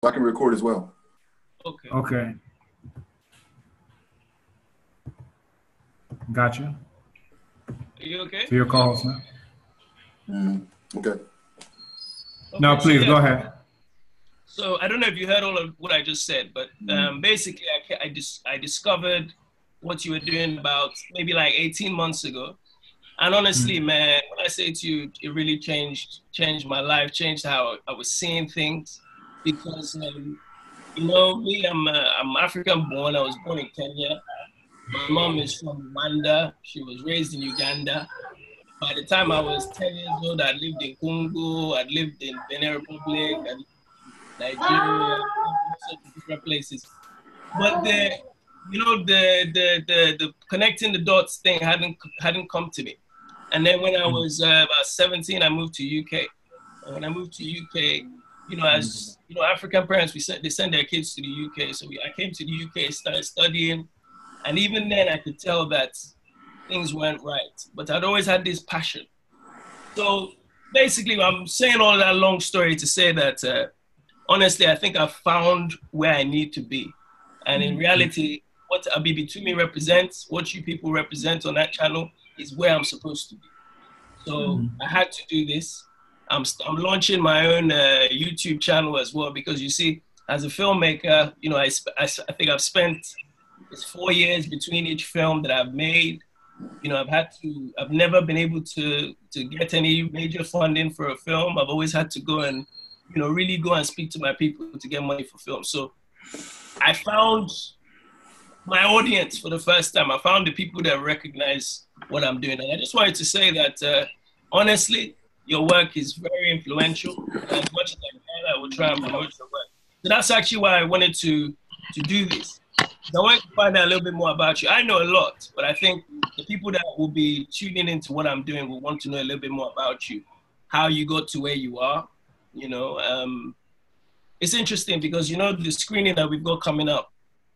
I can record as well. Okay. Okay. Gotcha. Are you okay? To your calls now. Okay. No, please, so, go ahead. So I don't know if you heard all of what I just said, but basically I discovered what you were doing about maybe like 18 months ago. And honestly, man, when I say to you, it really changed my life, changed how I was seeing things. Because, you know, me, I'm African born. I was born in Kenya. My mom is from Rwanda. She was raised in Uganda. By the time I was 10 years old, I'd lived in Congo, I'd lived in Benin Republic, I'd lived in Nigeria, different places. But the connecting the dots thing hadn't come to me. And then when I was about 17, I moved to UK. And when I moved to UK, you know, as you know, African parents, they send their kids to the UK. So I came to the UK, started studying, and even then I could tell that things weren't right. But I'd always had this passion. So basically, I'm saying all that long story to say that honestly, I think I've found where I need to be. And in reality, what Abibi Tumi represents, what you people represent on that channel, is where I'm supposed to be. So I had to do this. I'm launching my own YouTube channel as well, because you see, as a filmmaker, you know, I think I've spent 4 years between each film that I've made. You know, I've never been able to get any major funding for a film. I've always had to go and, you know, really go and speak to my people to get money for film. So I found my audience for the first time. I found the people that recognize what I'm doing. And I just wanted to say that, honestly, your work is very influential. And as much as I can, I will try and promote your work. So that's actually why I wanted to do this. I want to find out a little bit more about you. I know a lot, but I think the people that will be tuning into what I'm doing will want to know a little bit more about you, how you got to where you are. You know, it's interesting because, you know, the screening that we've got coming up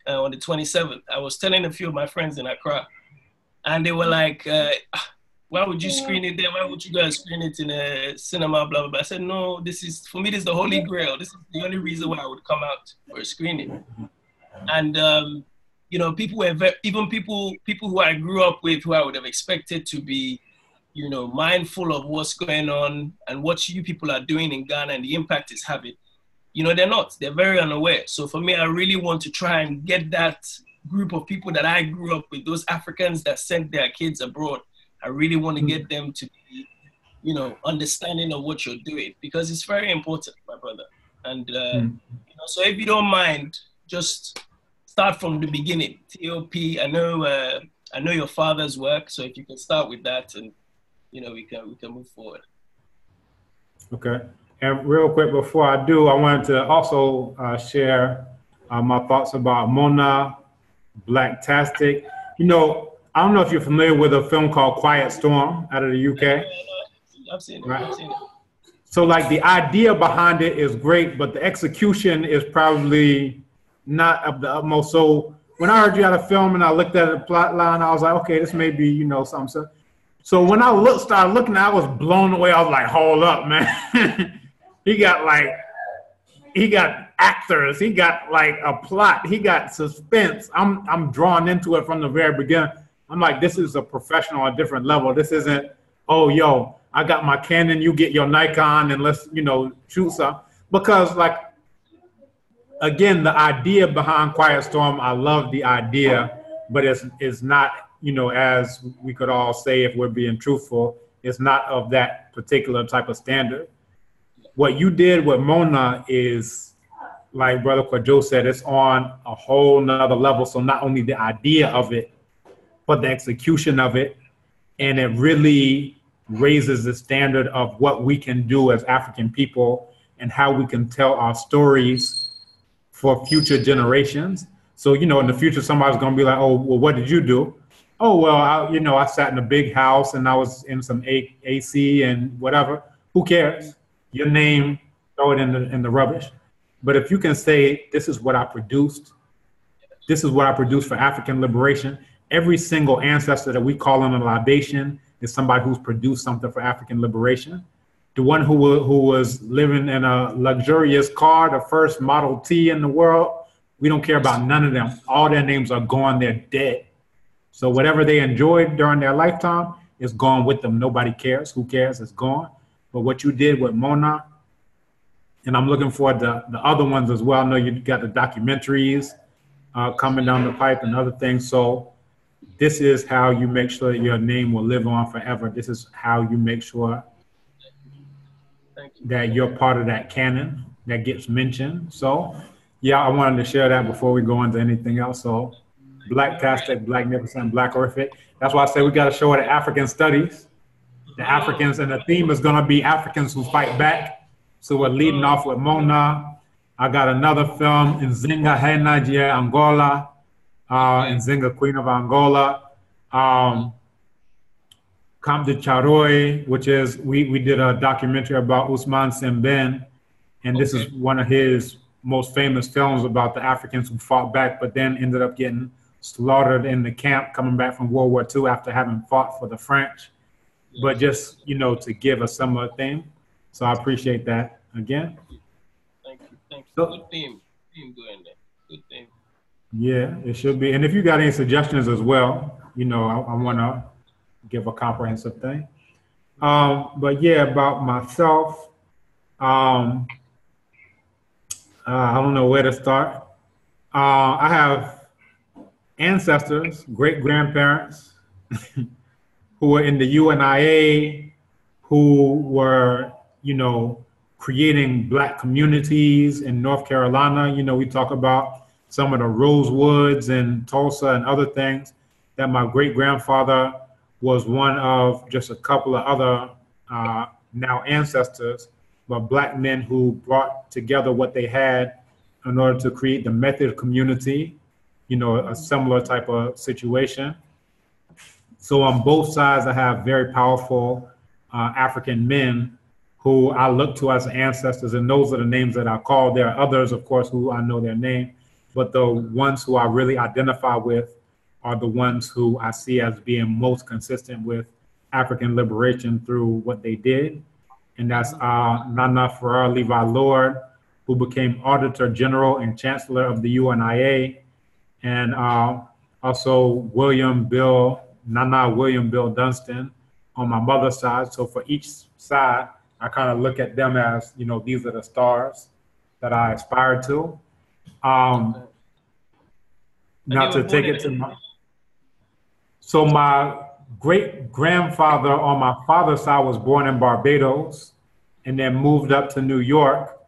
on the 27th, I was telling a few of my friends in Accra, and they were like, why would you screen it there? Why would you go and screen it in a cinema, blah, blah, blah. I said, no, for me, this is the holy grail. This is the only reason why I would come out for a screening. And, you know, people were even people who I grew up with, who I would have expected to be, you know, mindful of what's going on and what you people are doing in Ghana and the impact it's having. You know, they're not. They're very unaware. So for me, I really want to try and get that group of people that I grew up with, those Africans that sent their kids abroad. I really want to get them to be, you know, understanding of what you're doing, because it's very important, my brother. And, you know, so if you don't mind, just start from the beginning. TOP, I know your father's work, so if you can start with that, and you know, we can move forward. Okay. And real quick before I do, I wanted to also share my thoughts about Mona Blacktastic. You know, I don't know if you're familiar with a film called Quiet Storm out of the UK. Yeah, I've seen it. Right. I've seen it. So like the idea behind it is great, but the execution is probably not of the utmost. So when I heard you had a film and I looked at the plot line, I was like, okay, this may be, you know, something. So when I started looking, I was blown away. I was like, hold up, man. He got actors. He got like a plot. He got suspense. I'm drawn into it from the very beginning. I'm like, this is a professional on a different level. This isn't, oh, yo, I got my Canon, you get your Nikon, and let's, you know, shoot some. Because like, again, the idea behind Quiet Storm, I love the idea, but it's not, you know, as we could all say if we're being truthful, it's not of that particular type of standard. What you did with Mona is, like Brother Kwajo said, it's on a whole nother level. So not only the idea of it, but the execution of it, and it really raises the standard of what we can do as African people and how we can tell our stories for future generations. So, you know, in the future, somebody's going to be like, oh, well, what did you do? Oh, well, I sat in a big house and I was in some AC and whatever. Who cares? Your name, throw it in the rubbish. But if you can say, this is what I produced, this is what I produced for African liberation. Every single ancestor that we call in a libation is somebody who's produced something for African liberation. the one who was living in a luxurious car, the first Model T in the world. We don't care about none of them. All their names are gone. They're dead. So whatever they enjoyed during their lifetime is gone with them. Nobody cares. Who cares? It's gone. But what you did with Mona, and I'm looking forward to the other ones as well. I know you got the documentaries coming down the pipe and other things. So this is how you make sure that your name will live on forever. This is how you make sure that you're part of that canon that gets mentioned. So yeah, I wanted to share that before we go into anything else. So Blacktastic, Blacknificent, Blackific. That's why I say we got to show it at African Studies. The Africans, and the theme is going to be Africans who fight back. So we're leading off with Mona. I got another film, Nzinga Hena de Angola, Nzinga Queen of Angola. Camp de Charoy, which is, we did a documentary about Ousmane Sembène, and this is one of his most famous films about the Africans who fought back, but then ended up getting slaughtered in the camp coming back from World War II after having fought for the French. But just, you know, to give a similar theme. So I appreciate that again. Thank you. So, good theme. Going there. Good theme. Yeah, it should be. And if you got any suggestions as well, you know, I want to give a comprehensive thing. But yeah, about myself, I don't know where to start. I have ancestors, great-grandparents who were in the UNIA, who were, you know, creating Black communities in North Carolina. You know, we talk about some of the Rosewoods and Tulsa and other things, that my great-grandfather was one of just a couple of other now ancestors, but Black men who brought together what they had in order to create the Method community, you know, a similar type of situation. So on both sides, I have very powerful African men who I look to as ancestors, and those are the names that I call. There are others, of course, who I know their name, but the ones who I really identify with are the ones who I see as being most consistent with African liberation through what they did. And that's Nana Farrar Levi Lord, who became Auditor General and Chancellor of the UNIA, and also Nana William Bill Dunstan on my mother's side. So for each side, I kind of look at them as, you know, these are the stars that I aspire to. Not to take it to my... So my great-grandfather on my father's side was born in Barbados and then moved up to New York,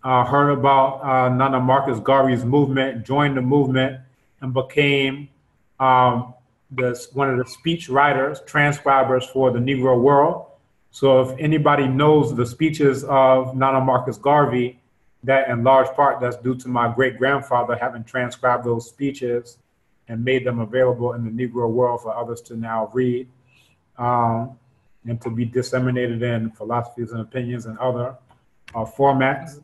heard about Nana Marcus Garvey's movement, joined the movement, and became one of the speech writers, transcribers for the Negro world. So if anybody knows the speeches of Nana Marcus Garvey, that in large part that's due to my great-grandfather having transcribed those speeches and made them available in the Negro world for others to now read and to be disseminated in philosophies and opinions and other formats.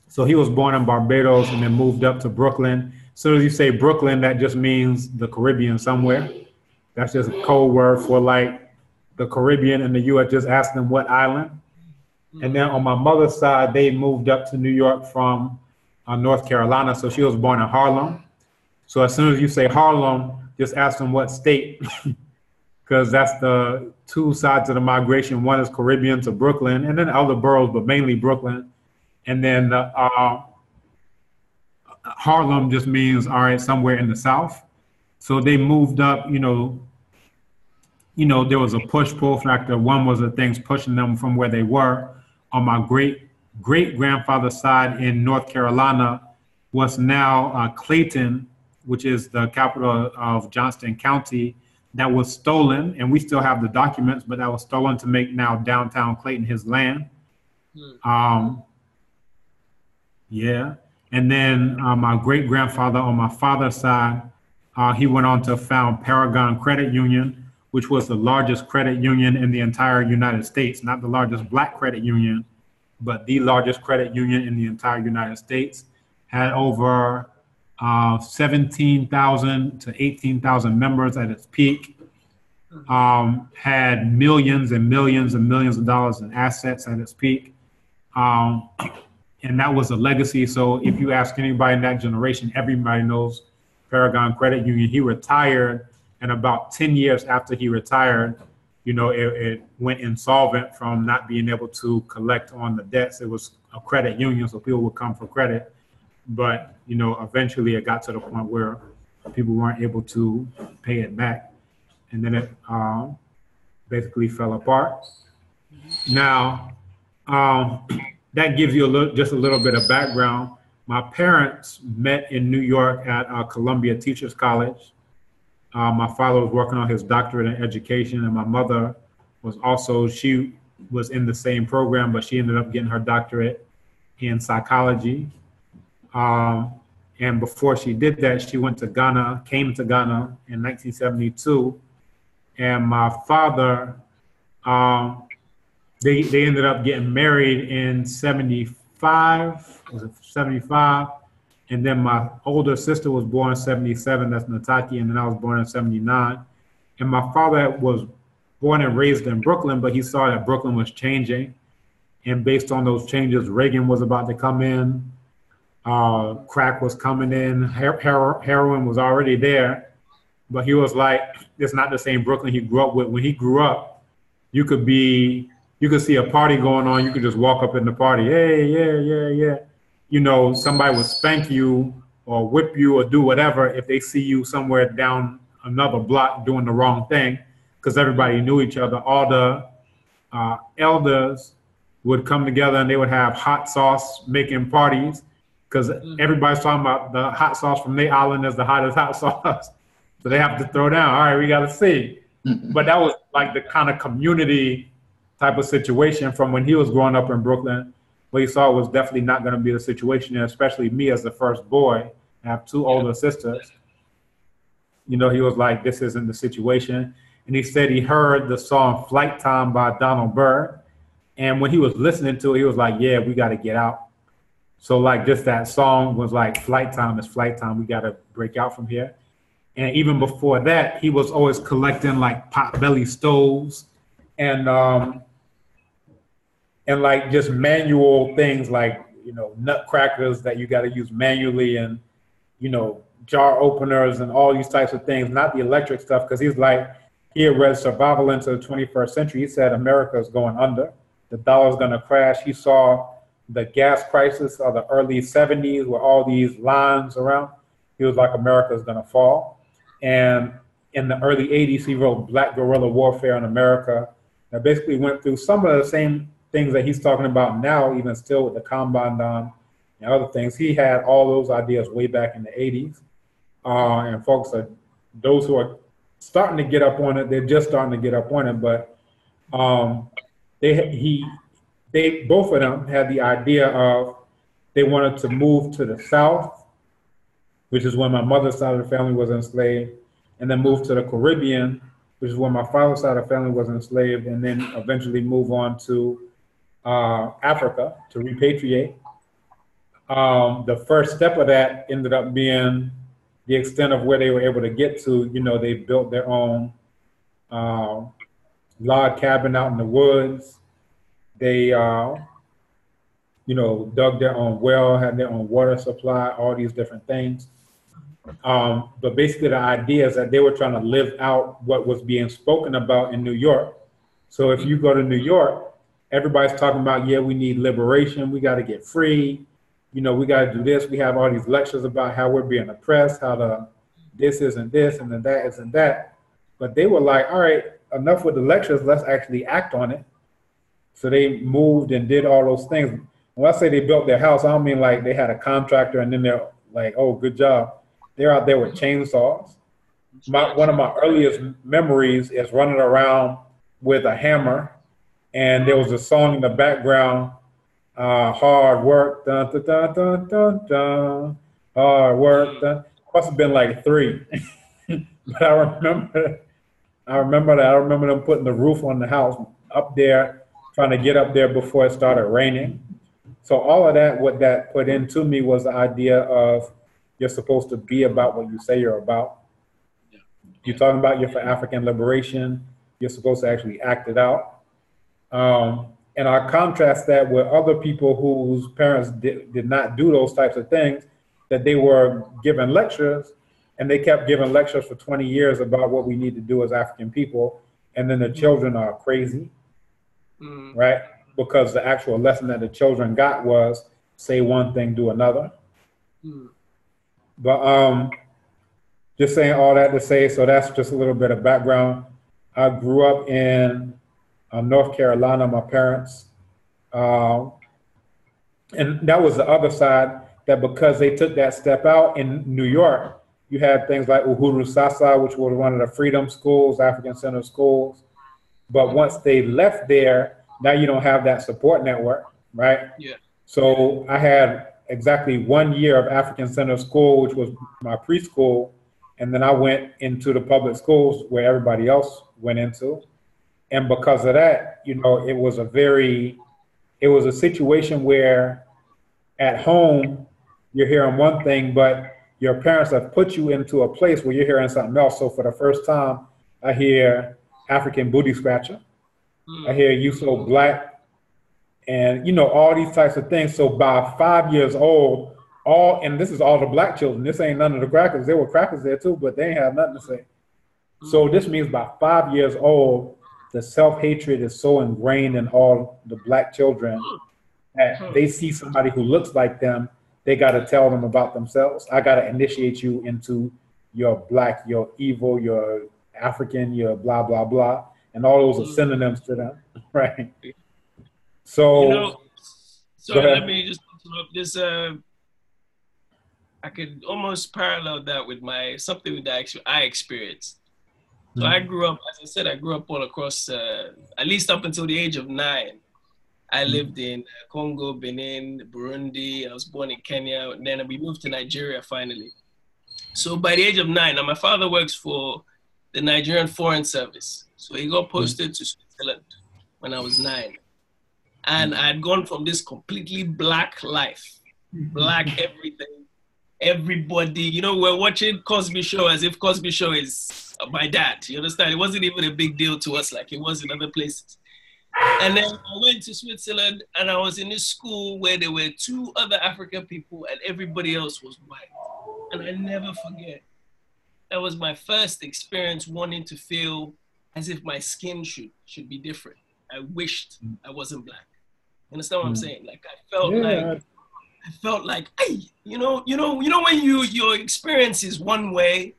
So he was born in Barbados and then moved up to Brooklyn. As soon as you say Brooklyn, that just means the Caribbean somewhere. That's just a code word for like the Caribbean in the U.S. Just ask them what island. And then on my mother's side, they moved up to New York from North Carolina. So she was born in Harlem. So as soon as you say Harlem, just ask them what state, because that's the two sides of the migration. One is Caribbean to Brooklyn, and then other boroughs, but mainly Brooklyn. And then Harlem just means, all right, somewhere in the South. So they moved up, you know, there was a push-pull factor. One was the things pushing them from where they were. On my great-grandfather's side in North Carolina was now Clayton, which is the capital of Johnston County, that was stolen, and we still have the documents, but that was stolen to make now downtown Clayton his land. Yeah, and then my great-grandfather on my father's side, he went on to found Paragon Credit Union, which was the largest credit union in the entire United States, not the largest Black credit union, but the largest credit union in the entire United States. Had over 17,000 to 18,000 members at its peak. had millions and millions and millions of dollars in assets at its peak. And that was a legacy. So if you ask anybody in that generation, everybody knows Paragon Credit Union. He retired, and about 10 years after he retired, you know, it went insolvent from not being able to collect on the debts. It was a credit union, so people would come for credit. But, you know, eventually it got to the point where people weren't able to pay it back. And then it basically fell apart. Now, that gives you just a little bit of background. My parents met in New York at Columbia Teachers College. My father was working on his doctorate in education, and my mother was also, she was in the same program, but she ended up getting her doctorate in psychology. And before she did that, she went to Ghana, came to Ghana in 1972. And my father, they ended up getting married in 75, was it 75? And then my older sister was born in 77, that's Nataki, and then I was born in 79. And my father was born and raised in Brooklyn, but he saw that Brooklyn was changing. And based on those changes, Reagan was about to come in, crack was coming in, heroin was already there. But he was like, it's not the same Brooklyn he grew up with. When he grew up, you could see a party going on, you could just walk up in the party, hey, yeah. You know, somebody would spank you or whip you or do whatever if they see you somewhere down another block doing the wrong thing, because everybody knew each other. All the elders would come together and they would have hot sauce making parties, because everybody's talking about the hot sauce from their island as the hottest hot sauce. So they have to throw down, all right, we got to see. But that was like the kind of community type of situation from when he was growing up in Brooklyn. What he saw was definitely not going to be the situation, and especially me as the first boy. I have two older sisters. You know, he was like, this isn't the situation. And he said he heard the song Flight Time by Donald Byrd. And when he was listening to it, he was like, yeah, we got to get out. So like just that song was like, flight time is flight time. We got to break out from here. And even before that, he was always collecting like potbelly stoves and like just manual things like, you know, nutcrackers that you got to use manually, and, you know, jar openers and all these types of things, not the electric stuff. Because he's like, he had read Survival into the 21st Century. He said America is going under. The dollar's going to crash. He saw the gas crisis of the early 70s with all these lines around. He was like, America's going to fall. And in the early 80s, he wrote Black Guerrilla Warfare in America. That basically went through some of the same things that he's talking about now, even still with the Kambon and other things. He had all those ideas way back in the 80s. And folks, those who are starting to get up on it, they're just starting to get up on it. But they both of them had the idea of they wanted to move to the South, which is when my mother's side of the family was enslaved, and then move to the Caribbean, which is when my father's side of the family was enslaved, and then eventually move on to Africa to repatriate. The first step of that ended up being the extent of where they were able to get to. You know, they built their own log cabin out in the woods. They, you know, dug their own well, had their own water supply, all these different things. But basically the idea is that they were trying to live out what was being spoken about in New York. So if you go to New York, everybody's talking about, yeah, we need liberation. We got to get free. You know, we got to do this. We have all these lectures about how we're being oppressed, how the this isn't this and the that isn't that. But they were like, all right, enough with the lectures. Let's actually act on it. So they moved and did all those things. When I say they built their house, I don't mean like they had a contractor and then they're like, oh, good job. They're out there with chainsaws. One of my earliest memories is running around with a hammer, and there was a song in the background, hard work, dun, dun, dun, dun, dun, dun, hard work. Dun. Must have been like 3. But I remember that. I remember them putting the roof on the house up there, trying to get up there before it started raining. So all of that, what that put into me was the idea of you're supposed to be about what you say you're about. you're talking about you're for African liberation, you're supposed to actually act it out. And I contrast that with other people whose parents did not do those types of things, that they were given lectures, and they kept giving lectures for 20 years about what we need to do as African people. And then the children are crazy, right? Because the actual lesson that the children got was say one thing, do another. But just saying all that to say, so that's just a little bit of background. I grew up in North Carolina, my parents. And that was the other side, that because they took that step out in New York, you had things like Uhuru Sasa, which was one of the freedom schools, African Center schools. But once they left there, now you don't have that support network, right? Yeah. So I had exactly 1 year of African Center school, which was my preschool. And then I went into the public schools where everybody else went into. And because of that, you know, it was a situation where at home, you're hearing one thing, but your parents have put you into a place where you're hearing something else. So for the first time, I hear African booty scratcher. I hear you so black, and you know, all these types of things. So by 5 years old, and this is all the black children, this ain't none of the crackers. There were crackers there too, but they ain't have nothing to say. So this means by 5 years old, the self-hatred is so ingrained in all the black children that they see somebody who looks like them, they got to tell them about themselves. I got to initiate you into your black, your evil, your African, your blah, blah, blah. And all those are synonyms to them, right? So, you know, let me just interrupt this. I could almost parallel that with something that I experienced. So I grew up, as I said, I grew up all across, at least up until the age of 9. I lived in Congo, Benin, Burundi. I was born in Kenya. And then we moved to Nigeria finally. So by the age of 9, now my father works for the Nigerian Foreign Service. So he got posted to Switzerland when I was 9. And I had gone from this completely black life, black everything, everybody. You know, we're watching Cosby Show as if Cosby Show is my dad. You understand? It wasn't even a big deal to us like it was in other places. And then I went to Switzerland, and I was in this school where there were 2 other African people and everybody else was white. And I never forget, that was my first experience wanting to feel as if my skin should be different. I wished I wasn't black. You understand what I'm saying? Like I felt like, hey, you know when your experience is one way,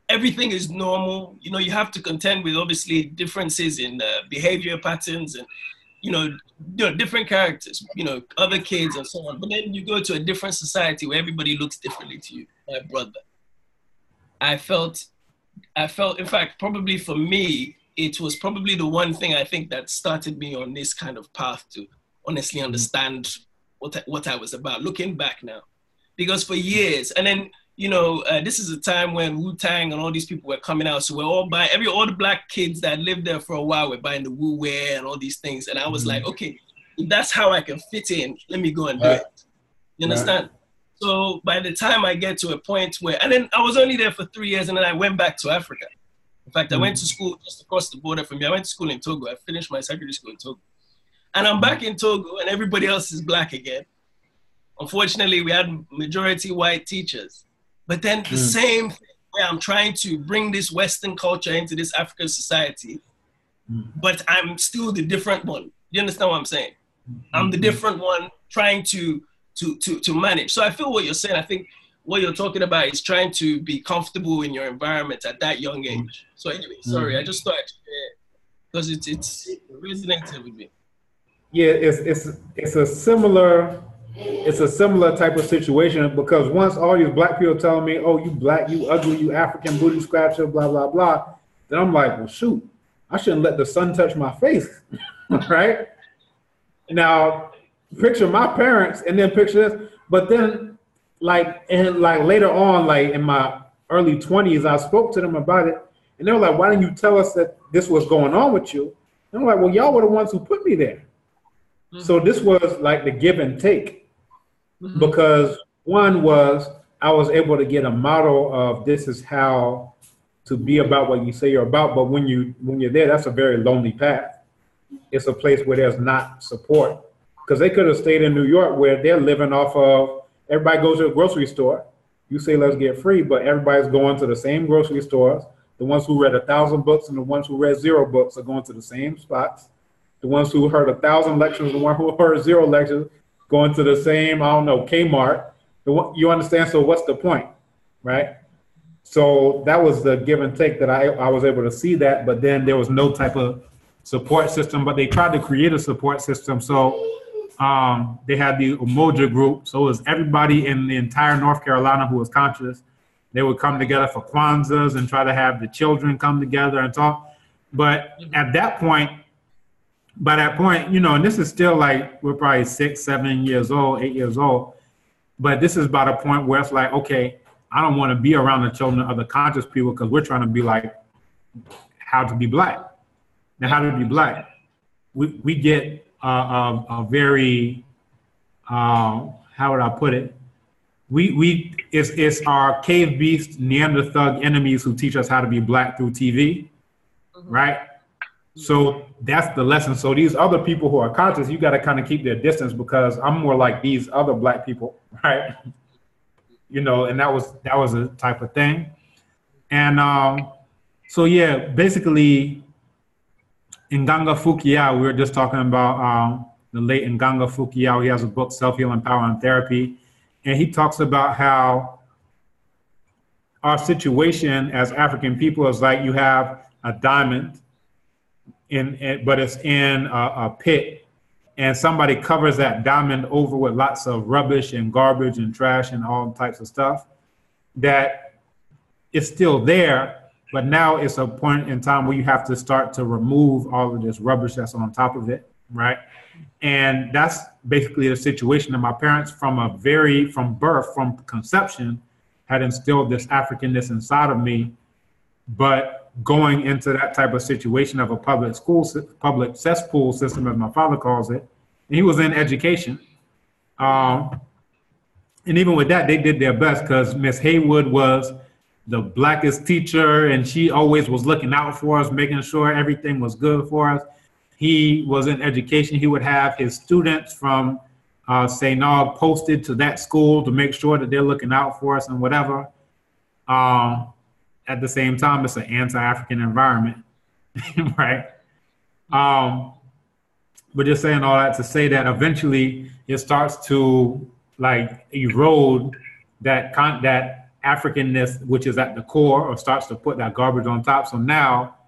everything is normal. You know, you have to contend with obviously differences in behavior patterns and, you know, different characters, you know, other kids and so on. But then you go to a different society where everybody looks differently to you, my brother. I felt, in fact, probably for me, it was probably the one thing I think that started me on this kind of path to honestly understand what I was about, looking back now. Because for years, and then, you know, this is a time when Wu-Tang and all these people were coming out. So we're all buying, all the black kids that lived there for a while were buying the Wu wear and all these things. And I was like, okay, if that's how I can fit in, let me go and do it. You understand? So by the time I get to a point where, and then I was only there for 3 years and then I went back to Africa. In fact, I went to school just across the border from me. I went to school in Togo. I finished my secondary school in Togo. And I'm back in Togo and everybody else is black again. Unfortunately, we had majority white teachers. But then the same thing where I'm trying to bring this Western culture into this African society, but I'm still the different one. You understand what I'm saying? I'm the different one trying to manage. So I feel what you're saying. I think what you're talking about is trying to be comfortable in your environment at that young age. So anyway, sorry, I just thought I'd share because it's resonated with me. Yeah, it's a similar type of situation, because once all these black people telling me, oh, you black, you ugly, you African booty scratcher, blah, blah, blah, then I'm like, well, shoot, I shouldn't let the sun touch my face, right? Now, picture my parents and then picture this, but then later on, like in my early 20s, I spoke to them about it, and they were like, why didn't you tell us that this was going on with you? And I'm like, well, y'all were the ones who put me there. So this was like the give and take, because one was I was able to get a model of this is how to be about what you say you're about. But when you're there, that's a very lonely path. It's a place where there's not support, because they could have stayed in New York where they're living off of, everybody goes to a grocery store. You say, let's get free, but everybody's going to the same grocery stores. The ones who read 1,000 books and the ones who read 0 books are going to the same spots. The ones who heard 1,000 lectures, the one who heard 0 lectures, going to the same, I don't know, Kmart. You understand? So what's the point, right? So that was the give and take that I was able to see that, but then there was no type of support system, but they tried to create a support system. So they had the Umoja group. So it was everybody in the entire North Carolina who was conscious. They would come together for Kwanzas and try to have the children come together and talk. But at that point, by that point, you know, and this is still like, we're probably 6, 7 years old, 8 years old. But this is about a point where it's like, okay, I don't want to be around the children of the conscious people because we're trying to be like how to be black. Now, how to be black? We get a very, how would I put it? It's our cave beast Neanderthal enemies who teach us how to be black through TV, right? So that's the lesson. So these other people who are conscious, you got to kind of keep their distance because I'm more like these other black people, right? You know, and that was a type of thing. And so yeah, basically, Nganga Fukiao, we were just talking about the late Nganga Fukiao. He has a book, Self-Healing Power and Therapy. And he talks about how our situation as African people is like you have a diamond, but it's in a pit, and somebody covers that diamond over with lots of rubbish and garbage and trash and all types of stuff, that it's still there, but now it's a point in time where you have to start to remove all of this rubbish that's on top of it, right? And that's basically the situation that my parents from birth, from conception, had instilled this Africanness inside of me. But going into that type of situation of a public cesspool system, as my father calls it, and he was in education. And even with that, they did their best because Miss Haywood was the blackest teacher, and she always was looking out for us, making sure everything was good for us. He was in education. He would have his students from St. Nog posted to that school to make sure that they're looking out for us and whatever. At the same time, it's an anti-African environment, right? But just saying all that to say that eventually it starts to like erode that Africanness, which is at the core, or starts to put that garbage on top. So now,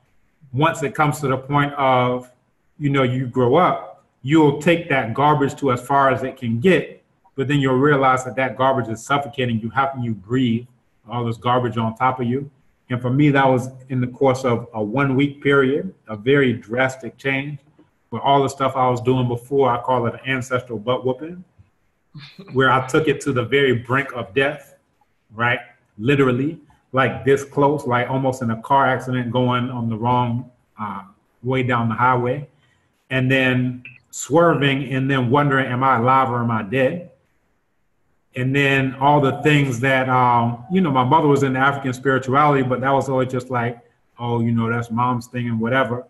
once it comes to the point of, you know, you grow up, you'll take that garbage to as far as it can get, but then you'll realize that that garbage is suffocating you, helping you breathe, all this garbage on top of you. And for me, that was in the course of a 1 week period, a very drastic change, where all the stuff I was doing before, I call it an ancestral butt whooping, where I took it to the very brink of death, right? Literally, like this close, like almost in a car accident going on the wrong way down the highway, and then swerving and then wondering, am I alive or am I dead? And then all the things that, you know, my mother was in African spirituality, but that was always just like, oh, you know, that's mom's thing and whatever.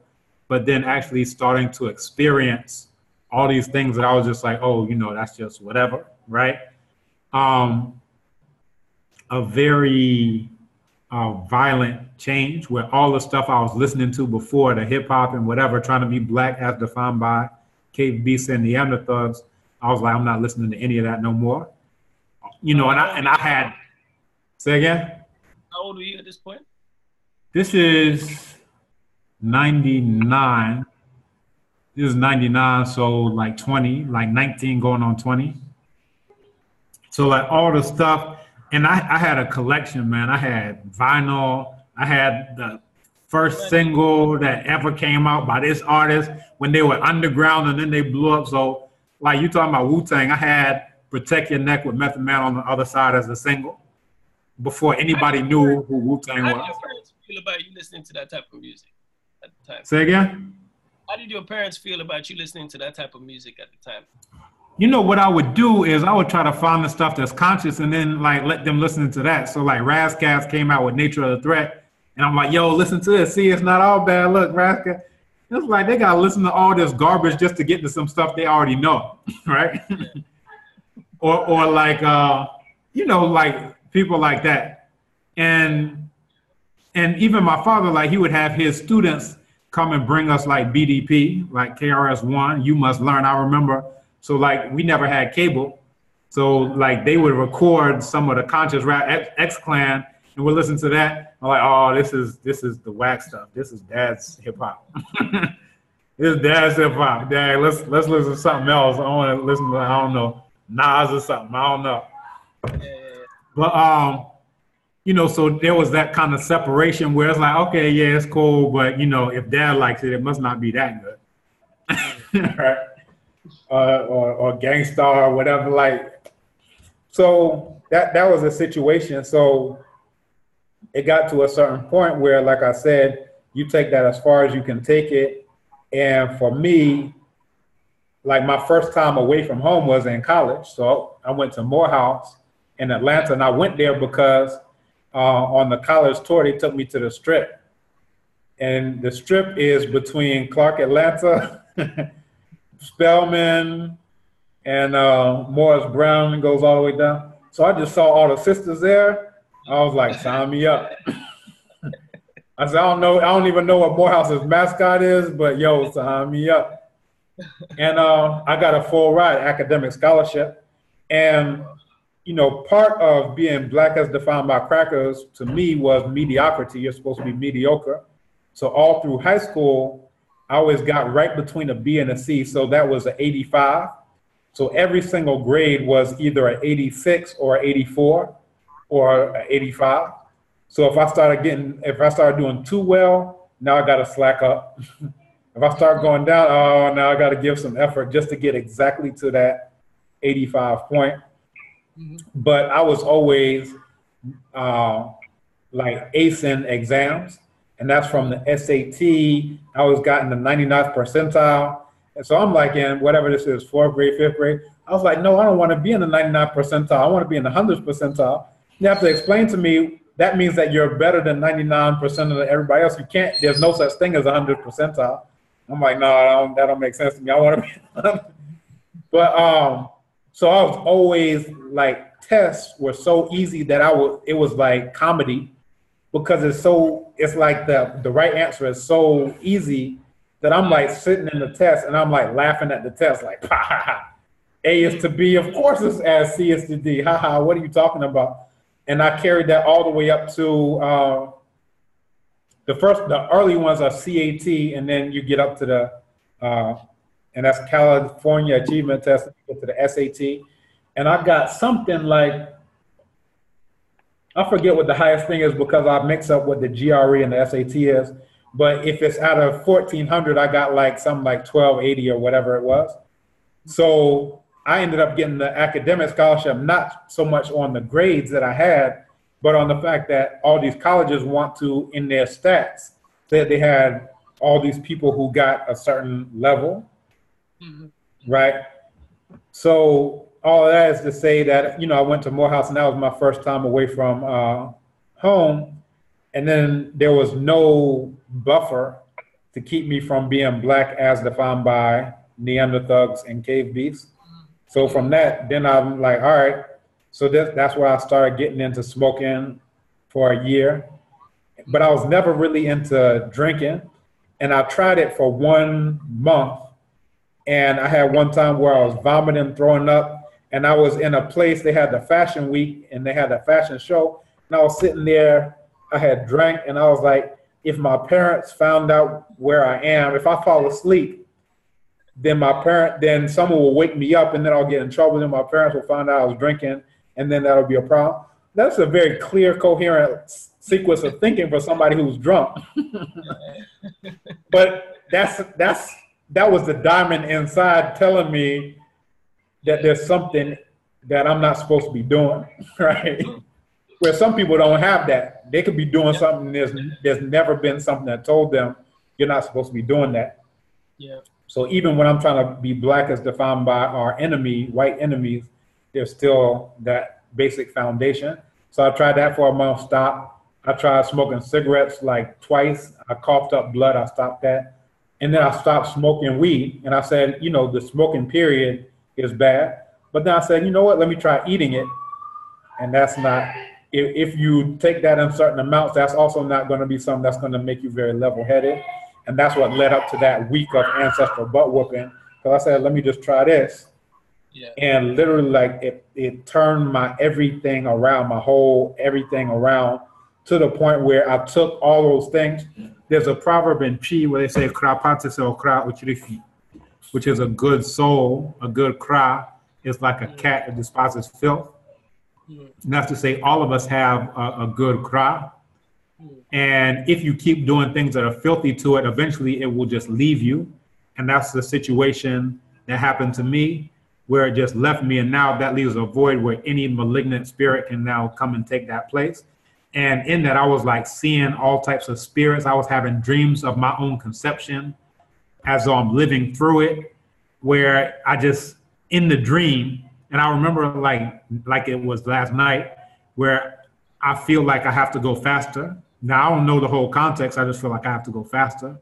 But then actually starting to experience all these things that I was just like, oh, you know, that's just whatever, right? A very violent change where all the stuff I was listening to before, the hip hop and whatever, trying to be black as defined by cave beasts and Neanderthals, I was like, I'm not listening to any of that no more. You know, and I had, say again? How old were you at this point? This is 99. This is 99, so like 20, like 19 going on 20. So like all the stuff, and I had a collection, man. I had vinyl. I had the first single that ever came out by this artist when they were underground and then they blew up. So like you talking about Wu-Tang, I had Protect Your Neck with Method Man on the other side as a single before anybody knew who Wu-Tang was. How did your parents feel about you listening to that type of music at the time? Say again? How did your parents feel about you listening to that type of music at the time? You know, what I would do is I would try to find the stuff that's conscious and then like let them listen to that. So like Razzcats came out with Nature of the Threat. And I'm like, yo, listen to this. See, it's not all bad. Look, Rascal. It's like they gotta listen to all this garbage just to get to some stuff they already know, right? or like you know, like people like that. And even my father, like he would have his students come and bring us like BDP, like KRS-One, You Must Learn. I remember. So like we never had cable. So like they would record some of the conscious rap X-Clan and we'll listen to that. I'm like, oh, this is the whack stuff. This is Dad's hip hop. This is Dad's hip hop. Dad, let's listen to something else. I want to listen to, I don't know, Nas or something. I don't know. But you know, so there was that kind of separation where it's like, okay, yeah, it's cool, but you know, if Dad likes it, it must not be that good. Right? Or Gangstar or whatever, like. So that was a situation. So it got to a certain point where, like I said, you take that as far as you can take it. And for me, like my first time away from home was in college. So I went to Morehouse in Atlanta, and I went there because on the college tour, they took me to the Strip. And the Strip is between Clark, Atlanta, Spelman, and Morris Brown goes all the way down. So I just saw all the sisters there. I was like, sign me up. I said, I don't even know what Morehouse's mascot is, but yo, sign me up. And I got a full ride, academic scholarship. And, you know, part of being Black as defined by crackers to me was mediocrity. You're supposed to be mediocre. So all through high school, I always got right between a B and a C. So that was an 85. So every single grade was either an 86 or an 84 or an 85. So if I started doing too well, now I got to slack up. If I start going down, oh, now I got to give some effort just to get exactly to that 85 point. Mm-hmm. But I was always like acing exams, and that's from the SAT. I always got in the 99th percentile. And so I'm like in whatever this is, 4th grade, 5th grade. I was like, no, I don't want to be in the 99th percentile. I want to be in the 100th percentile. You have to explain to me that means that you're better than 99% of everybody else. You can't, there's no such thing as 100th percentile. I'm like, no, that don't make sense to me. I want to be. But so I was always like, tests were so easy that it was like comedy, because it's like the right answer is so easy that I'm like sitting in the test and I'm like laughing at the test, like, ha ha ha. A is to B, of course it's as, C is to D, ha ha, what are you talking about? And I carried that all the way up to the early ones are CAT, and then you get up to the, and that's California Achievement Test, you get to the SAT. And I got something like, I forget what the highest thing is because I mix up what the GRE and the SAT is. But if it's out of 1,400, I got like something like 1280 or whatever it was. So I ended up getting the academic scholarship, not so much on the grades that I had, but on the fact that all these colleges want to, in their stats, that they had all these people who got a certain level, mm-hmm. right? So all of that is to say that, you know, I went to Morehouse and that was my first time away from home. And then there was no buffer to keep me from being Black as defined by Neanderthals and cave beasts. So from that, then I'm like, all right. So that's where I started getting into smoking for a year. But I was never really into drinking. And I tried it for 1 month. And I had one time where I was vomiting, throwing up. And I was in a place, they had the fashion week and they had a fashion show. And I was sitting there, I had drank, and I was like, if my parents found out where I am, if I fall asleep, then someone will wake me up and then I'll get in trouble. Then my parents will find out I was drinking and then that'll be a problem. That's a very clear, coherent sequence of thinking for somebody who's drunk. But that was the diamond inside telling me that there's something that I'm not supposed to be doing, right? Where some people don't have that. They could be doing something, there's never been something that told them you're not supposed to be doing that. Yeah. So even when I'm trying to be Black as defined by our enemy, white enemies, there's still that basic foundation. So I tried that for a month, stopped. I tried smoking cigarettes like twice. I coughed up blood. I stopped that. And then I stopped smoking weed. And I said, you know, the smoking period is bad. But then I said, you know what, let me try eating it. And that's not, if you take that in certain amounts, that's also not going to be something that's going to make you very level-headed. And that's what led up to that week of ancestral butt whooping. Because I said, let me just try this. Yeah. And literally, like, it turned my everything around, my whole everything around, to the point where I took all those things. There's a proverb in Chi where they say, which is a good soul, a good cry is like a cat that despises filth. And that's to say, all of us have a good cry. And if you keep doing things that are filthy to it, eventually it will just leave you. And that's the situation that happened to me, where it just left me. And now that leaves a void where any malignant spirit can now come and take that place. And in that, I was like seeing all types of spirits. I was having dreams of my own conception as though I'm living through it, where I just, in the dream, and I remember like it was last night, where I feel like I have to go faster. Now, I don't know the whole context. I just feel like I have to go faster.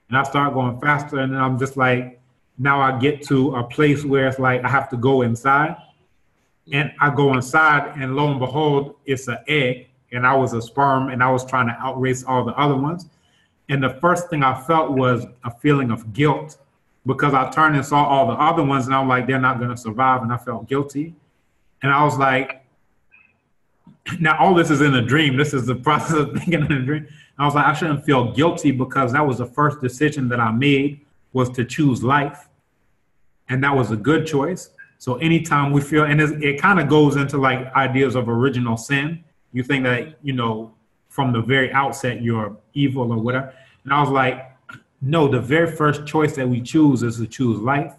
And I start going faster, and then I'm just like, now I get to a place where it's like I have to go inside. And I go inside, and lo and behold, it's an egg, and I was a sperm, and I was trying to outrace all the other ones. And the first thing I felt was a feeling of guilt, because I turned and saw all the other ones, and I'm like, they're not going to survive, and I felt guilty. And I was like, now all this is in a dream. This is the process of thinking in a dream. I was like, I shouldn't feel guilty, because that was the first decision that I made, was to choose life. And that was a good choice. So anytime we feel, and it kind of goes into like ideas of original sin. You think that, you know, from the very outset, you're evil or whatever. And I was like, no, the very first choice that we choose is to choose life.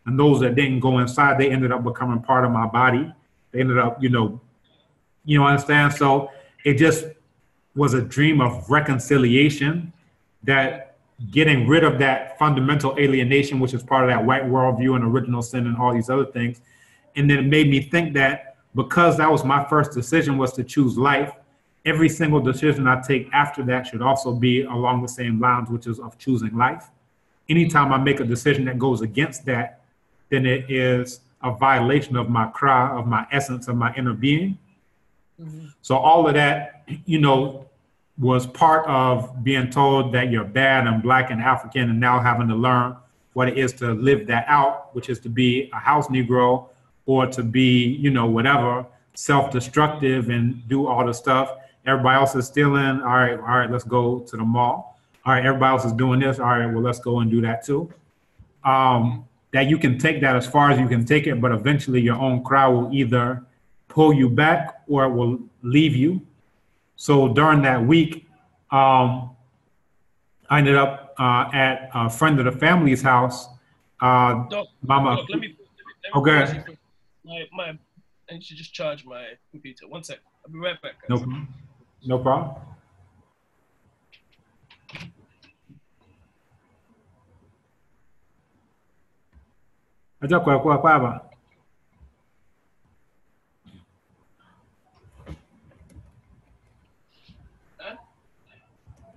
And those that didn't go inside, they ended up becoming part of my body. They ended up, you understand? So it just was a dream of reconciliation, that getting rid of that fundamental alienation, which is part of that white worldview and original sin and all these other things. And then it made me think that because that was my first decision, was to choose life, every single decision I take after that should also be along the same lines, which is of choosing life. Anytime I make a decision that goes against that, then it is a violation of my cry, of my essence, of my inner being. So all of that, was part of being told that you're bad and black and African, and now having to learn what it is to live that out, which is to be a house Negro, or to be, whatever, self-destructive and do all the stuff. Everybody else is stealing. All right, let's go to the mall. All right, everybody else is doing this. All right, well, let's go and do that too. That you can take that as far as you can take it, but eventually your own cry will either pull you back or it will leave you. So during that week, I ended up at a friend of the family's house. Doc, Mama. let me Okay. I need to just charge my computer. 1 sec. I'll be right back, guys. No problem.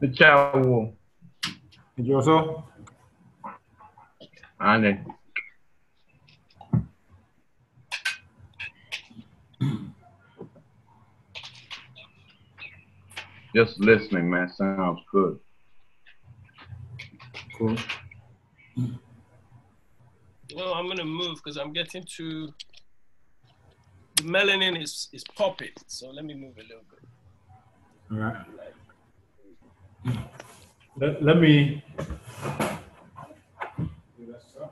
The child. You also? Ane. Just listening, man. Sounds good. Cool. Well, I'm gonna move because I'm getting to the melanin is popping. So let me move a little bit. All right. Let me do that stuff.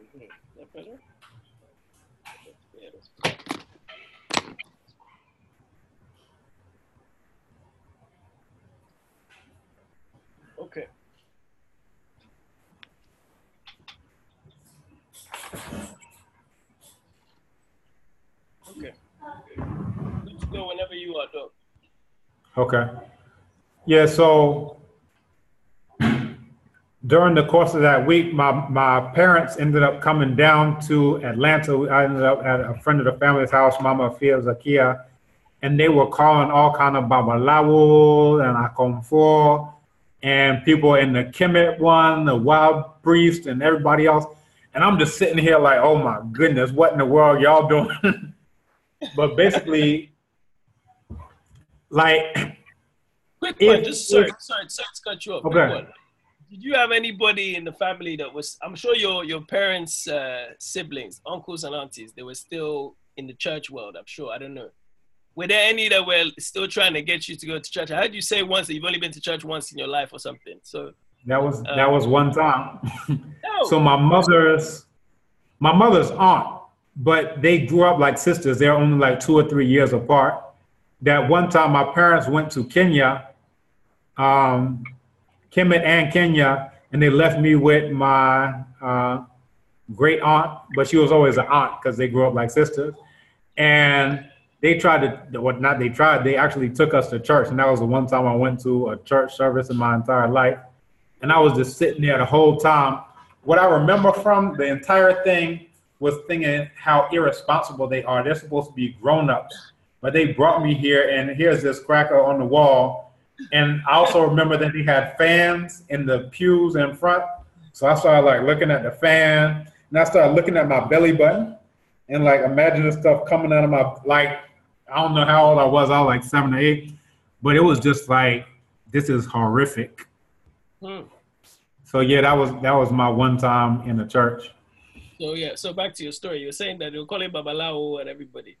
Is that better? Yeah, that's better. Okay. Okay. Good to go whenever you are, Doc. Okay. Yeah, so during the course of that week, my parents ended up coming down to Atlanta. I ended up at a friend of the family's house, Mama Fia Zakia, and they were calling all kind of Babalawo and Akomfor and people in the Kemet one, the wild priest and everybody else. And I'm just sitting here like, oh my goodness, what in the world y'all doing? But basically, like, quick one, just sorry to cut you off. Okay. Quick one. Did you have anybody in the family that was, I'm sure your parents' siblings, uncles and aunties, they were still in the church world, I'm sure, I don't know. Were there any that were still trying to get you to go to church? I heard you say once that you've only been to church once in your life or something. So that was one time. No. So my mother's aunt, but they grew up like sisters. They're only like 2 or 3 years apart. That one time my parents went to Kenya, Kemet and Kenya, and they left me with my great aunt, but she was always an aunt because they grew up like sisters. And they they actually took us to church. And that was the one time I went to a church service in my entire life. And I was just sitting there the whole time. What I remember from the entire thing was thinking how irresponsible they are. They're supposed to be grown-ups, but they brought me here, and here's this cracker on the wall. And I also remember that they had fans in the pews in front. So I started like looking at the fan, and I started looking at my belly button, and like imagining stuff coming out of my, like, I don't know how old I was like 7 or 8, but it was just like, this is horrific. So yeah, that was my one time in the church. So yeah, so back to your story. You were saying that they were calling Babalawo and everybody.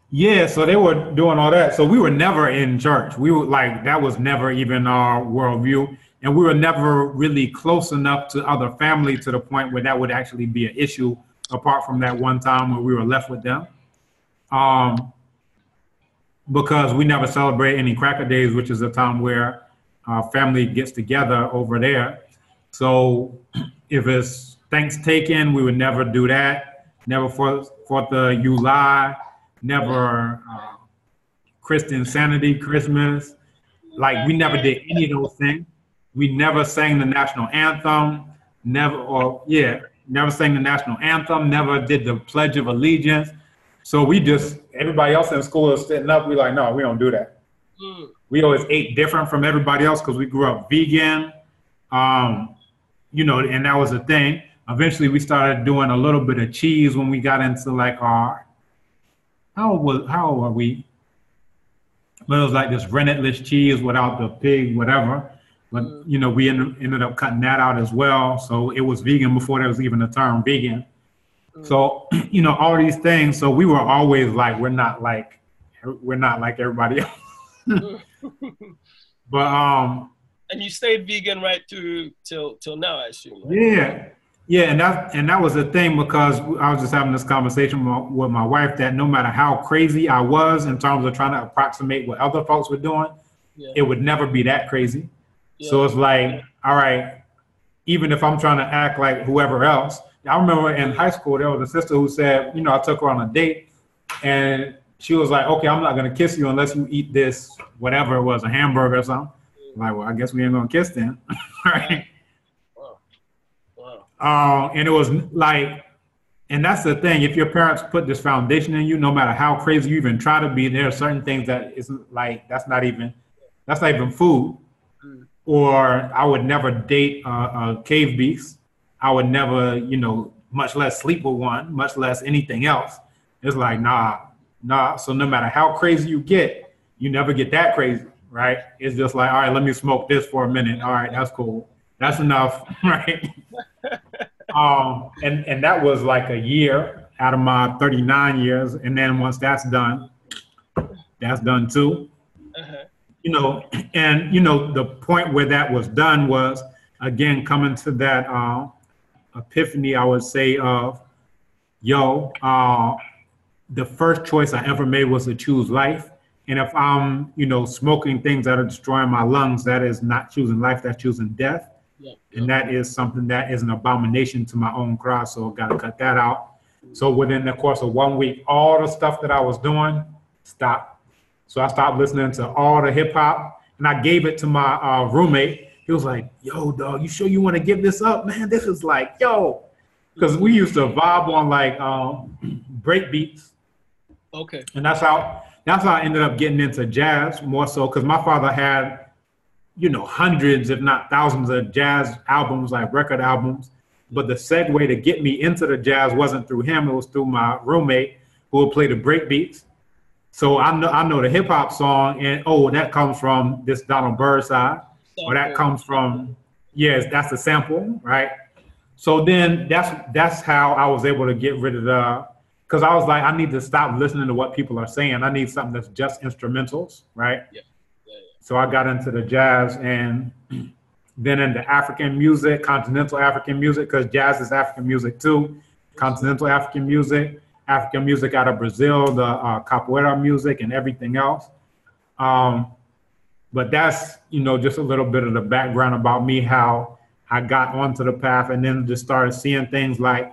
Yeah, so they were doing all that. So we were never in church. We were like, that was never even our worldview. And we were never really close enough to other family to the point where that would actually be an issue, apart from that one time where we were left with them. Because we never celebrate any Cracker Days, which is a time where our family gets together over there. So if it's Thanksgiving, we would never do that. Never 4th of July, never Christian Sanity Christmas. Like, we never did any of those things. We never sang the national anthem, never sang the national anthem, never did the Pledge of Allegiance. So we just, everybody else in school is sitting up, we like, no, we don't do that. We always ate different from everybody else because we grew up vegan, you know, and that was the thing. Eventually we started doing a little bit of cheese when we got into like our, how old were we? But it was like this rennetless cheese without the pig, whatever. But, you know, we ended up cutting that out as well. So it was vegan before there was even a term vegan. So, you know, all these things. So we were always like, we're not like everybody else. But and you stayed vegan right through till now, I assume. Right? Yeah, and that was the thing, because I was just having this conversation with my wife that no matter how crazy I was in terms of trying to approximate what other folks were doing, it would never be that crazy. So it's like, all right, even if I'm trying to act like whoever else. I remember in high school, there was a sister who said, you know, I took her on a date, and she was like, okay, I'm not going to kiss you unless you eat this, whatever it was, a hamburger or something. I'm like, well, I guess we ain't going to kiss then. Right? Wow. And it was like, and that's the thing, if your parents put this foundation in you, no matter how crazy you even try to be, there are certain things that isn't like, that's not even food. Or I would never date a cave beast. I would never, you know, much less sleep with one, much less anything else. It's like, nah. So no matter how crazy you get, you never get that crazy, right? It's just like, all right, let me smoke this for a minute. All right, that's cool. That's enough, right? And that was like a year out of my 39 years. And then once that's done too. You know, and, you know, the point where that was done was, again, coming to that epiphany, I would say, of, the first choice I ever made was to choose life. And if I'm, you know, smoking things that are destroying my lungs, that is not choosing life, that's choosing death. And that is something that is an abomination to my own cross. So got to cut that out. So within the course of 1 week, all the stuff that I was doing stopped. So I stopped listening to all the hip hop, and I gave it to my roommate. he was like, yo, dog, you sure you want to give this up, man? This is like, yo, because we used to vibe on like break beats. Okay. And that's how I ended up getting into jazz more so, because my father had, you know, hundreds, if not thousands of jazz albums, like record albums. But the segue to get me into the jazz wasn't through him. It was through my roommate who would play the break beats. So I know the hip hop song, and oh, that comes from this Donald Byrd side, or that comes from, yes, that's the sample, right? So then that's how I was able to get rid of the, because I was like, I need to stop listening to what people are saying. I need something that's just instrumentals, right? Yeah. So I got into the jazz, and then into African music, continental African music, because jazz is African music too. Continental African music out of Brazil, the capoeira music and everything else. But that's, you know, just a little bit of the background about me, how I got onto the path, and then just started seeing things like,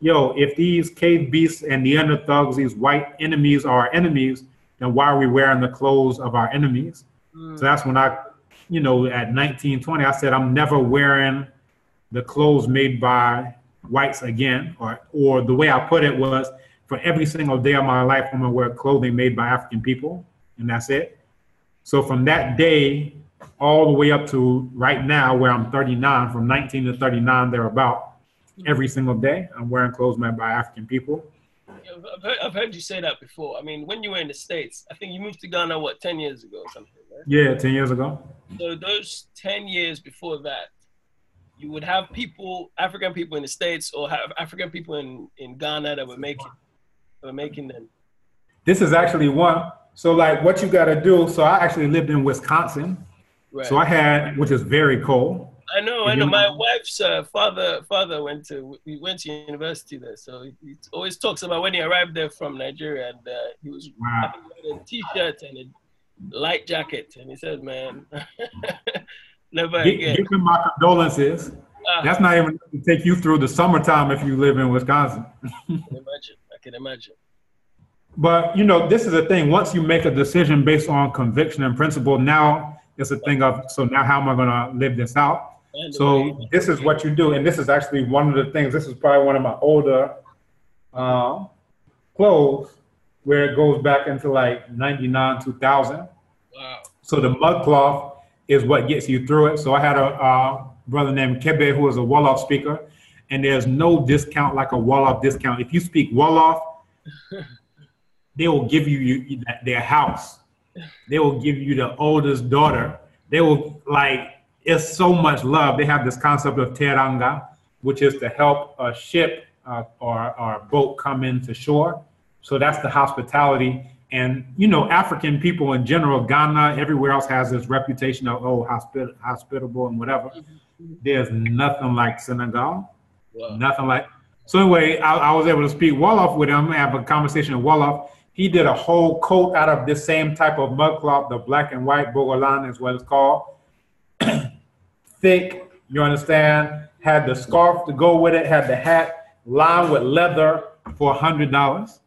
yo, if these cave beasts and Neanderthals, thugs, these white enemies are our enemies, then why are we wearing the clothes of our enemies? So that's when I, you know, at 19, 20, I said, I'm never wearing the clothes made by whites again, or the way I put it was, for every single day of my life, I'm gonna wear clothing made by African people, and that's it. So from that day all the way up to right now, where I'm 39, from 19 to 39, thereabout, every single day, I'm wearing clothes made by African people. I've heard you say that before. I mean, when you were in the States, I think you moved to Ghana, what, 10 years ago or something, right? Yeah, 10 years ago. So those 10 years before that, you would have people, African people in the States, or have African people in Ghana that were making them. This is actually one. So like what you got to do. So I actually lived in Wisconsin. Right. So I had, which is very cold. I know. My wife's father went to university there, so he always talks about when he arrived there from Nigeria, and he was wearing a t-shirt and a light jacket, and he said, "Man, never again." Give him my condolences. That's not even to take you through the summertime if you live in Wisconsin. I can imagine. But you know, this is the thing. Once you make a decision based on conviction and principle, now it's a thing of, so now how am I going to live this out? So this is what you do. And this is actually one of the things, this is probably one of my older clothes, where it goes back into like 99, 2000. Wow. So the mud cloth is what gets you through it. So I had a brother named Kebe, who was a Wolof speaker, and there's no discount like a Wolof discount. If you speak Wolof, they will give you their house. They will give you the oldest daughter. They will, like, it's so much love. They have this concept of teranga, which is to help a ship or a boat come into shore. So that's the hospitality. And, you know, African people in general, Ghana, everywhere else has this reputation of, oh, hospitable and whatever. There's nothing like Senegal. Wow. Nothing like. So anyway, I was able to speak Wolof with him, have a conversation in Wolof. He did a whole coat out of this same type of mud cloth, the black and white Bogolan is what it's called. Thick, you understand? Had the scarf to go with it, had the hat lined with leather for $100.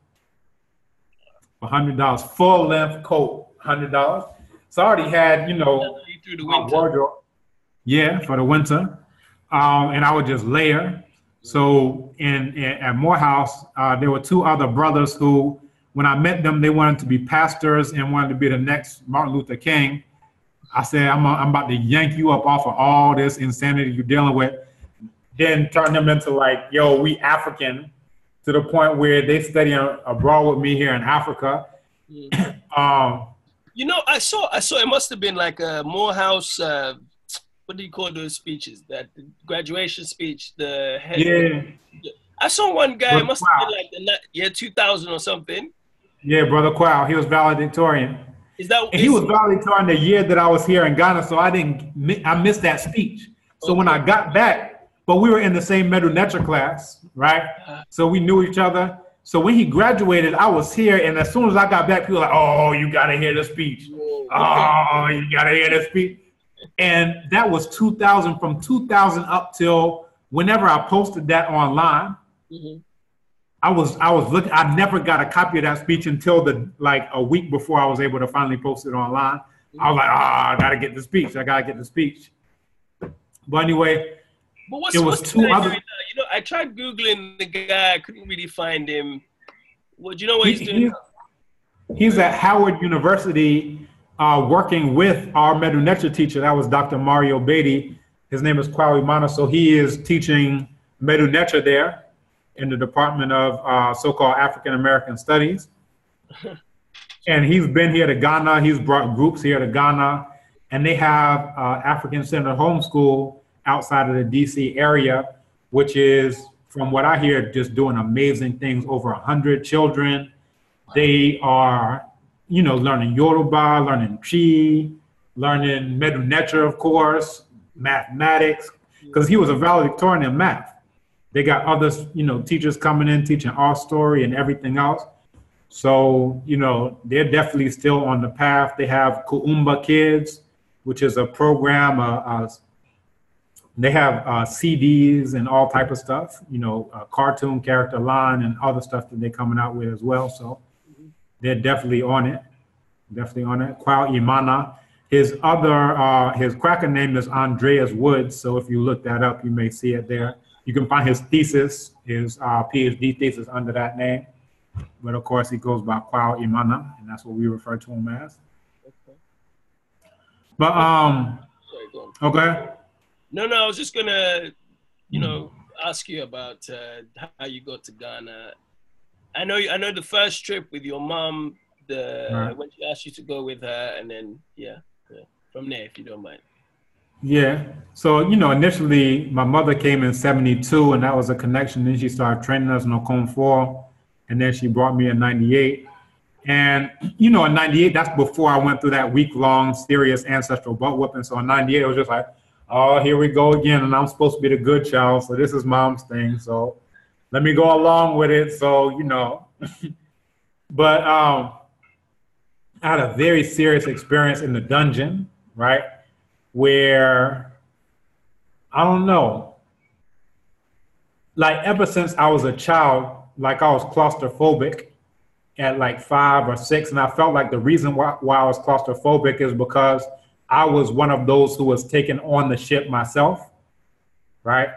$100, full length coat, $100. So I already had, you know, my wardrobe. Yeah, for the winter. And I would just layer. So at Morehouse, there were two other brothers who, when I met them, they wanted to be pastors and wanted to be the next Martin Luther King. I said, I'm about to yank you up off of all this insanity you're dealing with. Then turn them into like, yo, we African, to the point where they study abroad with me here in Africa. You know, I saw it must have been like a Morehouse, what do you call those speeches? That graduation speech, the head. Yeah. I saw one guy, it must have been like the year 2000 or something. Yeah, Brother Quao, he was valedictorian. He was valedictorian the year that I was here in Ghana, so I missed that speech. So when I got back, but we were in the same Medu Netra class, right? So we knew each other. So when he graduated, I was here, and as soon as I got back, people were like, oh, you gotta hear the speech. Oh, you gotta hear the speech. And that was 2000, from 2000 up till whenever I posted that online. I was looking. I never got a copy of that speech until a week before I was able to finally post it online. I was like, I gotta get the speech. I gotta get the speech. But anyway, But it was what's two the guy other. doing now? You know, I tried Googling the guy. I couldn't really find him. What do you know what he's doing? He's at Howard University working with our Medu teacher. That was Dr. Mario Beatty. His name is Kwawi Mana. So he is teaching Medu there in the Department of so-called African American Studies. And he's been here to Ghana. He's brought groups here to Ghana. And they have African-centered homeschool outside of the DC area, which is, from what I hear, just doing amazing things. Over 100 children. They are, you know, learning Yoruba, learning Chi, learning Medu of course, mathematics, because he was a valedictorian in math. They got other, you know, teachers coming in teaching our story and everything else. So, you know, they're definitely still on the path. They have Kuumba Kids, which is a program. They have CDs and all type of stuff, you know, a cartoon character line and other stuff that they're coming out with as well. So they're definitely on it. Definitely on it. Kwao Imana. His other, his cracker name is Andreas Woods. So if you look that up, you may see it there. You can find his thesis, his PhD thesis under that name. But of course, he goes by Kwao Imana, and that's what we refer to him as. Okay. But, Sorry, go on. okay. No, I was just gonna, you know, ask you about how you got to Ghana. I know the first trip with your mom, when she asked you to go with her, and then from there, if you don't mind. Yeah. So, you know, initially my mother came in 72 and that was a connection. Then she started training us in Okon 4. And then she brought me in 98. And, you know, in 98, that's before I went through that week-long serious ancestral butt whooping. So in 98, it was just like, oh, here we go again. And I'm supposed to be the good child. So this is mom's thing. So let me go along with it. So, you know, but I had a very serious experience in the dungeon, right? Where, I don't know, like ever since I was a child, like I was claustrophobic at like 5 or 6. And I felt like the reason why I was claustrophobic is because I was one of those who was taken on the ship myself, right?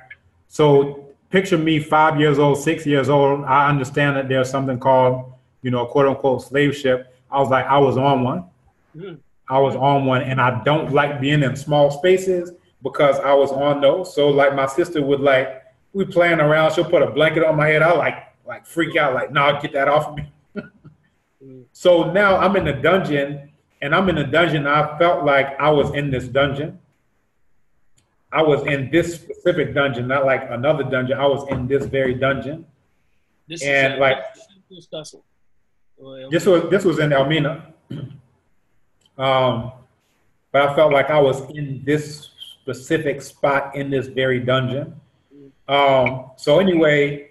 So picture me 5 years old, 6 years old. I understand that there's something called, you know, quote unquote slave ship. I was like, I was on one. I was on one, and I don't like being in small spaces because I was on those. So like my sister would like, we playing around, she'll put a blanket on my head. I like freak out, like, no, get that off of me. So now I'm in the dungeon, and I felt like I was in this dungeon. I was in this specific dungeon, not like another dungeon. I was in this very dungeon. This was in Elmina. But I felt like I was in this specific spot in this very dungeon. So anyway,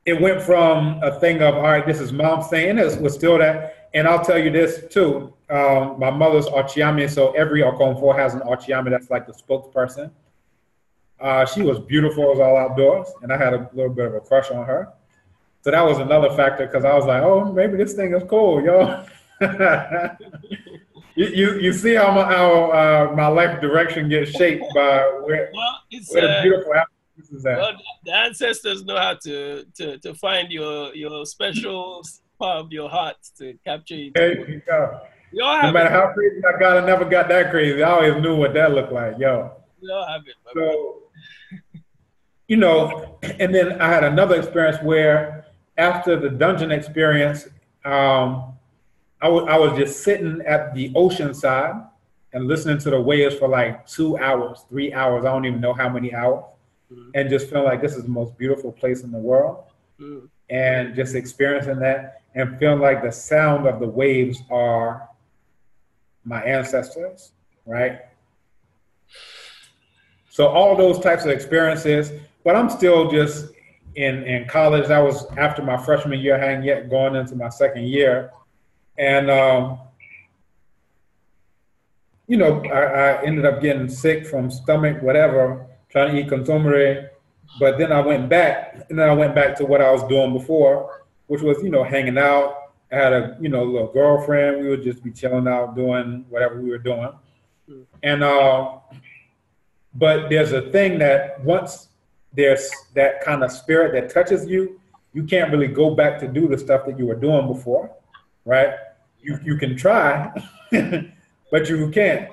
it went from a thing of, all right, this is mom's thing, and it was still that. And I'll tell you this too, my mother's Ochiame, so every Okonfo has an Ochiame that's like the spokesperson. She was beautiful, it was all outdoors, and I had a little bit of a crush on her. So that was another factor, because I was like, oh, maybe this thing is cool, yo. You see how my life direction gets shaped by where the beautiful is at. Well, the ancestors know how to find your special part of your heart to capture you. There you go. No matter how crazy I got, I never got that crazy. I always knew what that looked like, yo. We all have it. So, you know, and then I had another experience where after the dungeon experience, I was just sitting at the ocean side and listening to the waves for like 2 hours, 3 hours. I don't even know how many hours. And just feeling like this is the most beautiful place in the world. And just experiencing that and feeling like the sound of the waves are my ancestors, right? So all those types of experiences, but I'm still just in college. I was after my freshman year, I hadn't yet gone into my second year. And, you know, I ended up getting sick from stomach, whatever, trying to eat consomere. But then I went back, to what I was doing before, which was, you know, hanging out. I had a, you know, little girlfriend. We would just be chilling out, doing whatever we were doing. And But there's a thing that once there's that kind of spirit that touches you, you can't really go back to do the stuff that you were doing before, right? You can try, but you can't.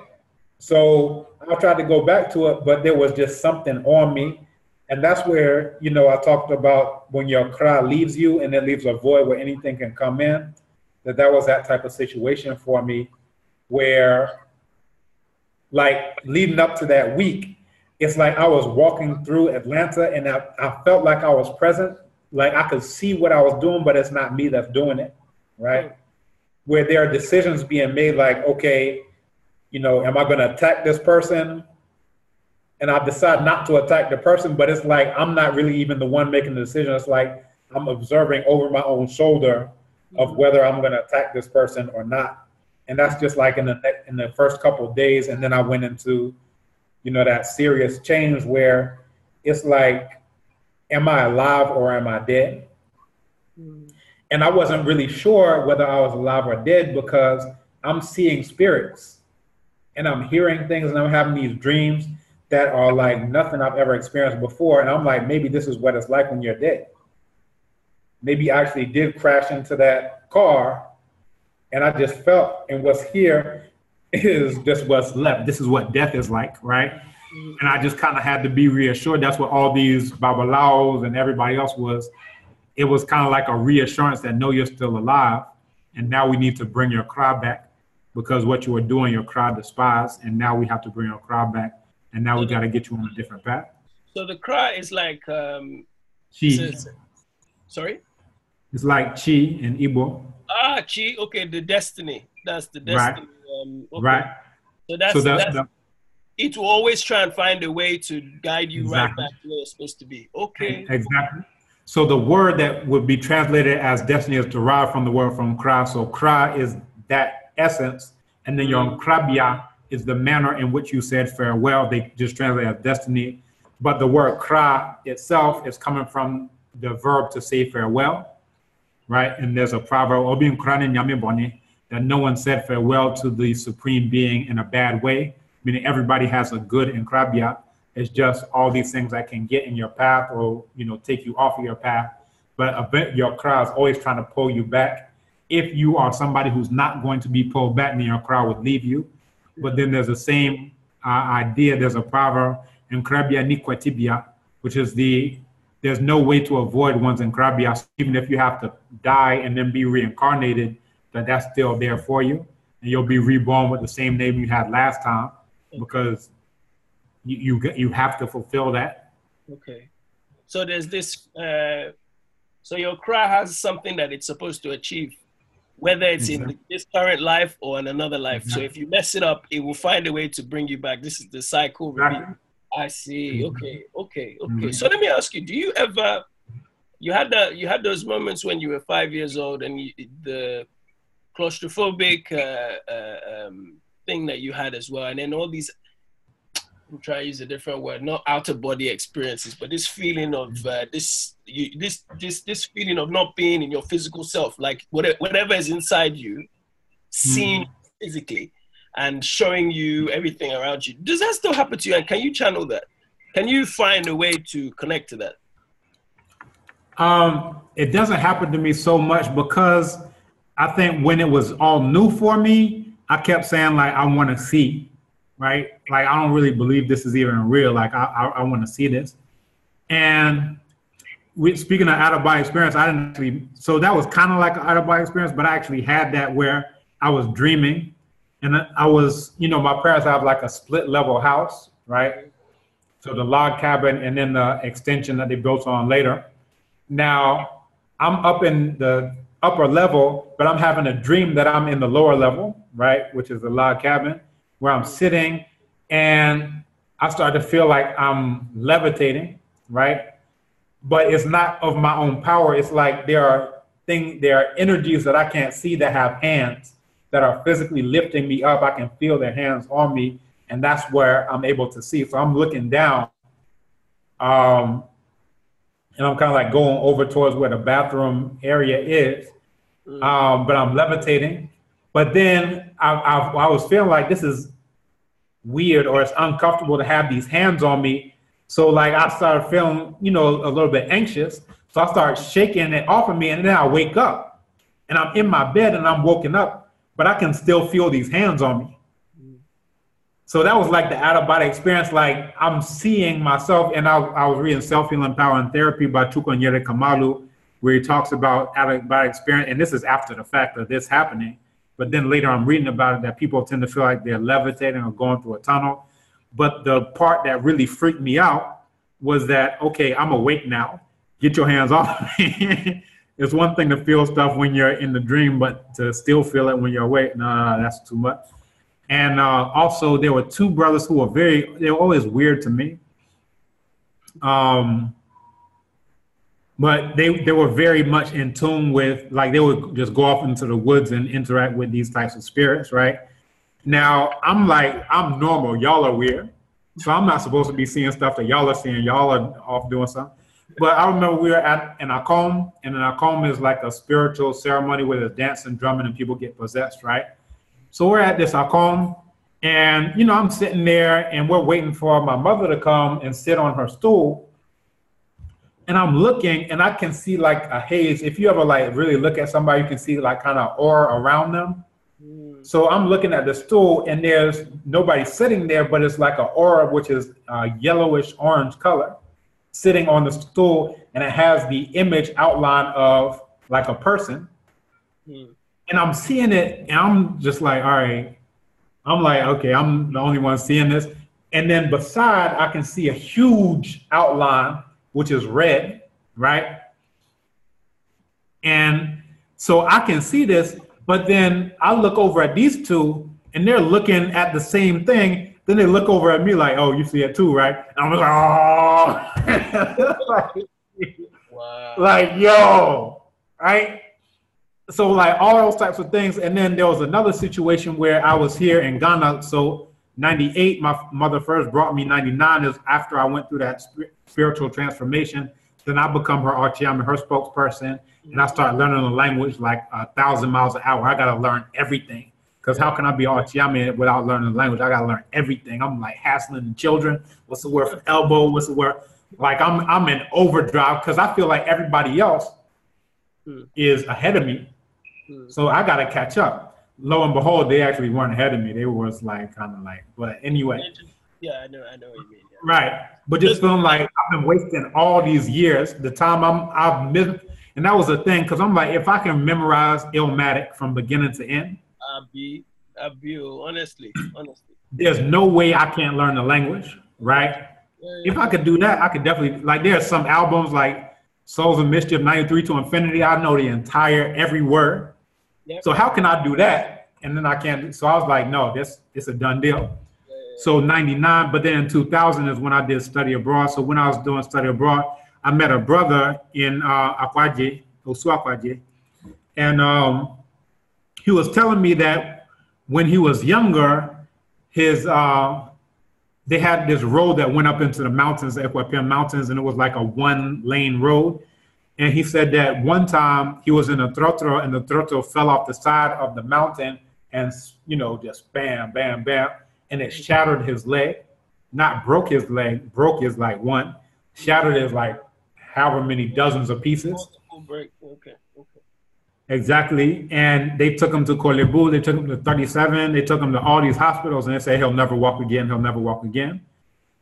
So I tried to go back to it, but there was just something on me. And that's where, you know, I talked about when your cry leaves you and it leaves a void where anything can come in, that was that type of situation for me where, like, leading up to that week, it's like I was walking through Atlanta and I felt like I was present. Like I could see what I was doing, but it's not me that's doing it, right? Where there are decisions being made like, okay, you know, am I going to attack this person? And I decide not to attack the person, but it's like I'm not really even the one making the decision. It's like I'm observing over my own shoulder of whether I'm going to attack this person or not. And that's just like in the first couple of days. And then I went into, you know, that serious change where it's like, am I alive or am I dead? And I wasn't really sure whether I was alive or dead because I'm seeing spirits and I'm hearing things and I'm having these dreams that are like nothing I've ever experienced before. And I'm like, maybe this is what it's like when you're dead. Maybe I actually did crash into that car and I just felt, and what's here is just what's left. This is what death is like, right? And I just kind of had to be reassured. That's what all these Babalaos and everybody else was. It was kind of like a reassurance that no, you're still alive. And now we need to bring your cry back because what you were doing, your cry despised. And now we have to bring your cry back. And now we got to get you on a different path. So the cry is like, chi. Sorry? It's like chi in Igbo. Ah, chi. Okay, the destiny. That's the destiny. Right. Okay. Right. So that's it will always try and find a way to guide you right back to where you're supposed to be. Okay. Exactly. So the word that would be translated as destiny is derived from the word from kra. So kra is that essence. And then your krabia is the manner in which you said farewell. They just translate as destiny. But the word kra itself is coming from the verb to say farewell, right? And there's a proverb, that no one said farewell to the supreme being in a bad way, meaning everybody has a good in krabia. It's just all these things that can get in your path or, you know, take you off of your path. But a bit your kra is always trying to pull you back. If you are somebody who's not going to be pulled back, then your kra would leave you. But then there's the same idea. There's a proverb in krabia nikwatibia, which is there's no way to avoid one's in krabia. Even if you have to die and then be reincarnated, that's still there for you. And you'll be reborn with the same name you had last time because you have to fulfill that. Okay. So there's this, so your cry has something that it's supposed to achieve, whether it's in this current life or in another life. So if you mess it up, it will find a way to bring you back. This is the cycle. Exactly. I see. Okay. So let me ask you, do you ever, you had those moments when you were 5 years old and the claustrophobic thing that you had as well, and then all these, I'm trying to use a different word, not outer body experiences, but this feeling of this feeling of not being in your physical self, like whatever is inside you, seen physically and showing you everything around you. Does that still happen to you? And can you channel that? Can you find a way to connect to that? It doesn't happen to me so much because I think when it was all new for me, I kept saying like, I want to see. Right? Like, I don't really believe this is even real. Like, I want to see this. And speaking of out-of-body experience, I didn't actually, so that was kind of like an out-of-body experience, but I actually had that where I was dreaming. And I was, you know, my parents have like a split level house, right? So the log cabin and then the extension that they built on later. Now, I'm up in the upper level, but I'm having a dream that I'm in the lower level, right? Which is the log cabin, where I'm sitting and I start to feel like I'm levitating, right? But it's not of my own power. It's like there are energies that I can't see that have hands that are physically lifting me up. I can feel their hands on me, and that's where I'm able to see. So I'm looking down, and I'm kind of like going over towards where the bathroom area is, but I'm levitating. But then I was feeling like this is weird or it's uncomfortable to have these hands on me. So like I started feeling, you know, a little bit anxious. So I started shaking it off of me, and then I wake up and I'm in my bed and I'm woken up, but I can still feel these hands on me. So that was like the out-of-body experience. Like I'm seeing myself, and I was reading Self-Healing Power and Therapy by Tukonyere Kamalu, where he talks about out-of-body experience. And this is after the fact of this happening. But then later I'm reading about it that people tend to feel like they're levitating or going through a tunnel. But the part that really freaked me out was that, okay, I'm awake now. Get your hands off me. It's one thing to feel stuff when you're in the dream, but to still feel it when you're awake, no, that's too much. And also there were two brothers who were they were always weird to me. But they were very much in tune with, like they would just go off into the woods and interact with these types of spirits, right? Now, I'm normal, y'all are weird. So I'm not supposed to be seeing stuff that y'all are seeing. Y'all are off doing something. But I remember we were at an Akom, and an Akom is like a spiritual ceremony where there's dancing, drumming, and people get possessed, right? So we're at this Akom, and, you know, I'm sitting there, and we're waiting for my mother to come and sit on her stool. And I'm looking, and I can see like a haze. If you ever like really look at somebody, you can see like kind of aura around them. So I'm looking at the stool, and there's nobody sitting there, but it's like an aura, which is a yellowish orange color, sitting on the stool, and it has the image outline of like a person. And I'm seeing it, and I'm just like, all right. I'm like, okay, I'm the only one seeing this. And then beside, I can see a huge outline, which is red, right? And so I can see this, but then I look over at these two, and they're looking at the same thing. Then they look over at me like, oh, you see it too, right? And I'm like, oh. Wow. Like, yo, right? So like all those types of things. And then there was another situation where I was here in Ghana. So 98, my mother first brought me. 99 is after I went through that spiritual transformation. Then I become her Archiam, her spokesperson. And I start learning the language like 1,000 miles an hour. I got to learn everything. Because how can I be Archiam without learning the language? I got to learn everything. I'm like hassling the children. What's the word for elbow? What's the word? Like I'm in overdrive because I feel like everybody else is ahead of me. So I got to catch up. Lo and behold, they actually weren't ahead of me. They was like kind of like, but anyway. Yeah, I know what you mean. Yeah. Right. But just feeling like I've been wasting all these years, the time I've missed. And that was the thing, because I'm like, if I can memorize Illmatic from beginning to end, I'll be honestly. There's no way I can't learn the language, right? Yeah. If I could do that, I could definitely, like there are some albums like Souls of Mischief, 93 to Infinity. I know the entire, every word. Yep. So how can I do that? And then I can't. So I was like, no, it's a done deal. Yeah. So 99, but then in 2000 is when I did study abroad. So when I was doing study abroad, I met a brother in Akwaje, Osu Akwaje. And he was telling me that when he was younger, they had this road that went up into the mountains, the Equapian Mountains, and it was like a 1-lane road. And he said that one time he was in a trotro, and the trotro fell off the side of the mountain and, you know, just bam, bam, bam. And it shattered his leg. Not broke his leg, broke his like one, shattered his like however many dozens of pieces. Multiple break. Okay. Exactly. And they took him to Kolebu, they took him to 37, they took him to all these hospitals, and they say he'll never walk again, he'll never walk again.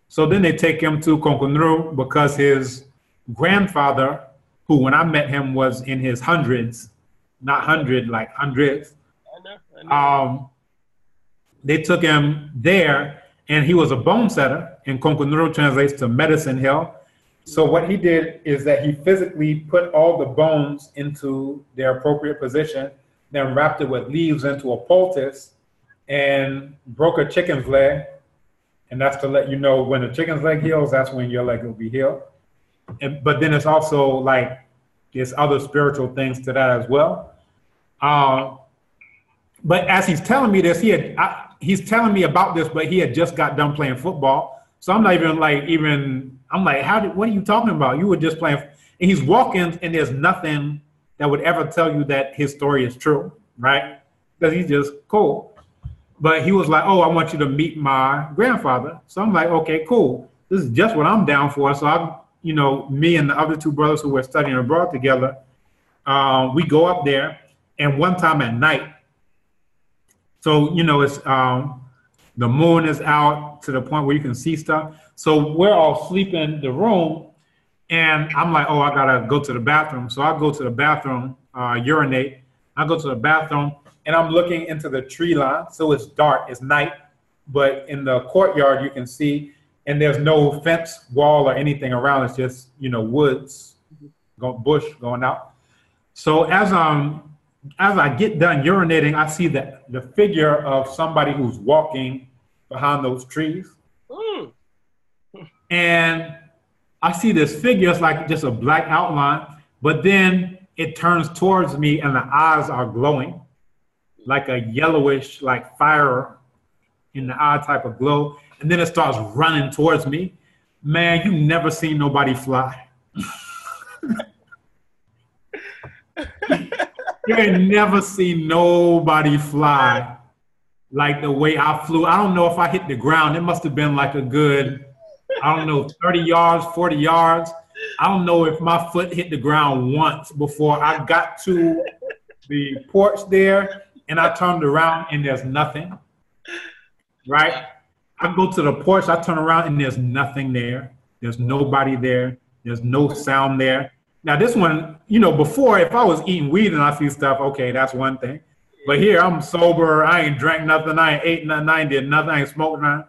So then they take him to Konkonru because his grandfather, who when I met him was in his hundreds, not hundred, like hundreds. I know. They took him there, and he was a bone setter, and Konkonru translates to medicine hill. So what he did is that he physically put all the bones into their appropriate position, then wrapped it with leaves into a poultice, and broke a chicken's leg. And that's to let you know when the chicken's leg heals, that's when your leg will be healed. But then it's also like there's other spiritual things to that as well. But as he's telling me this, he's telling me about this, but he had just got done playing football. So I'm not even I'm like, what are you talking about? You were just playing. And he's walking, and there's nothing that would ever tell you that his story is true, right? Because he's just cool. But he was like, oh, I want you to meet my grandfather. So I'm like, okay, cool. This is just what I'm down for. So me and the other two brothers who were studying abroad together, we go up there. And one time at night, so, it's the moon is out to the point where you can see stuff. So we're all sleeping in the room. And I'm like, oh, I got to go to the bathroom. So I go to the bathroom, urinate. I go to the bathroom. And I'm looking into the tree line. So it's dark, it's night, but in the courtyard you can see, and there's no fence, wall, or anything around. It's just, woods, bush going out. So as I get done urinating, I see the figure of somebody who's walking behind those trees. Mm. And I see this figure, it's like just a black outline, but then it turns towards me and the eyes are glowing. Like a yellowish, like fire in the eye type of glow. And then it starts running towards me. Man, you never seen nobody fly. You ain't never seen nobody fly like the way I flew. I don't know if I hit the ground. It must have been like a good, 30 yards, 40 yards. I don't know if my foot hit the ground once before I got to the porch there. And I turned around and there's nothing, right? I go to the porch, I turn around and there's nothing there. There's nobody there. There's no sound there. Now this one, before if I was eating weed and I see stuff, okay, that's one thing. But here I'm sober, I ain't drank nothing, I ain't ate nothing, I ain't did nothing, I ain't smoked nothing.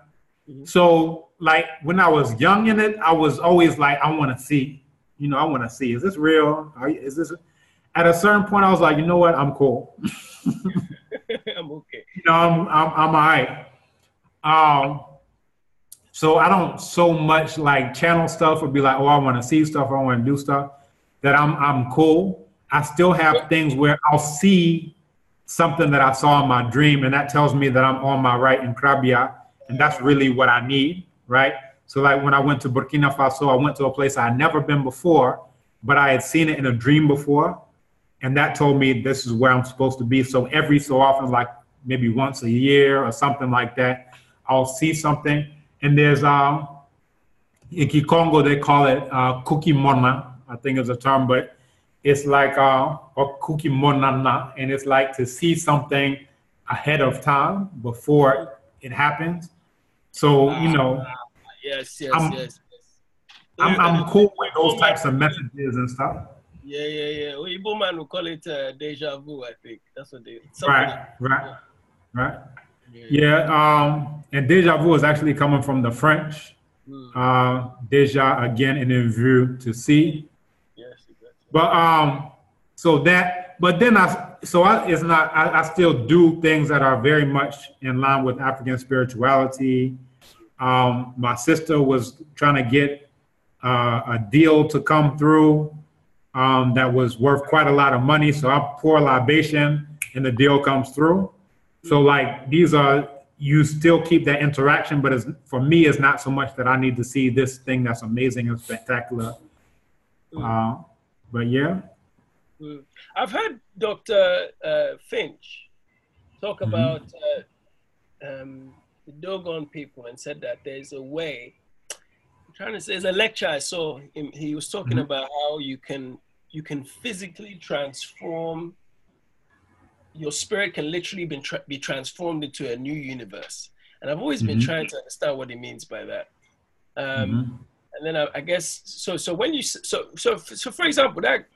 Mm-hmm. So like when I was young in it, I was always like, I want to see, I want to see, is this real? Is this? At a certain point, I was like, you know what? I'm cool. I'm okay. I'm all right. So I don't so much like channel stuff or be like, oh, I want to see stuff, I want to do stuff. That I'm cool. I still have things where I'll see something that I saw in my dream, and that tells me that I'm on my right in Krabia, and that's really what I need, right? So like when I went to Burkina Faso, I went to a place I had never been before, but I had seen it in a dream before. And that told me this is where I'm supposed to be. So every so often, like maybe once a year or something like that, I'll see something. And there's, in Kikongo, they call it kuki mona, I think is a term, but it's like or kuki monana. And it's like to see something ahead of time before it happens. So, Yes. I'm cool with those types of messages and stuff. Yeah. Well, Igbo man will call it deja vu, I think. That's what they... Right. Yeah, and deja vu is actually coming from the French. Deja, again, and then vu, to see. Yes, exactly. But, I still do things that are very much in line with African spirituality. My sister was trying to get a deal to come through that was worth quite a lot of money. So I pour a libation and the deal comes through. So like you still keep that interaction, but for me, it's not so much that I need to see this thing that's amazing and spectacular. But yeah. I've heard Dr. Finch talk about the Dogon people and said that there's a way. I'm trying to say, there's a lecture I saw. He was talking about how you can physically transform. Your spirit can literally be transformed into a new universe. And I've always been trying to understand what he means by that. And then I guess so when you for example, that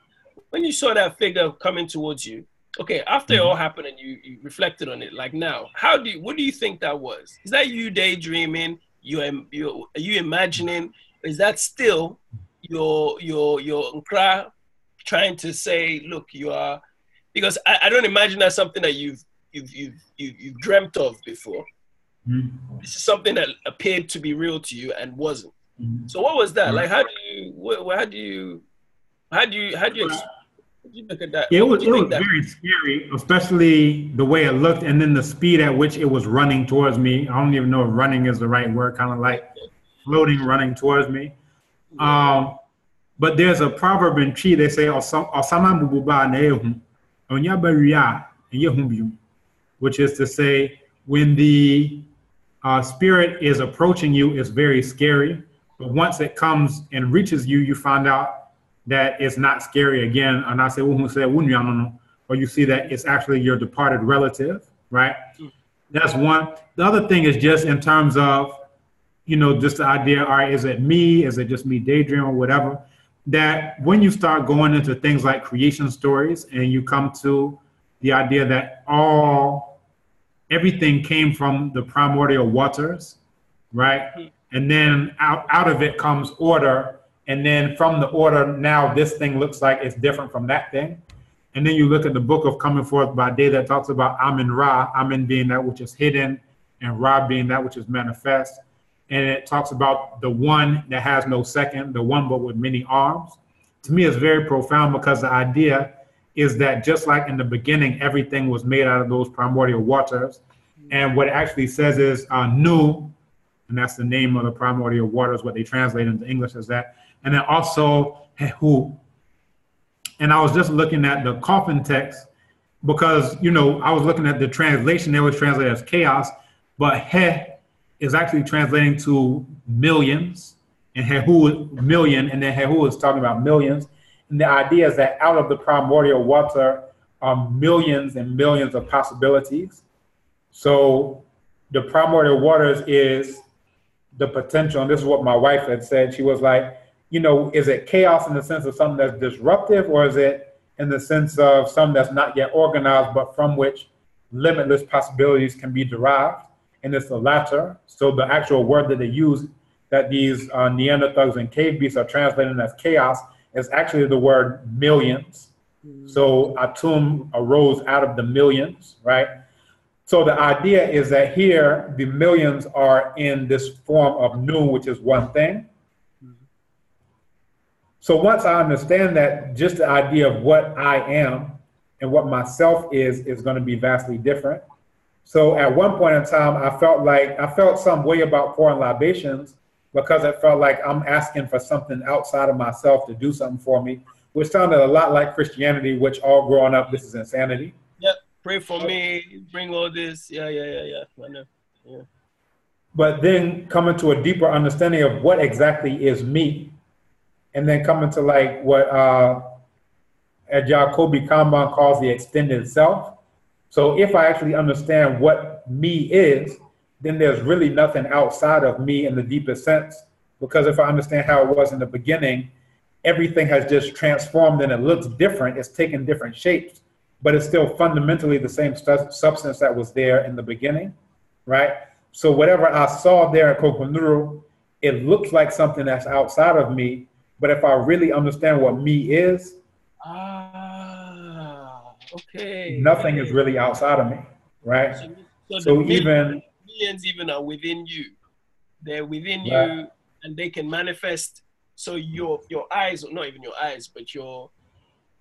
when you saw that figure coming towards you, okay, after it all happened and you reflected on it, like now, what do you think that was? Is that you daydreaming? Are you imagining? Is that still your Nkra trying to say, look, you are? Because I don't imagine that's something that you've dreamt of before. This is something that appeared to be real to you and wasn't. So what was that? Like, how do you look at that? It was very scary, especially the way it looked, and then the speed at which it was running towards me. I don't even know if running is the right word, kind of like floating, running towards me. But there's a proverb in Chi, they say, which is to say, when the spirit is approaching you, it's very scary. But once it comes and reaches you, you find out that it's not scary again. And I say, or you see that it's actually your departed relative, right? That's one. The other thing is just in terms of, you know, just the idea, all right, is it me? Is it just me daydreaming or whatever? That when you start going into things like creation stories and you come to the idea that everything came from the primordial waters, right? And then out of it comes order. And then from the order, now this thing looks like it's different from that thing. And then you look at the book of Coming Forth by Day that talks about Amen Ra, Amen being that which is hidden, and Ra being that which is manifest. And it talks about the one that has no second, the one but with many arms. To me, it's very profound because the idea is that just like in the beginning, everything was made out of those primordial waters. And what it actually says is Nu, and that's the name of the primordial waters, what they translate into English as that. And then also Hehu. And I was just looking at the coffin text because, you know, I was looking at the translation. They was translated as chaos, but He is actually translating to millions, and Hehu million, and then Hehu is talking about millions. And the idea is that out of the primordial water are millions and millions of possibilities. So the primordial waters is the potential, and this is what my wife had said. She was like, you know, is it chaos in the sense of something that's disruptive, or is it in the sense of something that's not yet organized, but from which limitless possibilities can be derived? And it's the latter. So the actual word that they use, that these Neanderthals and cave beasts are translating as chaos, is actually the word millions. So Atum arose out of the millions, right? So the idea is that here, the millions are in this form of Nu, which is one thing. So once I understand that, just the idea of what I am and what myself is going to be vastly different. So at one point in time, I felt some way about pouring libations because it felt like I'm asking for something outside of myself to do something for me, which sounded a lot like Christianity, which all growing up, this is insanity. Yep, pray for me, bring all this. Yeah. I know. Yeah. But then coming to a deeper understanding of what exactly is me, and then coming to like what Ọbádélé Kambon calls the extended self. So if I actually understand what me is, then there's really nothing outside of me in the deepest sense. Because if I understand how it was in the beginning, everything has just transformed and it looks different. It's taken different shapes, but it's still fundamentally the same substance that was there in the beginning, right? So whatever I saw there at Kokonuru, it looks like something that's outside of me. But if I really understand what me is, okay, nothing is really outside of me, right? So even millions even are within you. They're within right. you, and they can manifest. So your eyes, or not even your eyes, but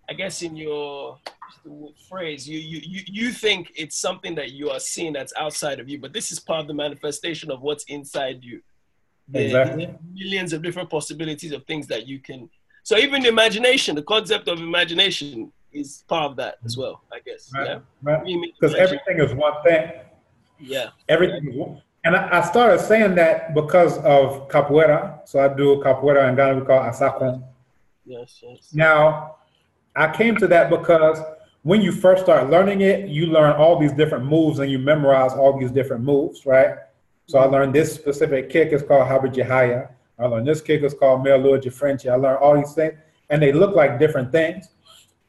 I guess in your phrase, you think it's something that you are seeing that's outside of you, but this is part of the manifestation of what's inside you. Exactly. There are millions of different possibilities of things that you can. So even the imagination, the concept of imagination is part of that as well, I guess. Right. Yeah. Right. Because everything is one thing. Yeah. Everything is one. And I started saying that because of capoeira. So I do capoeira in Ghana, we call asakon. Yes. Now, I came to that because when you first start learning it, you learn all these different moves and you memorize all these different moves, right? So I learned this specific kick is called Habajihaya. I learned this kick is called Melua French. I learned all these things, and they look like different things.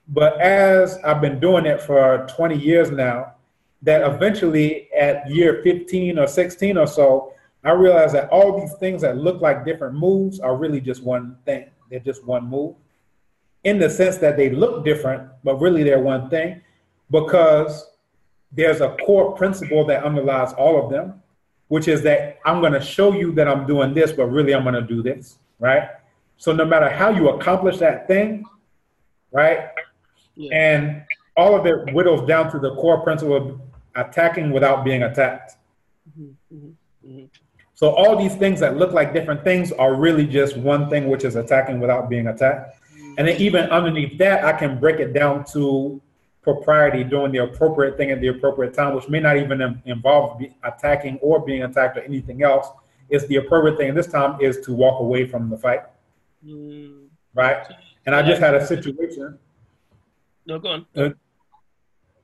But as I've been doing it for 20 years now, that eventually at year 15 or 16 or so, I realized that all these things that look like different moves are really just one thing. They're just one move. In the sense that they look different, but really they're one thing, because there's a core principle that underlies all of them, which is that I'm going to show you that I'm doing this, but really I'm going to do this, right? So no matter how you accomplish that thing, right? Yeah. And all of it whittles down to the core principle of attacking without being attacked. So all these things that look like different things are really just one thing, which is attacking without being attacked. And then even underneath that, I can break it down to propriety, doing the appropriate thing at the appropriate time, which may not even involve attacking or being attacked or anything else. It's the appropriate thing. And this time is to walk away from the fight. Right? And I just had a situation. No, go on.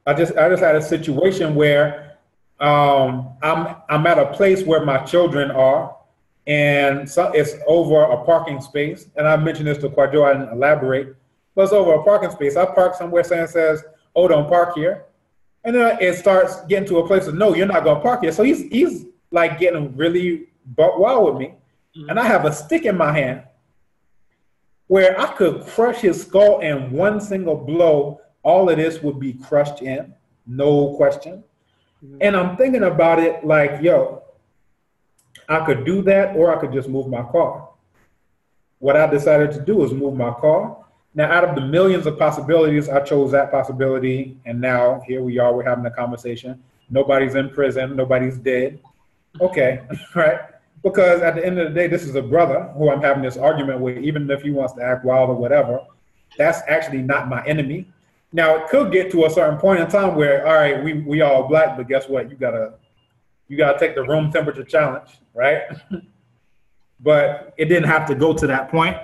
I just had a situation where I'm at a place where my children are, and so it's over a parking space. And I mentioned this to Kwadwo, I didn't elaborate, but it's over a parking space. I park somewhere, saying says, "Oh, don't park here," and then it starts getting to a place of, "No, you're not gonna park here." So he's like getting really buck wild with me, and I have a stick in my hand where I could crush his skull in one single blow. All of this would be crushed in, no question. And I'm thinking about it like, yo, I could do that, or I could just move my car. What I decided to do is move my car. Now, out of the millions of possibilities, I chose that possibility. And now here we are, we're having a conversation. Nobody's in prison, nobody's dead. Okay, right? Because at the end of the day, this is a brother who I'm having this argument with, even if he wants to act wild or whatever. That's actually not my enemy. Now, it could get to a certain point in time where, all right, we all black, but guess what? You gotta take the room temperature challenge, right? But it didn't have to go to that point.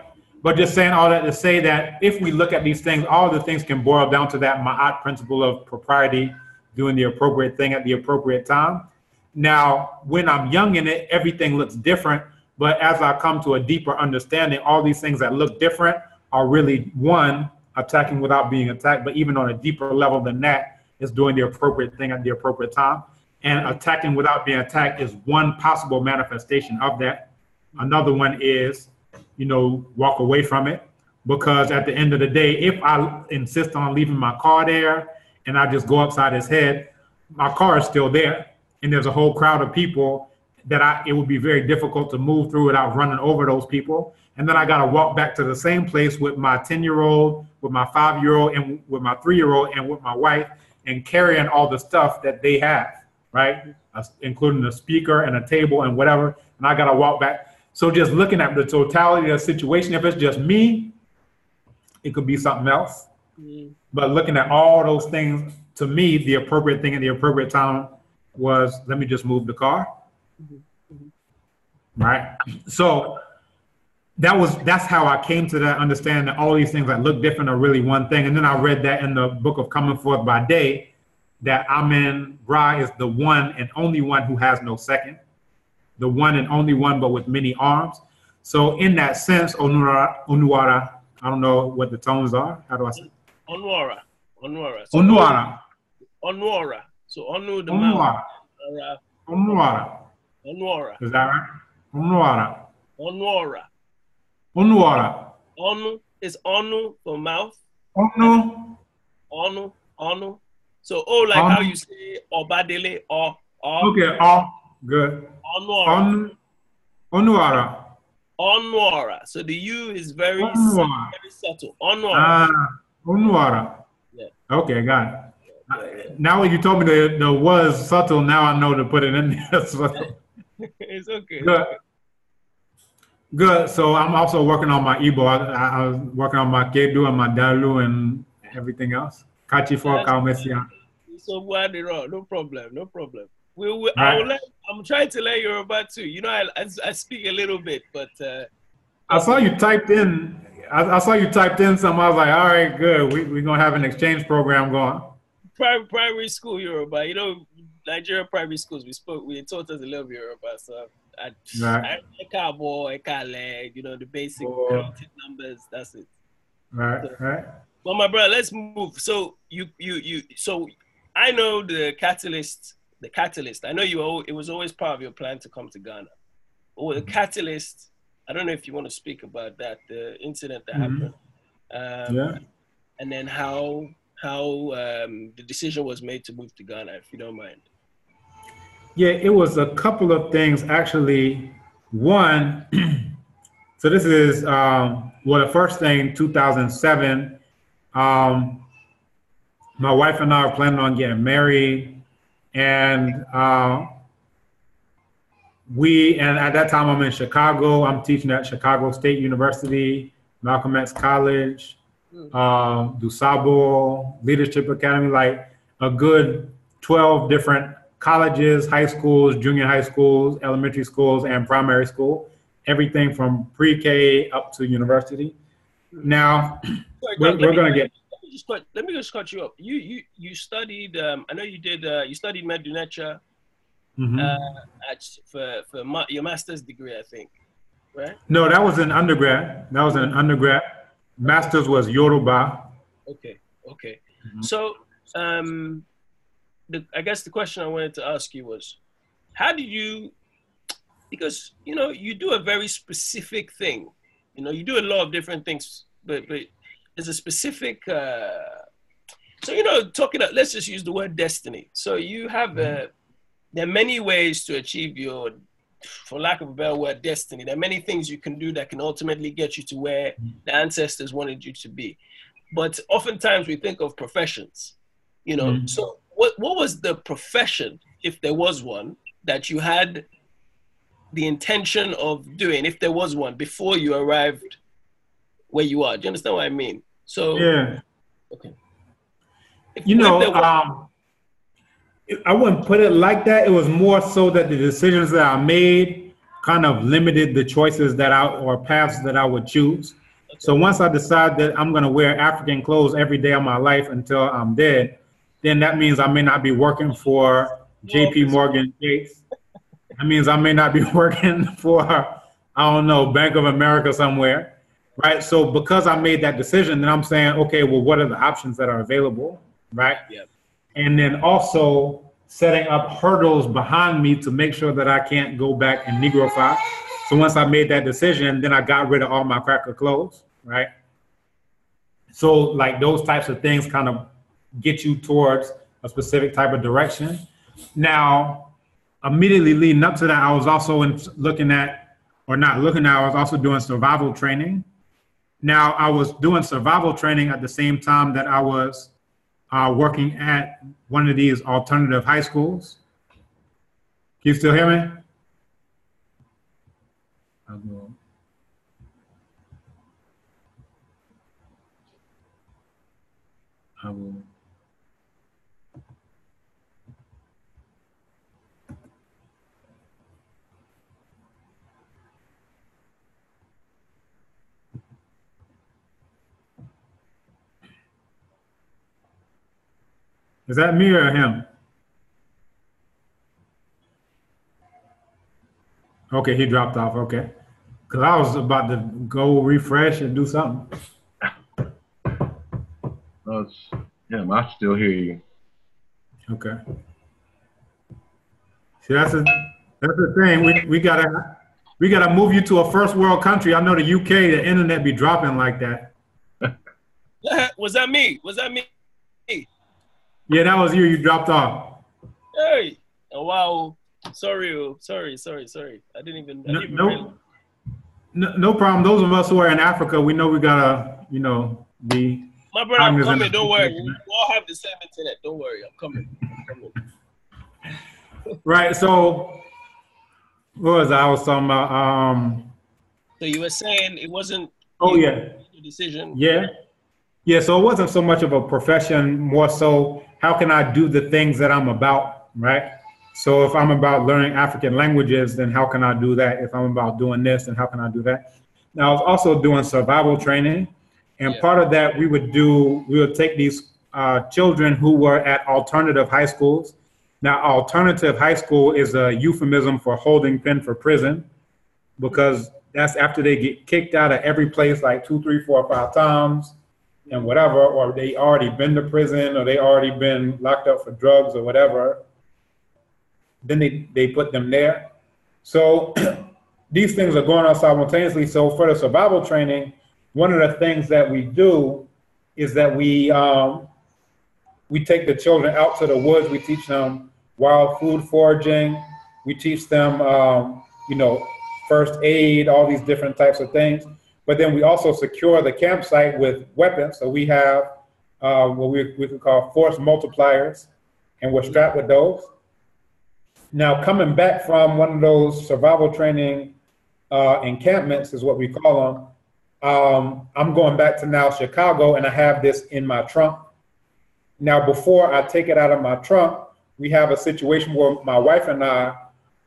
But just saying all that to say that if we look at these things, all the things can boil down to that ma'at principle of propriety, doing the appropriate thing at the appropriate time. Now, when I'm young in it, everything looks different. But as I come to a deeper understanding, all these things that look different are really, one, attacking without being attacked, but even on a deeper level than that, is doing the appropriate thing at the appropriate time. And attacking without being attacked is one possible manifestation of that. Another one is, walk away from it. Because at the end of the day, if I insist on leaving my car there and I just go upside his head, my car is still there. And there's a whole crowd of people that it would be very difficult to move through without running over those people. And then I got to walk back to the same place with my 10-year-old, with my 5-year-old, and with my 3-year-old, and with my wife, and carrying all the stuff that they have, right? Including a speaker and a table and whatever. And I got to walk back. So just looking at the totality of the situation, if it's just me, it could be something else. But looking at all those things, to me, the appropriate thing at the appropriate time was, let me just move the car. Right? So that's how I came to that understanding that all these things that look different are really one thing. And then I read that in the book of Coming Forth by Day, that Amen Ra is the one and only one who has no second, the one and only one, but with many arms. So in that sense, Onuara, I don't know what the tones are. How do I say it? Onuara. So Onuara. So Onu the Onuara. mouth. Onuara. Is that right? Onuara. Onu is Onu for mouth. Onu. So like how you say Ọbádélé or. Okay, good. Onuara. So the U is very subtle. Onuara. Yeah. Okay, got it. Now when you told me the was subtle, now I know to put it in there. It's okay. Good. So I'm also working on my Igbo. I was working on my Kedu and my Dalu and everything else. Kachi for Kalmesia. So no problem. I'm trying to learn Yoruba too. I speak a little bit, but I saw you typed in. I saw you typed in something. I was like, all right, good. We're gonna have an exchange program going. Primary school Yoruba. Nigerian primary schools. We taught us a little Yoruba. So the basic counting numbers. That's it. Right. Well, my brother, let's move. So so I know the catalyst. I know it was always part of your plan to come to Ghana. Or the catalyst. I don't know if you want to speak about that, the incident that happened. And then how the decision was made to move to Ghana, if you don't mind. Yeah, it was a couple of things actually. One, so this is the first thing, 2007. My wife and I are planning on getting married, and at that time I'm in Chicago. I'm teaching at Chicago State University, Malcolm X College. Dusabo, Leadership Academy, like a good 12 different colleges, high schools, junior high schools, elementary schools, and primary school, everything from pre-K up to university. Now, we're going to get... Let me just cut you up. You studied, I know you did, you studied Medunecha for your master's degree, I think, right? No, that was an undergrad. That was an undergrad. Master's was Yoruba. Okay. So, I guess the question I wanted to ask you was, how did you, because, you know, you do a very specific thing. You know, you do a lot of different things, but there's a specific, so, you know, let's just use the word destiny. So you have, there are many ways to achieve your, for lack of a better word, destiny. There are many things you can do that can ultimately get you to where the ancestors wanted you to be. But oftentimes we think of professions, you know, so what was the profession, if there was one, that you had the intention of doing, if there was one, before you arrived where you are? Do you understand what I mean? So, yeah. Okay. You know, I wouldn't put it like that. It was more so that the decisions that I made kind of limited the choices or paths that I would choose. Okay. So once I decide that I'm going to wear African clothes every day of my life until I'm dead, then that means I may not be working for JP Morgan Chase. That means I may not be working for, I don't know, Bank of America somewhere, right? So because I made that decision, then I'm saying, okay, well, what are the options that are available, right? Yeah. And then also setting up hurdles behind me to make sure that I can't go back and Negrify. So once I made that decision, then I got rid of all my cracker clothes, right? So like those types of things kind of get you towards a specific type of direction. Now, immediately leading up to that, I was also I was also doing survival training. Now, I was doing survival training at the same time that I was working at one of these alternative high schools. Can you still hear me? I will. Is that me or him? Okay, he dropped off, okay. Because I was about to go refresh and do something. Yeah, I still hear you. Okay. See, that's the thing. We gotta move you to a first world country. I know the UK, the internet be dropping like that. Was that me? Was that me? Yeah, that was you. You dropped off. Hey, oh, wow. Sorry. I didn't even realize. No problem. Those of us who are in Africa, we know we gotta, you know, be. My brother, I'm coming. Don't worry. We all have the same internet. Don't worry. I'm coming. Right. So, what was I was talking about? So you were saying it wasn't. Oh yeah. Your decision. Yeah. Yeah. So it wasn't so much of a profession, more so how can I do the things that I'm about, right? So if I'm about learning African languages, then how can I do that? If I'm about doing this, then how can I do that? Now I was also doing survival training. And part of that we would take these children who were at alternative high schools. Now, alternative high school is a euphemism for holding pen for prison, because that's after they get kicked out of every place like 2, 3, 4, 5 times and whatever, or they already been to prison, or they already been locked up for drugs or whatever. Then they put them there. So these things are going on simultaneously. So for the survival training, one of the things that we do is that we take the children out to the woods. We teach them wild food foraging. We teach them, you know, first aid, all these different types of things. But then we also secure the campsite with weapons. So we have what we could call force multipliers, and we're strapped with those. Now, coming back from one of those survival training encampments is what we call them. I'm going back to now Chicago, and I have this in my trunk. Now, before I take it out of my trunk, we have a situation where my wife and I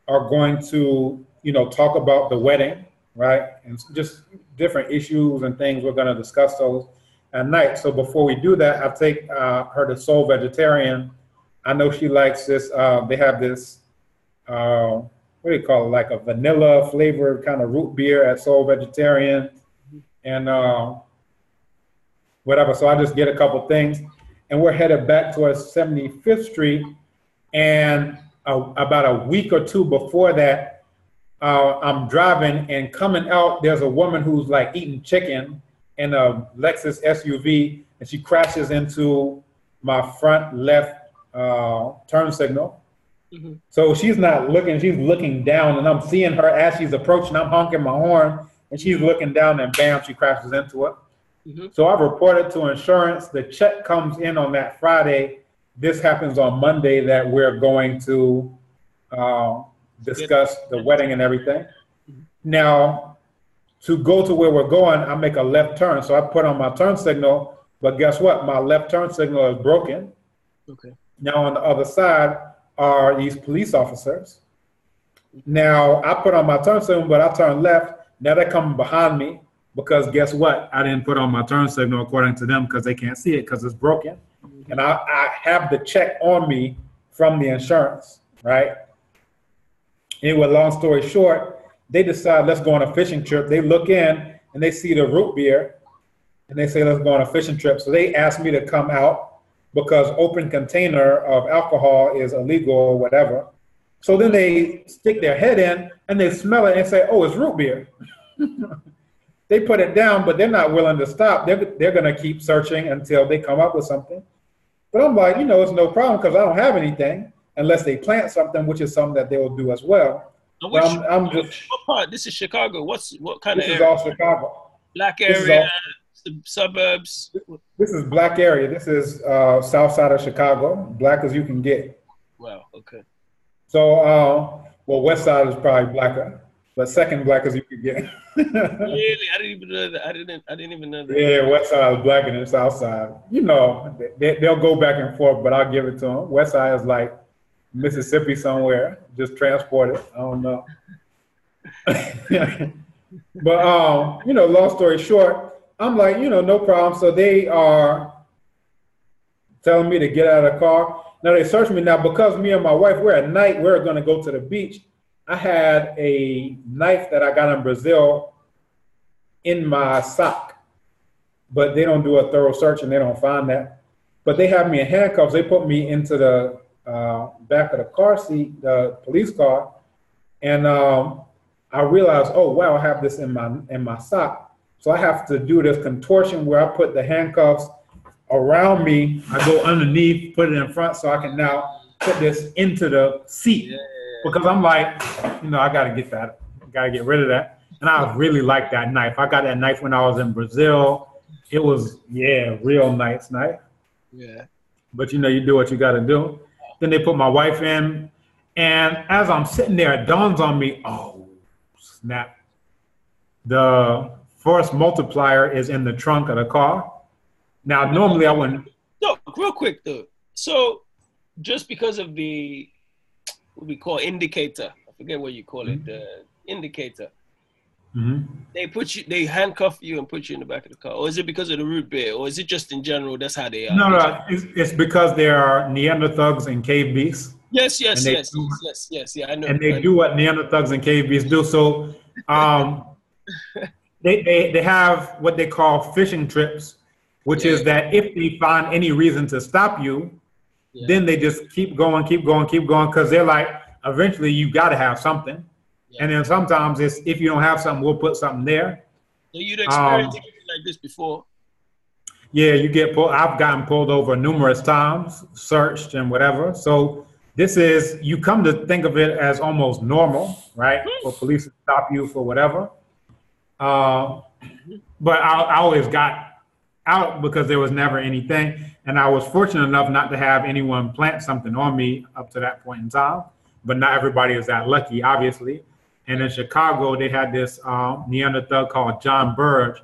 are going to, talk about the wedding, right? And just different issues and things. We're going to discuss those at night. So before we do that, I take her to Soul Vegetarian. I know she likes this. They have this, what do you call it? Like a vanilla flavored kind of root beer at Soul Vegetarian. And whatever. So I just get a couple things. And we're headed back towards 75th Street. And about a week or two before that, I'm driving, and coming out, there's a woman who's like eating chicken in a Lexus SUV, and she crashes into my front left turn signal. Mm-hmm. So she's not looking, she's looking down, and I'm seeing her as she's approaching. I'm honking my horn, and she's looking down, and bam, she crashes into it. Mm-hmm. So I reported to insurance. The check comes in on that Friday. This happens on Monday that we're going to discuss the wedding and everything. Mm-hmm. Now, to go to where we're going, I make a left turn. So I put on my turn signal, but guess what? My left turn signal is broken. Okay. Now on the other side are these police officers. Now I put on my turn signal, but I turn left. Now they're coming behind me because guess what? I didn't put on my turn signal according to them because they can't see it because it's broken. Mm-hmm. And I have the check on me from the insurance, right? Anyway, long story short, they decide, let's go on a fishing trip. They look in and they see the root beer and they say, let's go on a fishing trip. So they asked me to come out because open container of alcohol is illegal or whatever. So then they stick their head in and they smell it and say, oh, it's root beer. They put it down, but they're not willing to stop. They're going to keep searching until they come up with something. But I'm like, it's no problem because I don't have anything unless they plant something, which is something that they will do as well. I'm just. What part? This is Chicago. What kind of area? This is all Chicago. Black area, suburbs. This is black area. This is south side of Chicago, black as you can get. Wow. Okay. So, west side is probably blacker, but second black as you can get. Really? I didn't even know that. I didn't even know that. Yeah, west side is blacker than south side. They'll go back and forth, but I'll give it to them. West side is like Mississippi somewhere, just transport it. I don't know. But, long story short, I'm like, no problem. So they are telling me to get out of the car. Now they search me. Now, because me and my wife, we're at night, we're going to go to the beach. I had a knife that I got in Brazil in my sock, but they don't do a thorough search and they don't find that. But they have me in handcuffs. They put me into the back of the car seat, the police car, and I realized, oh wow, I have this in my sock. So I have to do this contortion where I put the handcuffs around me. I go underneath, put it in front, so I can now put this into the seat. Yeah. Because I'm like, I gotta get that, gotta get rid of that. And I really like that knife. I got that knife when I was in Brazil. It was, real nice knife. Yeah. But you do what you gotta do. Then they put my wife in, and as I'm sitting there, it dawns on me, oh, snap. The force multiplier is in the trunk of the car. Now, normally I wouldn't. No, real quick though. So just because of the, what we call indicator, I forget what you call it, the indicator. Mm-hmm. They handcuff you and put you in the back of the car, or is it because of the root beer, or is it just in general that's how they are? No, it's because they are Neanderthals and cave beasts. Yes, yeah, I know. And they do what Neanderthals and cave beasts do. So, they have what they call fishing trips, which is that if they find any reason to stop you, then they just keep going, because they're like, eventually you got to have something. Yeah. And then sometimes it's, if you don't have something, we'll put something there. So you'd experienced anything like this before? Yeah, you get pulled. I've gotten pulled over numerous times, searched and whatever. So this is, you come to think of it as almost normal, right? For police to stop you for whatever. But I always got out because there was never anything. And I was fortunate enough not to have anyone plant something on me up to that point in time. But not everybody is that lucky, obviously. And in Chicago, they had this Neanderthal called John Burge,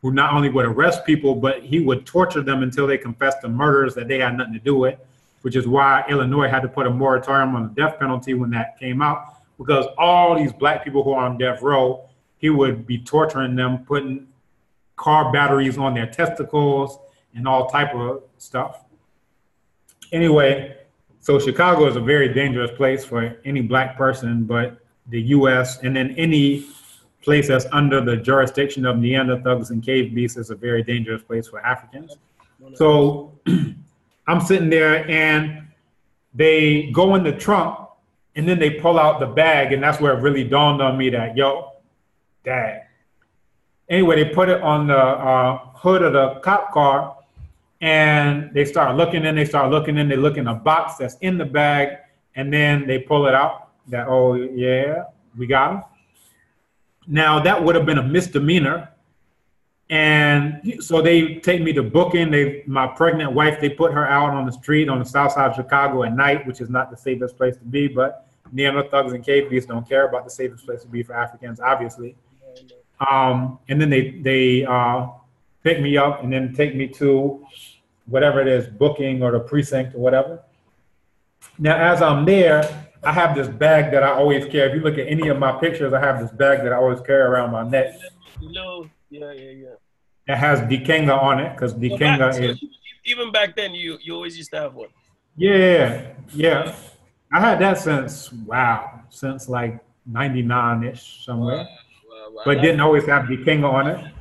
who not only would arrest people, but he would torture them until they confessed to murders that they had nothing to do with, which is why Illinois had to put a moratorium on the death penalty when that came out, because all these black people who are on death row, he would be torturing them, putting car batteries on their testicles and all type of stuff. Anyway, so Chicago is a very dangerous place for any black person, but the U.S. and then any place that's under the jurisdiction of Neanderthals and cave beasts is a very dangerous place for Africans. So I'm sitting there and they go in the trunk and then they pull out the bag, and that's where it really dawned on me that, yo, dang. Anyway, they put it on the hood of the cop car, and they start looking in, they look in a box that's in the bag, and then they pull it out that, oh yeah, we got him. Now that would have been a misdemeanor. And so they take me to booking. My pregnant wife, they put her out on the street on the south side of Chicago at night, which is not the safest place to be, but Neanderthals and cave beasts don't care about the safest place to be for Africans, obviously. And then they pick me up and then take me to whatever it is, booking or the precinct or whatever. Now, as I'm there, I have this bag that I always carry. If you look at any of my pictures, I have this bag that I always carry around my neck. Yeah. It has Dikenga on it, because Dikenga is... Even back then, you always used to have one. Yeah. I had that since like 99-ish somewhere. Wow. But didn't always have Dikenga on it.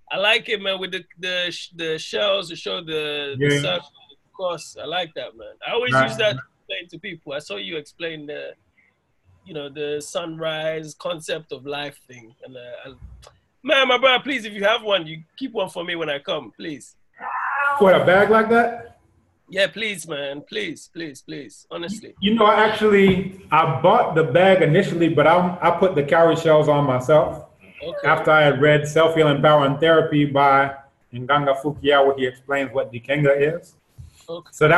I like it, man, with the shells to show the sun, of course. I like that, man. I always use that to explain to people. I saw you explain the sunrise concept of life thing. And man, my brother, please, if you have one, you keep one for me when I come, please. What, a bag like that? Yeah, please, man. Please. Honestly. You know, I bought the bag initially, but I put the cowrie shells on myself. Okay. After I had read Self-Healing Power and Therapy by Nganga Fukia, where he explains what Dikenga is. Okay. So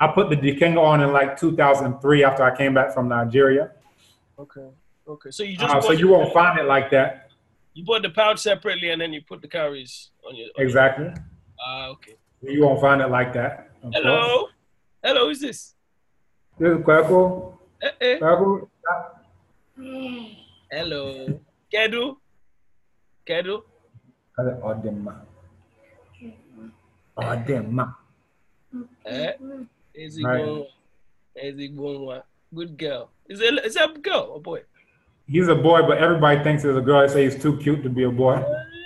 I put the Dikenga on in like 2003 after I came back from Nigeria. Okay. So you just so you won't find it like that. You bought the pouch separately and then you put the cowries on your... Exactly. Okay. You won't find it like that. Hello? Hello, who's this? This is Kweko. Kweko. Hello. Kedu? Odema. Is he going? Good girl. Is that a girl or boy? He's a boy, but everybody thinks he's a girl. They say he's too cute to be a boy.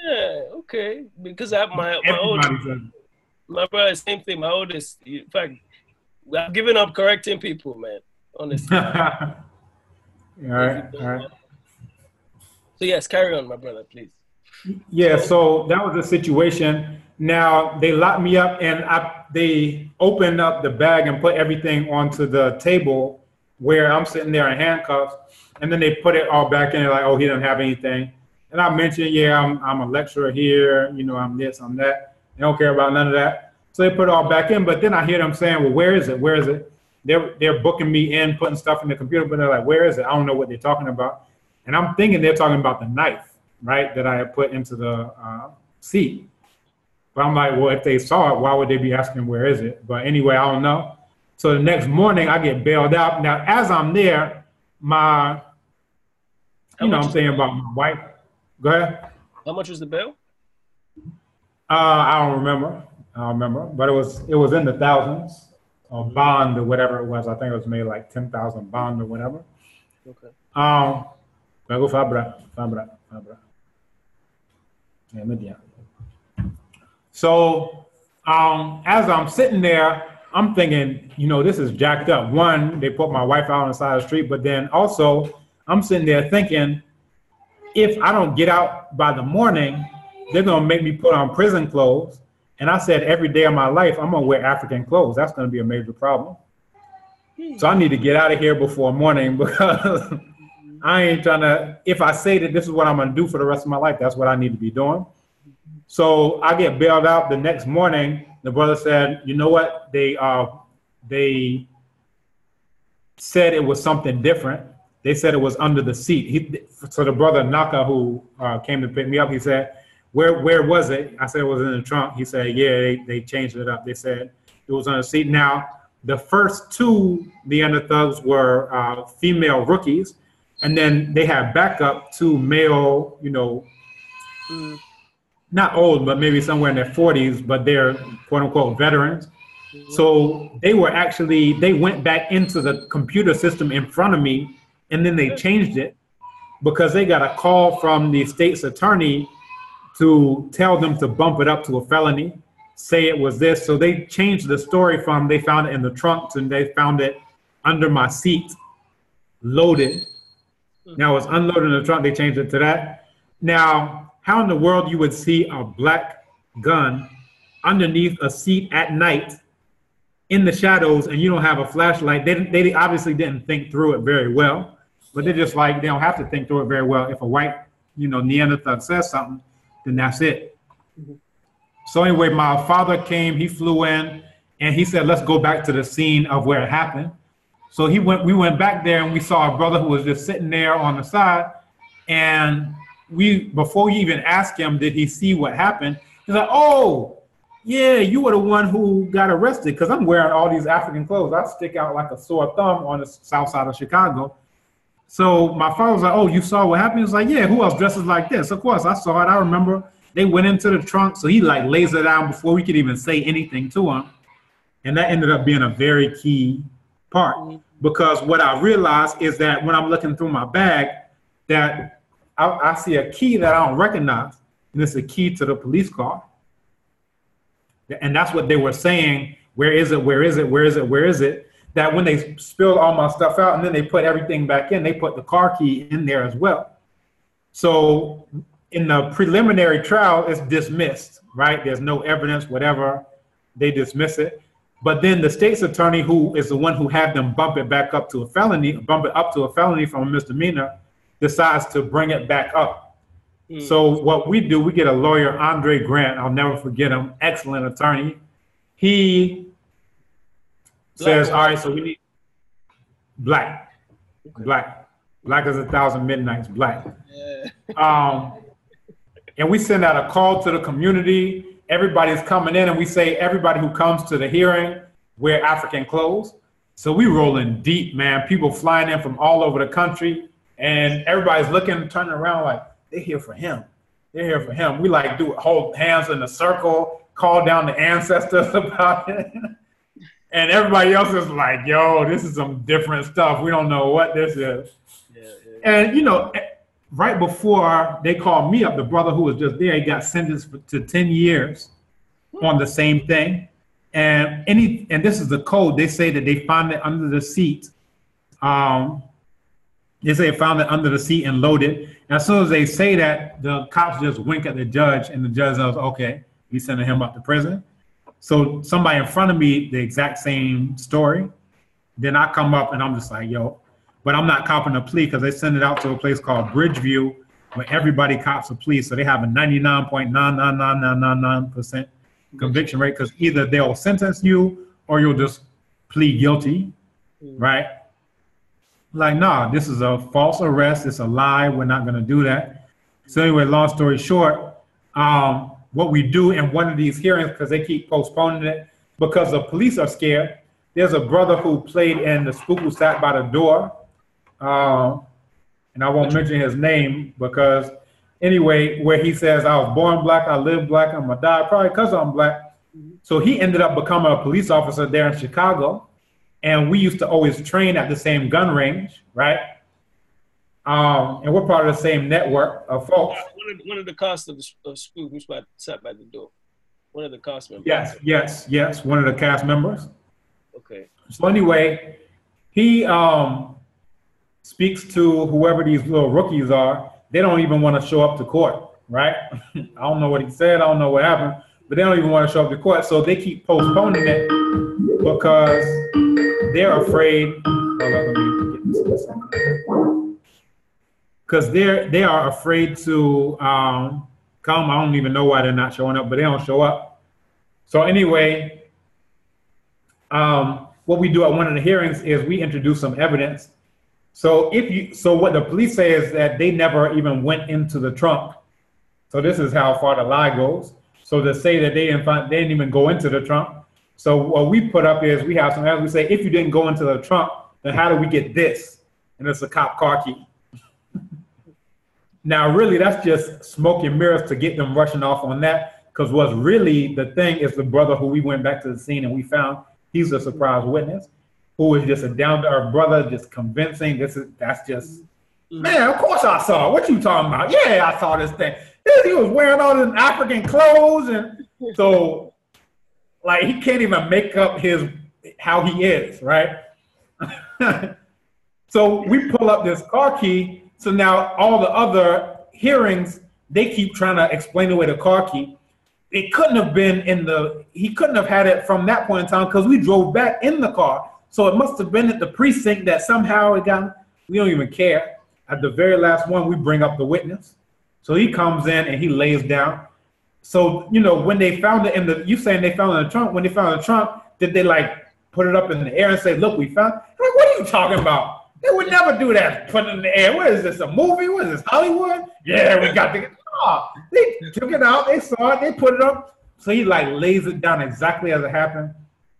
Yeah, okay. Because I have my brother, same thing. My oldest, in fact, I've given up correcting people, man. Honestly. All right. So yes, carry on, my brother, please. Yeah, so that was the situation. Now they locked me up and they opened up the bag and put everything onto the table where I'm sitting there in handcuffs. And then they put it all back in, like, oh, he doesn't have anything. And I mentioned, yeah, I'm a lecturer here. You know, I'm this, I'm that. They don't care about none of that. So they put it all back in. But then I hear them saying, well, where is it? Where is it? They're booking me in, putting stuff in the computer, but they're like, where is it? I don't know what they're talking about. And I'm thinking they're talking about the knife, right, that I had put into the seat. But I'm like, well, if they saw it, why would they be asking where is it? But anyway, I don't know. So the next morning, I get bailed out. Now, as I'm there, I'm saying about my wife. Go ahead. How much was the bail? I don't remember. But it was in the thousands. Or bond or whatever it was. I think it was made like 10,000 bond or whatever. Okay. So as I'm sitting there, I'm thinking, you know, this is jacked up. One, they put my wife out on the side of the street, but then also I'm sitting there thinking, if I don't get out by the morning, they're gonna make me put on prison clothes. And I said, every day of my life, I'm gonna wear African clothes. That's gonna be a major problem. So I need to get out of here before morning, because I ain't trying to, if I say that this is what I'm gonna do for the rest of my life, that's what I need to be doing. So I get bailed out the next morning. The brother said, you know what? They said it was something different. They said it was under the seat. So the brother Naka, who came to pick me up, he said, where was it? I said it was in the trunk. He said, yeah, they changed it up. They said it was on the seat. Now, the first two Leander thugs were female rookies, and then they had backup two male, you know, not old, but maybe somewhere in their 40s, but they're quote unquote veterans. So they went back into the computer system in front of me, and then they changed it because they got a call from the state's attorney to tell them to bump it up to a felony, say it was this. So they changed the story from they found it in the trunk to they found it under my seat, loaded. Now it's unloaded in the trunk, they changed it to that. Now, how in the world you would see a black gun underneath a seat at night in the shadows and you don't have a flashlight? They obviously didn't think through it very well, but they're just like, they don't have to think through it very well. If a white, you know, Neanderthal says something, then that's it. So anyway, my father came, he flew in, and he said, let's go back to the scene of where it happened. So we went back there and we saw a brother who was just sitting there on the side. And before we even asked him, did he see what happened? He's like, oh, yeah, you were the one who got arrested, because I'm wearing all these African clothes. I stick out like a sore thumb on the south side of Chicago. So my father was like, oh, you saw what happened? He was like, yeah, who else dresses like this? Of course, I saw it. I remember they went into the trunk. So he like lays it down before we could even say anything to him. And that ended up being a very key part, because what I realized is that when I'm looking through my bag, that I see a key that I don't recognize, and it's a key to the police car. And that's what they were saying. Where is it? Where is it? Where is it? Where is it? That when they spilled all my stuff out and then they put everything back in, they put the car key in there as well. So in the preliminary trial, it's dismissed, right? There's no evidence, whatever, they dismiss it. But then the state's attorney, who is the one who had them bump it up to a felony from a misdemeanor, decides to bring it back up. So what we do, we get a lawyer, Andre Grant, I'll never forget him, excellent attorney. He says, all right, so we need black as 1,000 midnights, black. Yeah. And we send out a call to the community. Everybody's coming in, and we say everybody who comes to the hearing wear African clothes. So we rolling deep, man. People flying in from all over the country, and everybody's looking, turning around like, they're here for him. They're here for him. We like hold hands in a circle, call down the ancestors about it. And everybody else is like, yo, this is some different stuff. We don't know what this is. And, you know, right before they called me up, the brother who was just there, he got sentenced to 10 years on the same thing. And this is the code. They say that they found it under the seat. They say they found it under the seat and loaded. And as soon as they say that, the cops just wink at the judge, and the judge says, okay, we sending him up to prison. So somebody in front of me, the exact same story. Then I come up and I'm just like, yo, but I'm not copping a plea, because they send it out to a place called Bridgeview, where everybody cops a plea. So they have a 99.99999% conviction rate, because either they'll sentence you or you'll just plead guilty, right? Like, nah, this is a false arrest. It's a lie. We're not going to do that. So anyway, long story short, what we do in one of these hearings, because they keep postponing it, because the police are scared. There's a brother who played in the Spook Who Sat by the Door. And I won't mention his name, because anyway, where he says, I was born black, I live black, I'm gonna die, probably because I'm black. So he ended up becoming a police officer there in Chicago. And we used to always train at the same gun range, right? And we're part of the same network of folks. One of the cast of Spook Who Sat by the Door. One of the cast members. Yes. One of the cast members. Okay. So anyway, he speaks to whoever these little rookies are. They don't even want to show up to court, right? I don't know what he said. I don't know what happened, but they don't even want to show up to court. So they keep postponing it because they're afraid. Because they are afraid to come. I don't even know why they're not showing up, but they don't show up. So anyway, what we do at one of the hearings is we introduce some evidence. So what the police say is that they never even went into the trunk So this is how far the lie goes. So to say that they didn't even go into the trunk. So what we put up is we have some evidence. We say, if you didn't go into the trunk, then how do we get this? And it's a cop car key. Now, really, that's just smoke and mirrors to get them rushing off on that. Because what's really the thing is the brother who we went back to the scene and we found, he's a surprise witness, who is just a down-to-earth brother, just convincing. That's just, man, of course I saw it. What you talking about? Yeah, I saw this thing. He was wearing all his African clothes, and so like he can't even make up how he is, right? So we pull up this car key. So now all the other hearings, they keep trying to explain away the car key. It couldn't have been he couldn't have had it from that point in time because we drove back in the car. So it must have been at the precinct that somehow it got, we don't even care. At the very last one, we bring up the witness. So he comes in and he lays down. So, you know, when they found it you saying they found it in the trunk, when they found it in the trunk, did they like put it up in the air and say, look, we found it? Like, what are you talking about? They would never do that, put it in the air. What is this, a movie? What is this, Hollywood? Yeah, we got the, they took it out, they saw it, they put it up. So he like lays it down exactly as it happened.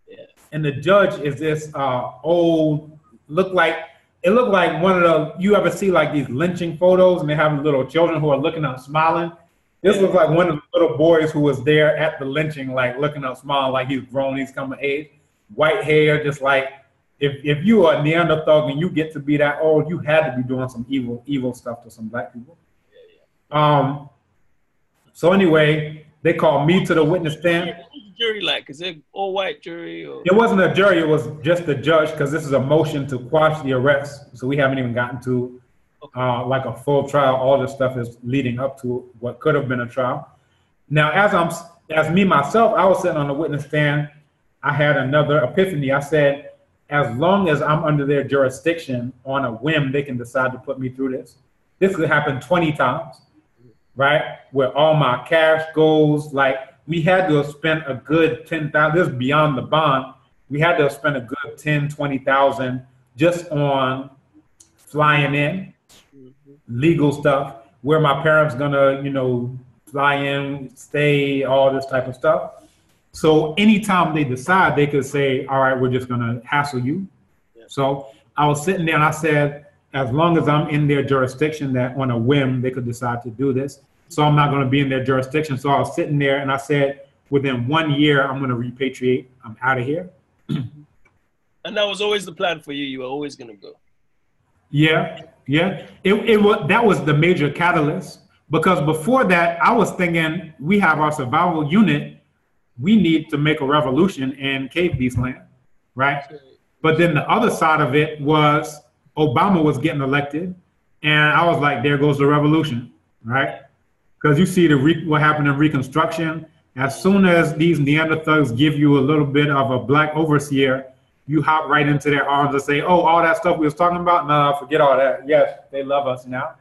Yeah. And the judge is this old, it looked like one of the, you ever see like these lynching photos and they have little children who are looking up smiling? This was like one of the little boys who was there at the lynching, like looking up smiling like he's grown, he's come of age. White hair, just like, if you are a Neanderthal and you get to be that old, you had to be doing some evil stuff to some black people. So anyway, they called me to the witness stand. What was the jury like? Is it all white jury? Or? It wasn't a jury, it was just the judge, because this is a motion to quash the arrest. So we haven't even gotten to like a full trial. All this stuff is leading up to what could have been a trial. Now, as me myself, I was sitting on the witness stand, I had another epiphany. I said, as long as I'm under their jurisdiction, on a whim, they can decide to put me through this. This could happen 20 times, right? Where all my cash goes, like we had to have spent a good 10,000, this is beyond the bond. We had to have spent a good 10, 20,000 just on flying in, legal stuff, where my parents gonna, you know, fly in, stay, all this type of stuff. So anytime they decide, they could say, all right, we're just gonna hassle you. Yeah. So I was sitting there and I said, as long as I'm in their jurisdiction, that on a whim, they could decide to do this. So I'm not gonna be in their jurisdiction. So I was sitting there and I said, within 1 year, I'm gonna repatriate, I'm out of here. And that was always the plan for you, you were always gonna go. Yeah. That was the major catalyst, because before that, I was thinking we have our survival unit, we need to make a revolution in Cave Beast land, right? But then the other side of it was Obama was getting elected, and I was like, there goes the revolution, right? Because you see what happened in Reconstruction. As soon as these Neanderthals give you a little bit of a black overseer, you hop right into their arms and say, oh, all that stuff we was talking about? No, forget all that. Yes, they love us now.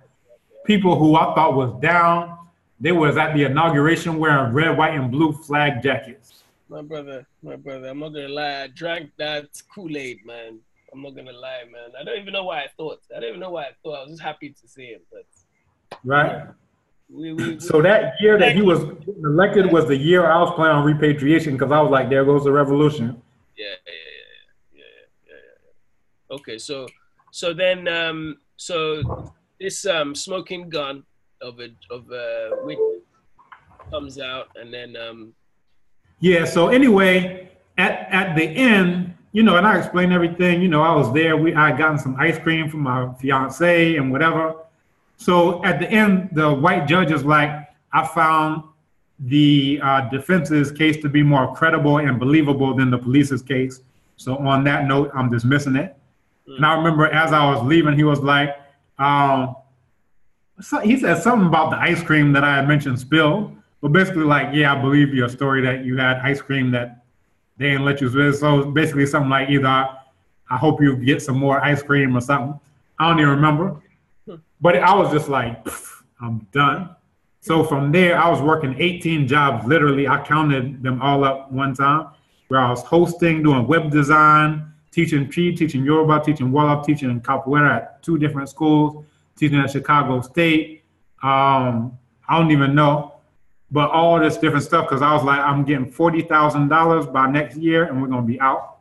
People who I thought was down, they was at the inauguration wearing red, white, and blue flag jackets. My brother, I'm not gonna lie. I drank that Kool-Aid, man. I'm not gonna lie, man. I don't even know why I thought. I was just happy to see him, but right. So that year that he was elected was the year I was planning on repatriation, because I was like, there goes the revolution. Yeah. Okay, so then so this smoking gun of witness comes out, and then yeah. So anyway, at the end, you know, and I explained everything. You know, I was there. I had gotten some ice cream from my fiance and whatever. So at the end, the white judge is like, I found the defense's case to be more credible and believable than the police's case. So on that note, I'm dismissing it. And I remember as I was leaving, he was like, he said something about the ice cream that I had mentioned spilled, but basically like, yeah, I believe your story that you had ice cream that they didn't let you spill. So basically something like either I hope you get some more ice cream or something. I don't even remember. But I was just like, I'm done. So from there, I was working 18 jobs. Literally, I counted them all up one time, where I was hosting, doing web design, teaching Tree, teaching Yoruba, teaching Wolof, teaching Capoeira at 2 different schools, teaching at Chicago State. I I don't even know. But all this different stuff, because I was like, I'm getting $40,000 by next year, and we're gonna be out.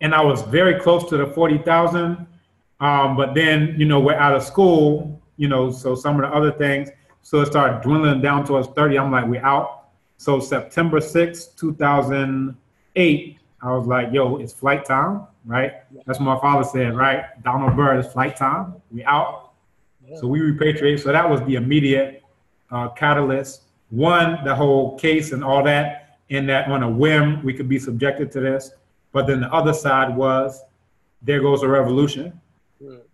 And I was very close to the 40,000, but then we're out of school, so some of the other things, so it started dwindling down towards 30. I'm like, we're out. So September 6th, 2008, I was like, yo, it's flight time, right? That's what my father said, right? Donald Byrd, it's flight time. We out. So we repatriated. So that was the immediate catalyst. One, the whole case and all that, in that on a whim, we could be subjected to this. But then the other side was, there goes a revolution.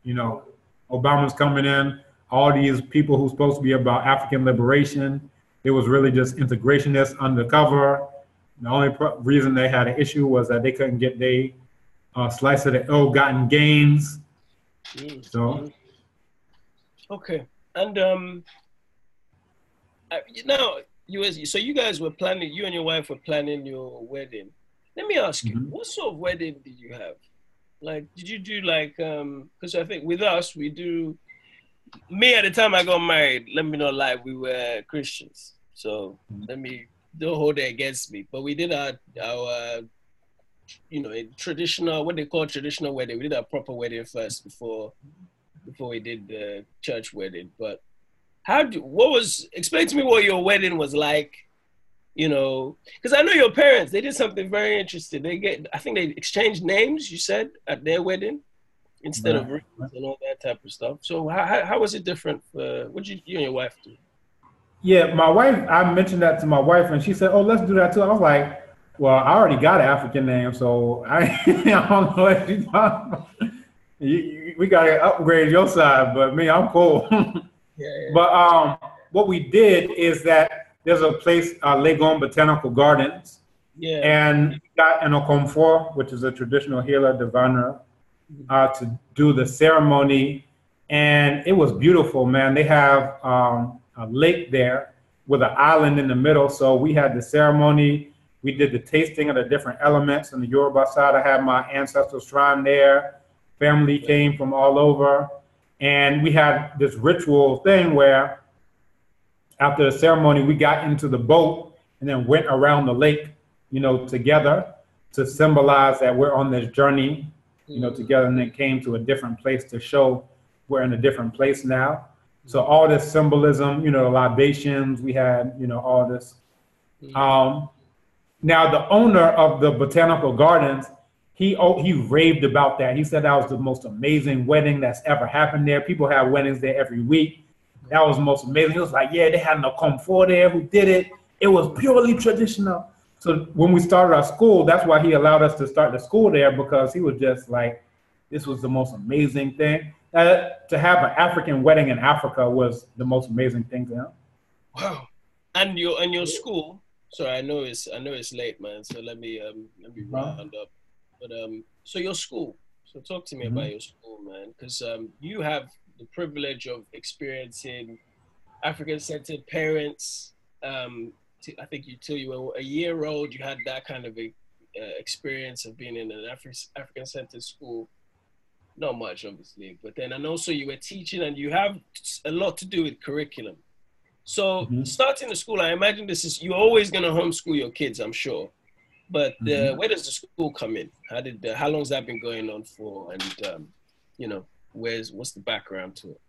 Obama's coming in, all these people who's supposed to be about African liberation, it was really just integrationists undercover. The only reason they had an issue was that they couldn't get their slice of the ill-gotten gains. So. Okay, and now so you guys were planning. You and your wife were planning your wedding. Let me ask you, what sort of wedding did you have? Like, did you do like because I think with us we do. Me at the time I got married, let me not lie, we were Christians. So don't hold it against me. But we did our traditional, what they call traditional wedding. We did our proper wedding first before we did the church wedding. But explain to me what your wedding was like, because I know your parents, they did something very interesting. I think they exchanged names, you said, at their wedding. Instead of rings and all that type of stuff. So how was it different? What did you and your wife do? Yeah, my wife, I mentioned that to my wife, and she said, oh, let's do that too. I was like, well, I already got an African name, so I don't know what you're talking about. We got to upgrade your side, but me, I'm cool. Yeah. But what we did is that there's a place, Legon Botanical Gardens, and we got an Okomfor, which is a traditional healer, diviner, to do the ceremony, and it was beautiful, man. They have a lake there with an island in the middle, so we had the ceremony. We did the tasting of the different elements. On the Yoruba side, I had my ancestral shrine there. Family came from all over, and we had this ritual thing where after the ceremony, we got into the boat and then went around the lake, together to symbolize that we're on this journey together, and then came to a different place to show we're in a different place now. So all this symbolism, libations, we had, all this. Now the owner of the Botanical Gardens, he raved about that. He said that was the most amazing wedding that's ever happened there. People have weddings there every week. That was the most amazing. He was like, yeah, they had no comfort there who did it. It was purely traditional. So when we started our school, that's why he allowed us to start the school there, because he was just like, this was the most amazing thing. To have an African wedding in Africa was the most amazing thing to him. Wow. And your school, sorry, I know it's late, man. So let me round up. But so your school. So talk to me about your school, man, because you have the privilege of experiencing African-centered parents. I think till you were a year old, you had that kind of experience of being in an African-centered school. Not much, obviously, but then, and also you were teaching, and you have a lot to do with curriculum. So starting the school, I imagine you're always going to homeschool your kids, I'm sure. But where does the school come in? How long has that been going on for? And what's the background to it?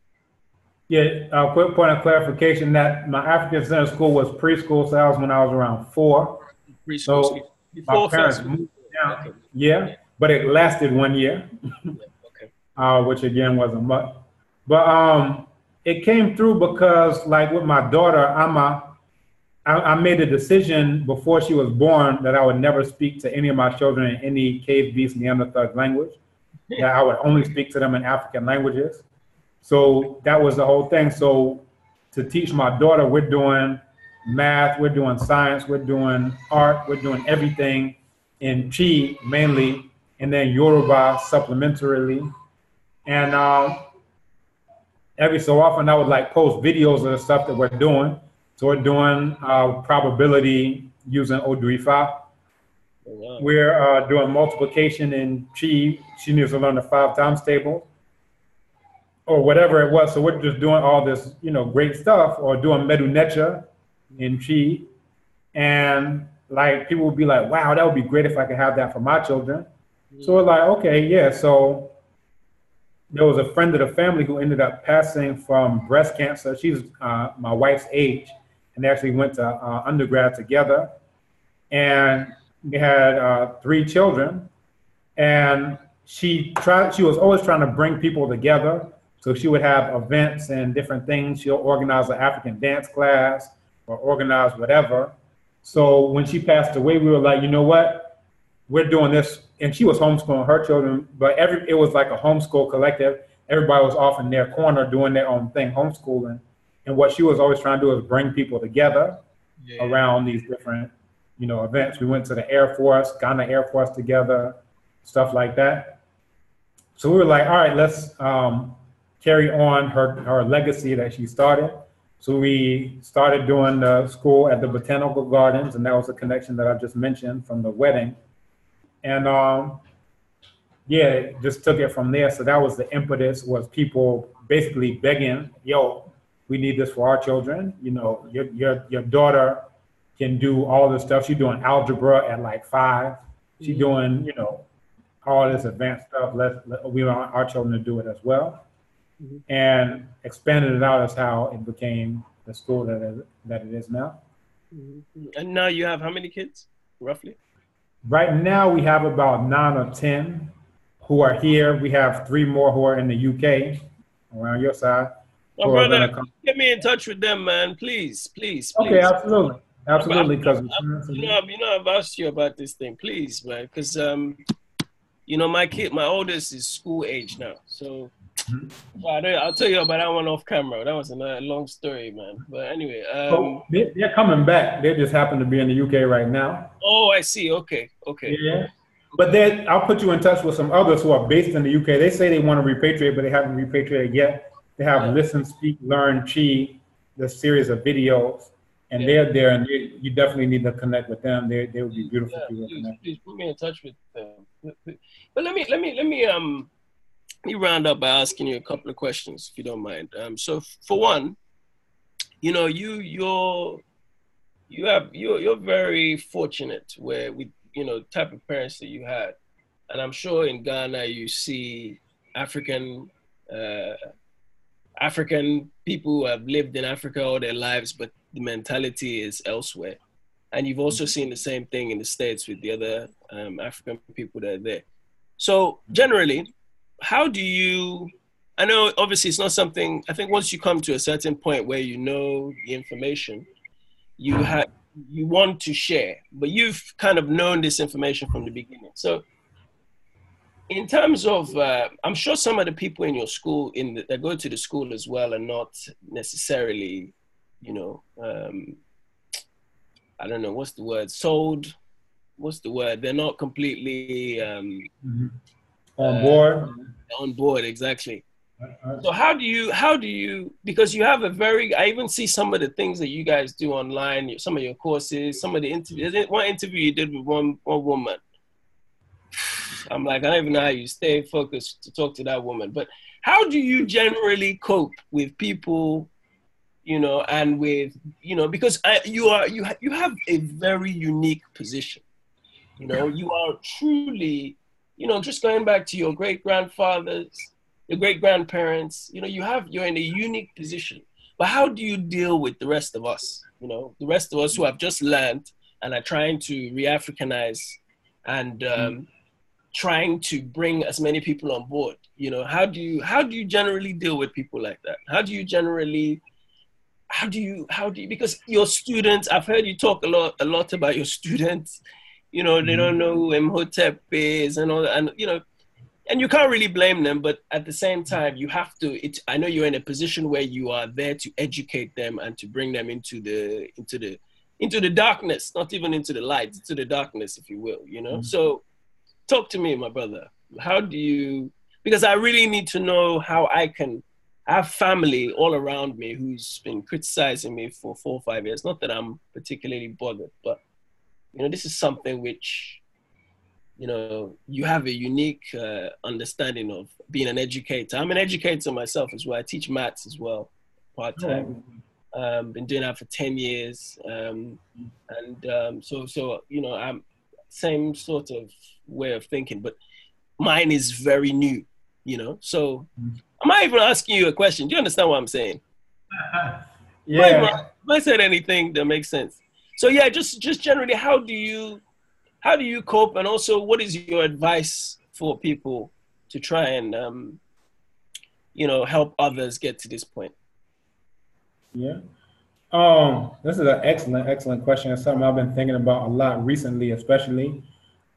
Yeah, a quick point of clarification that my African Center school was preschool, so that was when I was around 4. Preschool. So my parents moved down, but it lasted 1 year, which again wasn't much. But it came through because, like with my daughter, I made a decision before she was born that I would never speak to any of my children in any cave beast Neanderthal language. That I would only speak to them in African languages. So that was the whole thing. So to teach my daughter, we're doing math, we're doing science, we're doing art, we're doing everything in Chi mainly, and then Yoruba supplementarily. And every so often I would like post videos of the stuff that we're doing. So we're doing probability using Odrifa. Oh, wow. We're doing multiplication in Chi. She needs to learn the 5 times table. or whatever it was. So we're just doing all this, you know, great stuff, or doing medu necha in Chi. And like people would be like, wow, that would be great if I could have that for my children. So we're like, okay, yeah. So there was a friend of the family who ended up passing from breast cancer. She's my wife's age, and they actually went to undergrad together. And we had 3 children. And she was always trying to bring people together. So she would have events and different things. She'll organize an African dance class or organize whatever. So when she passed away, we were like, you know what? We're doing this. And she was homeschooling her children, but it was like a homeschool collective. Everybody was off in their corner doing their own thing, homeschooling. And what she was always trying to do is bring people together around these different, you know, events. We went to the Air Force, Ghana Air Force together, stuff like that. So we were like, all right, let's carry on her legacy that she started. So we started doing the school at the Botanical Gardens, and that was a connection that I just mentioned from the wedding. And yeah, just took it from there. So that was the impetus, was people basically begging, yo, we need this for our children. You know, your daughter can do all this stuff. She's doing algebra at like 5. She's doing, you know, all this advanced stuff. We want our children to do it as well. And expanded it out as how it became the school that it is now. And now you have how many kids, roughly? Right now we have about 9 or 10 who are here. We have 3 more who are in the UK, around your side. Oh, brother, get me in touch with them, man. Please, please, please. Okay, absolutely. Absolutely, because you know, I've asked you about this thing, please, man, because you know, my oldest is school age now, so I'll tell you about that one off camera. That was a long story, man. But anyway, so they're coming back. They just happen to be in the UK right now. Oh, I see. Okay. Yeah, but I'll put you in touch with some others who are based in the UK. They say they want to repatriate, but they haven't repatriated yet. They have Listen, Speak, Learn, Chi, the series of videos. And they're there, and you definitely need to connect with them. They would be beautiful people to connect. Please put me in touch with them. But let me round up by asking you a couple of questions, if you don't mind. So for one, you know, you're very fortunate with you know, type of parents that you had, and I'm sure in Ghana you see African people who have lived in Africa all their lives, but the mentality is elsewhere. And you've also seen the same thing in the States with the other African people that are there. So generally, how do you, I know obviously it's not something, I think once you come to a certain point where you know the information, you want to share, but you've kind of known this information from the beginning. So in terms of, I'm sure some of the people in your school, that go to the school as well, are not necessarily, you know, I don't know, what's the word? Sold? What's the word? They're not completely on board. On board, exactly. So how do you, because you have I even see some of the things that you guys do online, some of your courses, some of the interviews. One interview you did with one woman. I'm like, I don't even know how you stay focused to talk to that woman. But how do you generally cope with people, you know, and with, you know, because you have a very unique position. You know, you are truly, you know, just going back to your great-grandfathers, your great-grandparents, you know, you're in a unique position. But how do you deal with the rest of us, you know, the rest of us who have just learned and are trying to re-Africanize and trying to bring as many people on board? You know, how do you generally deal with people like that? How do you, because your students, I've heard you talk a lot about your students, you know, they don't know who Imhotep is and all that, and, you know, and you can't really blame them, but at the same time, you have to, I know you're in a position where you are there to educate them and to bring them into the darkness, not even into the light, into the darkness, if you will, you know? So talk to me, my brother. How do you, because I really need to know how I can have family all around me who's been criticizing me for 4 or 5 years. Not that I'm particularly bothered, but, you know, this is something which, you know, you have a unique understanding of being an educator. I'm an educator myself as well. I teach maths as well, part-time. Been doing that for 10 years. So, you know, I'm same sort of way of thinking, but mine is very new, you know? So I might even ask you a question. Do you understand what I'm saying? Yeah. If I said anything that makes sense. So yeah, just generally, how do you cope? And also, what is your advice for people to try and, you know, help others get to this point? Yeah. This is an excellent question. It's something I've been thinking about a lot recently, especially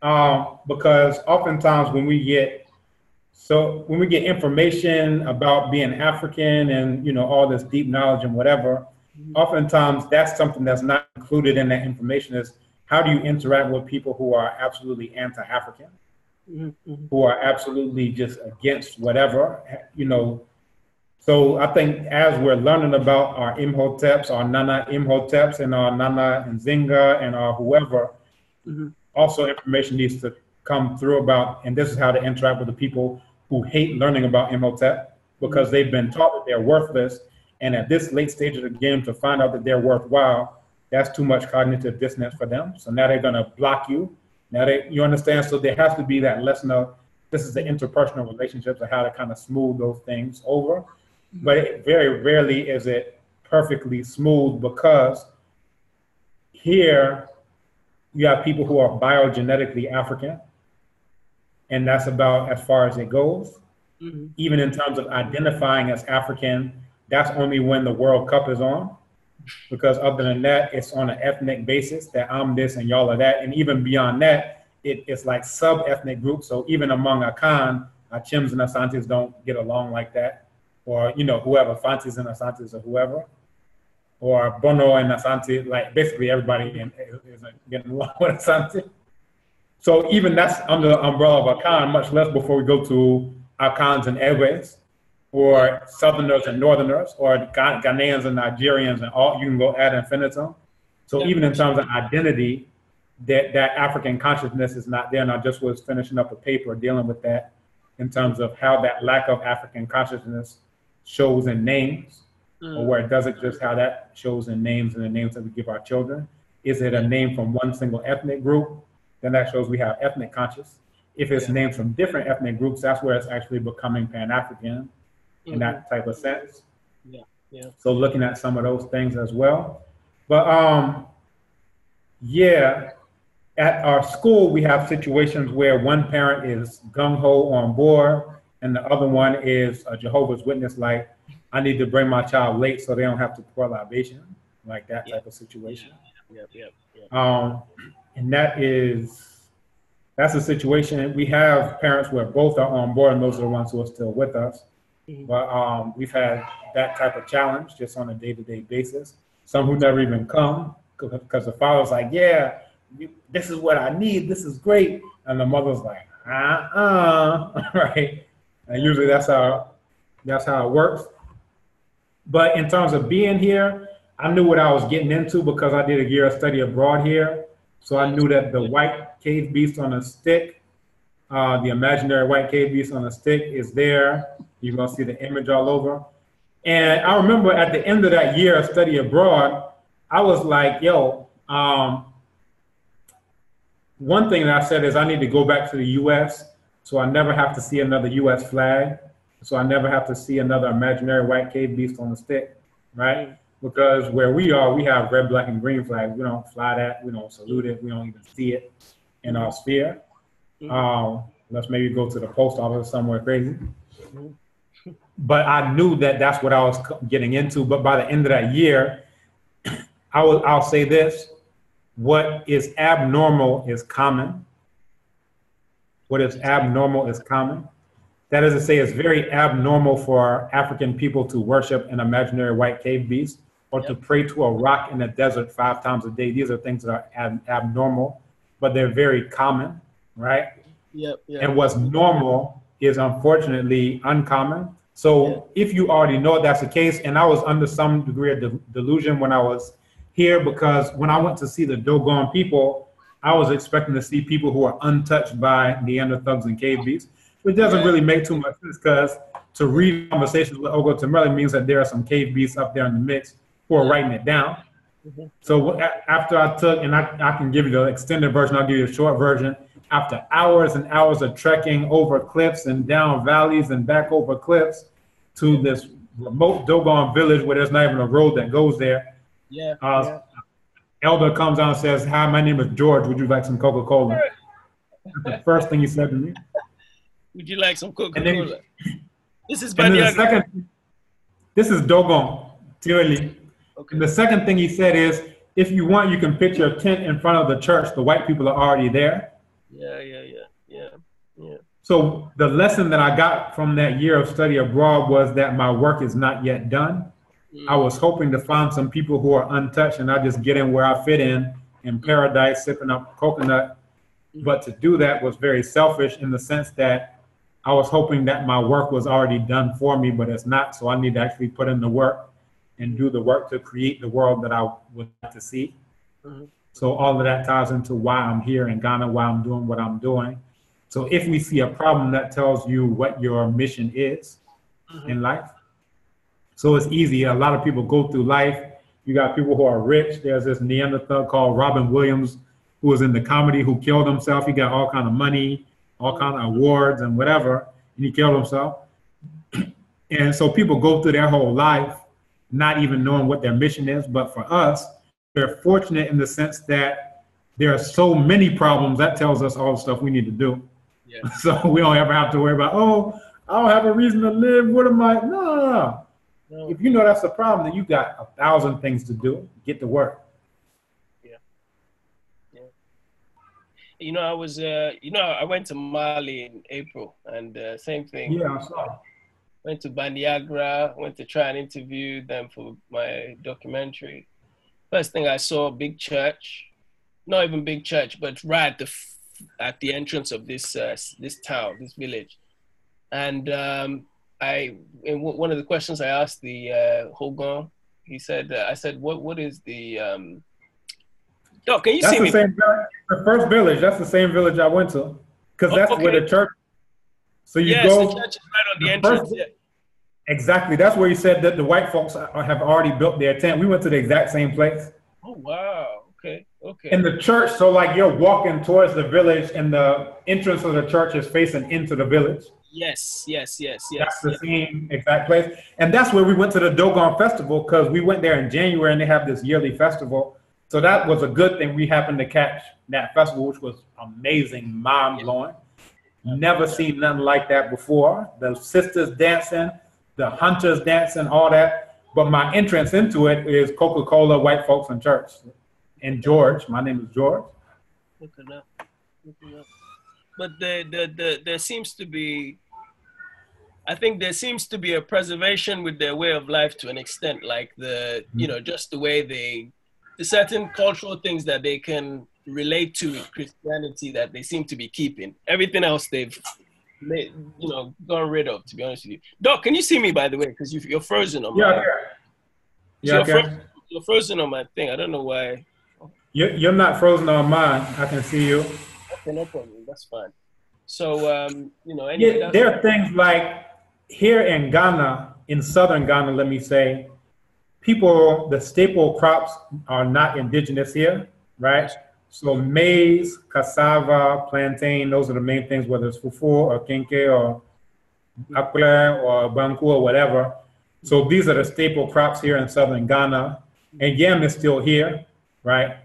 because oftentimes when we get information about being African and, you know, all this deep knowledge and whatever, oftentimes that's something that's not included in that information is how do you interact with people who are absolutely anti-African, who are absolutely just against whatever, you know. So I think as we're learning about our Imhoteps, our Nana Imhoteps, and our Nana Nzinga, and our whoever, also information needs to come through about, and this is how to interact with the people who hate learning about Imhotep because they've been taught that they're worthless, and at this late stage of the game to find out that they're worthwhile, that's too much cognitive dissonance for them. So now they're gonna block you. Now you understand, so there has to be that lesson of, this is the interpersonal relationships and how to kind of smooth those things over. But very rarely is it perfectly smooth because here you have people who are biogenetically African, and that's about as far as it goes. Even in terms of identifying as African, that's only when the World Cup is on, because other than that, it's on an ethnic basis that I'm this and y'all are that. And even beyond that, it's like sub-ethnic groups. So even among Akan, our Chims and Asantes don't get along like that. Or, you know, whoever, Fantis and Asantes or whoever, or Bono and Asante, like basically everybody is getting along with Asante. So even that's under the umbrella of Akan, much less before we go to Akans and Ewes, or Southerners and Northerners, or Ghanaians and Nigerians, and all, you can go ad infinitum. So even in terms of identity, that African consciousness is not there. And I just was finishing up a paper dealing with that in terms of how that lack of African consciousness shows in names, or where it does exist, how that shows in names and the names that we give our children. Is it a name from one single ethnic group? Then that shows we have ethnic conscious. If it's names from different ethnic groups, that's where it's actually becoming Pan-African in that type of sense. So looking at some of those things as well. But yeah, at our school, we have situations where one parent is gung-ho on board, and the other one is a Jehovah's Witness, like, I need to bring my child late so they don't have to pour libation, like that type of situation. And that's a situation. We have parents where both are on board, and those are the ones who are still with us. But we've had that type of challenge just on a day-to-day basis. Some who never even come because the father's like, yeah, this is what I need, this is great. And the mother's like, right? And usually that's how it works. But in terms of being here, I knew what I was getting into because I did a year of study abroad here. So I knew that the white cave beast on a stick, the imaginary white cave beast on a stick is there. You're gonna see the image all over. And I remember at the end of that year of study abroad, I was like, yo, one thing that I said is I need to go back to the US so I never have to see another US flag. So I never have to see another imaginary white cave beast on the stick, right? Because where we are, we have red, black, and green flags. We don't fly that, we don't salute it, we don't even see it in our sphere. Let's maybe go to the post office somewhere crazy. But I knew that that's what I was getting into. But by the end of that year, I'll say this: what is abnormal is common. What is abnormal is common. That is to say, it's very abnormal for African people to worship an imaginary white cave beast or to pray to a rock in the desert 5 times a day. These are things that are abnormal, but they're very common, right? And what's normal is unfortunately uncommon. So if you already know that's the case, and I was under some degree of delusion when I was here, because when I went to see the Dogon people, I was expecting to see people who are untouched by Neanderthals and cave beasts, which doesn't really make too much sense because to read conversations with Ogo Temerli means that there are some cave beasts up there in the mix who are writing it down. So after I took, and I can give you the extended version, I'll give you a short version. After hours and hours of trekking over cliffs and down valleys and back over cliffs to this remote Dogon village where there's not even a road that goes there. Elder comes out and says, "Hi, my name is George. Would you like some Coca-Cola?" That's the first thing he said to me. Would you like some Coca-Cola? This is This is Dogon, Tioli. Okay. The second thing he said is, if you want, you can pitch your tent in front of the church. The white people are already there. Yeah. So the lesson that I got from that year of study abroad was that my work is not yet done. I was hoping to find some people who are untouched and I just get in where I fit in paradise, sipping up coconut. But to do that was very selfish in the sense that I was hoping that my work was already done for me, but it's not. So I need to actually put in the work and do the work to create the world that I would like to see. So all of that ties into why I'm here in Ghana, why I'm doing what I'm doing. So if we see a problem, that tells you what your mission is in life. So it's easy. A lot of people go through life. You got people who are rich. There's this Neanderthal called Robin Williams, who was in the comedy, who killed himself. He got all kind of money, all kind of awards and whatever, and he killed himself. And so people go through their whole life not even knowing what their mission is. But for us, we're fortunate in the sense that there are so many problems. That tells us all the stuff we need to do. So we don't ever have to worry about, oh, I don't have a reason to live. What am I? No. If you know that's the problem, then you got 1,000 things to do. Get to work. You know, I went to Mali in April, and same thing. Yeah, I saw. Went to Bandiagra, went to try and interview them for my documentary. First thing I saw, big church, not even big church, but right at the entrance of this town, this village. And in one of the questions I asked the Hogan, he said, I said, what is the, Doc, can you see me? The first village, that's the same village I went to, because that's where the church. So you go. The church is right on the entrance. Exactly, that's where he said that the white folks have already built their tent. We went to the exact same place. Oh wow! Okay. In the church, so like you're walking towards the village, and the entrance of the church is facing into the village. Yes. That's the same exact place, and that's where we went to the Dogon Festival because we went there in January, and they have this yearly festival. So that was a good thing. We happened to catch that festival, which was amazing, mind-blowing. Never seen nothing like that before. The sisters dancing, the hunters dancing, all that. But my entrance into it is Coca-Cola, white folks, and church. And George, my name is George. Look it up. But there seems to be, I think there seems to be a preservation with their way of life to an extent, like just the way the certain cultural things that they can relate to with Christianity that they seem to be keeping. Everything else they've gone rid of, to be honest with you. Doc, can you see me, by the way? Because you're frozen on my you're frozen on my thing. I don't know why. You're not frozen on mine. I can see you. Okay, no problem. That's fine. So, there are things like here in Ghana, in southern Ghana, let me say, the staple crops are not indigenous here, right? So maize, cassava, plantain, those are the main things, whether it's fufu or kenke or akle or banku or whatever. So these are the staple crops here in southern Ghana. And yam is still here, right?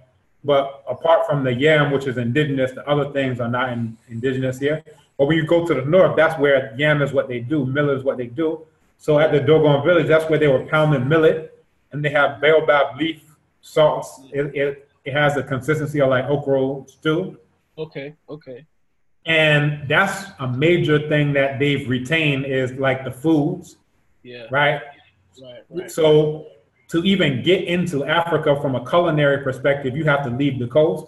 But apart from the yam, which is indigenous, the other things are not indigenous here. But when you go to the north, that's where yam is what they do, millet is what they do. So at the Dogon village, that's where they were pounding millet, and they have baobab leaf sauce. It has the consistency of like okra stew. Okay. And that's a major thing that they've retained is like the foods. Yeah. Right. So to even get into Africa from a culinary perspective, you have to leave the coast,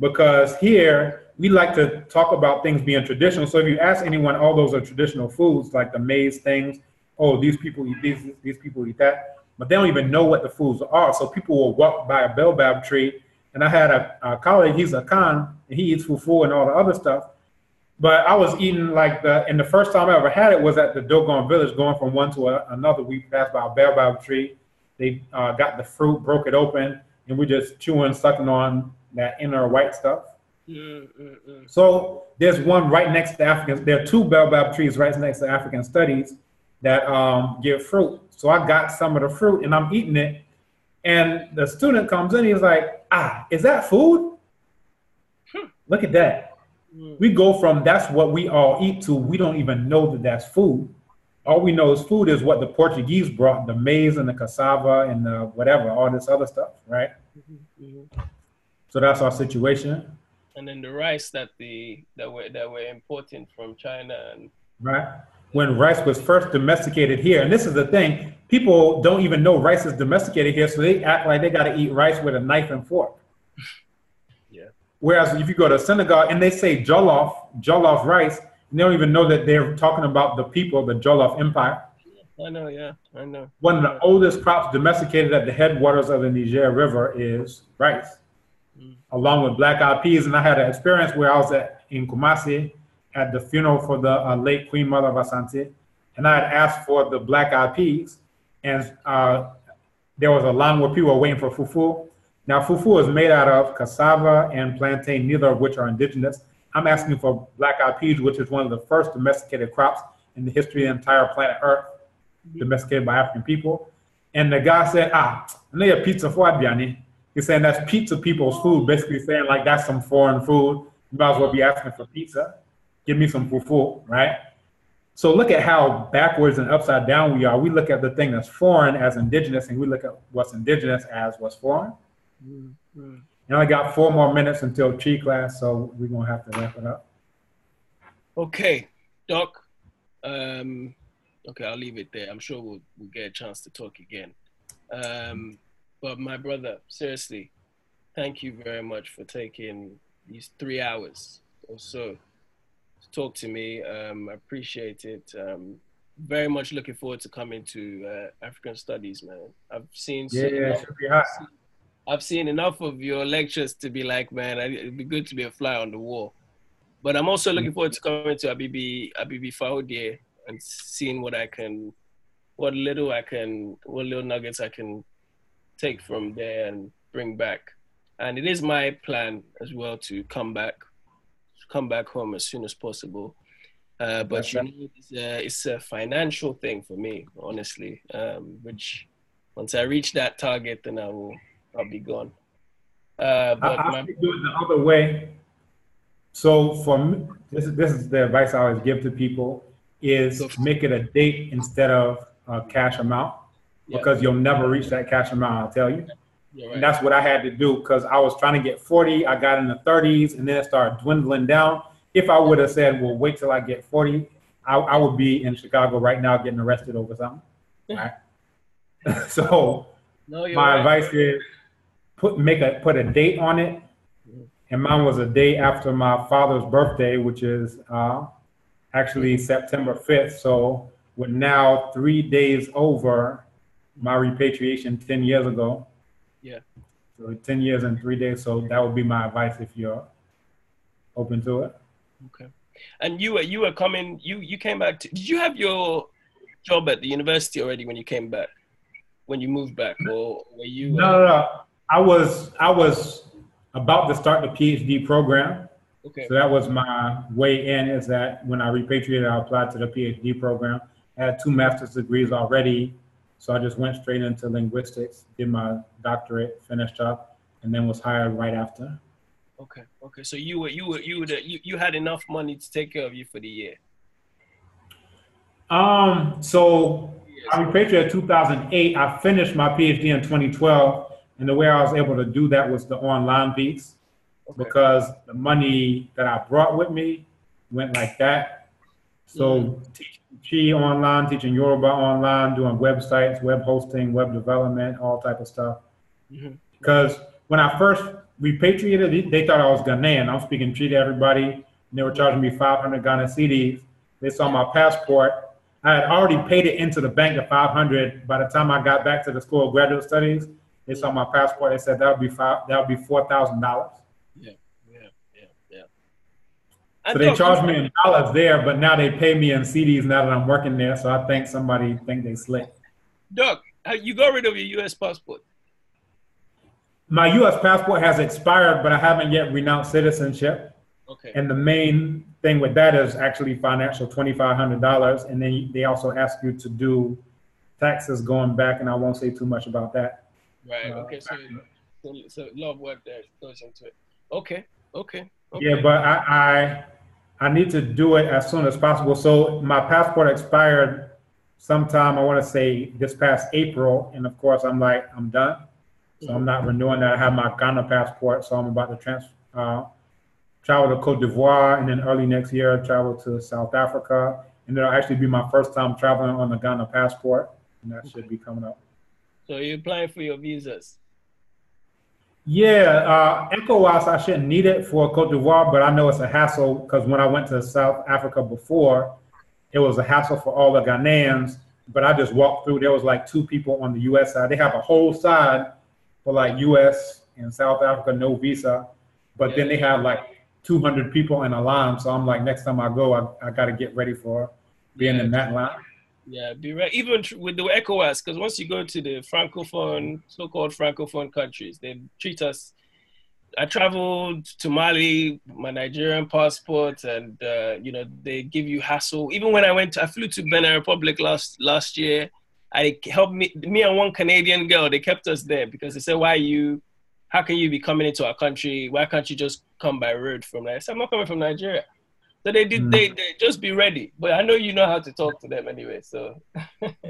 because here we like to talk about things being traditional. So if you ask anyone, all those are traditional foods, like the maize things. Oh, these people eat this, these people eat that. But they don't even know what the foods are. So people will walk by a baobab tree And I had a colleague, he's a Khan, and he eats fufu and all the other stuff. But I was eating like and the first time I ever had it was at the Dogon village, going from one to another. We passed by a baobab tree. They got the fruit, broke it open, and we just chewing, sucking on that inner white stuff. So there's one right next to African. There are two baobab trees right next to African studies that give fruit. So I got some of the fruit and I'm eating it. And the student comes in, he's like, is that food? Look at that. We go from that's what we all eat to we don't even know that that's food. All we know is food is what the Portuguese brought, the maize and the cassava and the whatever, all this other stuff, right? So that's our situation. And then the rice that were importing from China. And right. When rice was first domesticated here, and this is the thing, people don't even know rice is domesticated here, so they act like they got to eat rice with a knife and fork. Whereas if you go to Senegal and they say jollof rice, and they don't even know that they're talking about the people, the Jollof Empire. I know, yeah, I know. One of the oldest crops domesticated at the headwaters of the Niger River is rice, along with black-eyed peas. And I had an experience where I was in Kumasi at the funeral for the late Queen Mother of Asante, and I had asked for the black-eyed peas, and there was a line where people were waiting for fufu. Now, fufu is made out of cassava and plantain, neither of which are indigenous. I'm asking for black-eyed peas, which is one of the first domesticated crops in the history of the entire planet Earth, domesticated by African people. And the guy said, I need a pizza for Adbiani. He's saying that's pizza people's food, basically saying like that's some foreign food. You might as well be asking for pizza. Give me some fufu, right? So look at how backwards and upside down we are. We look at the thing that's foreign as indigenous, and we look at what's indigenous as what's foreign. And I got 4 more minutes until tree class, so we're gonna have to wrap it up. Okay, Doc. Okay, I'll leave it there. I'm sure we'll get a chance to talk again. But my brother, seriously, thank you very much for taking these 3 hours or so to talk to me. I appreciate it. Very much looking forward to coming to African Studies, man. I've seen I've seen enough of your lectures to be like, man, it'd be good to be a fly on the wall. But I'm also looking forward to coming to Abibi Faudie and seeing what little nuggets I can take from there and bring back. And it is my plan as well to come back home as soon as possible. But you know, it's a financial thing for me, honestly. Which once I reach that target, then I'll be gone. But I'll do it the other way. So for me, this is the advice I always give to people: is make it a date instead of a cash amount, because you'll never reach that cash amount. I'll tell you. Right. And that's what I had to do, because I was trying to get 40. I got in the 30s, and then it started dwindling down. If I would have said, "Well, wait till I get 40," I would be in Chicago right now getting arrested over something. Right? So my advice is put a date on it. And mine was a day after my father's birthday, which is actually September 5th. So we're now 3 days over my repatriation 10 years ago. Yeah. So 10 years and 3 days. So that would be my advice if you're open to it. Okay. And you were coming, you came back did you have your job at the university already when you came back? When you moved back, or were you? No. I was about to start the PhD program. Okay. So that was my way in, is that when I repatriated, I applied to the PhD program. I had 2 master's degrees already. So I just went straight into linguistics, did my doctorate, finished up, and then was hired right after. Okay. So you had enough money to take care of you for the year. So I repatriated in 2008. I finished my PhD in 2012. And the way I was able to do that was the online piece, because the money that I brought with me went like that. So teaching Chi online, teaching Yoruba online, doing websites, web hosting, web development, all type of stuff. Because when I first repatriated, they thought I was Ghanaian. I'm speaking Chi to everybody. And they were charging me 500 Ghana cedis. They saw my passport. I had already paid it into the bank, the 500. By the time I got back to the School of Graduate Studies, They saw my passport. They said that would be $4,000. Yeah. So they charged me in dollars there, but now they pay me in CDs now that I'm working there. So I think somebody think they slick. Doc, you got rid of your U.S. passport? My U.S. passport has expired, but I haven't yet renounced citizenship. Okay. And the main thing with that is actually financial, $2,500. And then they also ask you to do taxes going back, and I won't say too much about that. Right. Okay. So a lot of work there goes into it. Okay. Yeah, but I need to do it as soon as possible. So my passport expired sometime, I want to say this past April. And of course, I'm done. So I'm not renewing that. I have my Ghana passport. So I'm about to travel to Cote d'Ivoire, and then early next year, travel to South Africa. And it'll actually be my first time traveling on the Ghana passport. And that should be coming up. So you're applying for your visas? Yeah, ECOWAS, I shouldn't need it for Cote d'Ivoire, but I know it's a hassle because when I went to South Africa before, it was a hassle for all the Ghanaians, but I just walked through. There was like 2 people on the U.S. side. They have a whole side for like U.S. and South Africa, no visa, but then they have like 200 people in a line. So I'm like, next time I go, I got to get ready for being in that line. Yeah, be right. Even with the ECOWAS, because once you go to the Francophone, so-called Francophone countries, they treat us. I traveled to Mali, my Nigerian passport, and they give you hassle. Even when I flew to Benin Republic last year. I helped me and one Canadian girl. They kept us there because they said, how can you be coming into our country? Why can't you just come by road from there? I said, I'm not coming from Nigeria. So they just be ready. But I know you know how to talk to them anyway. So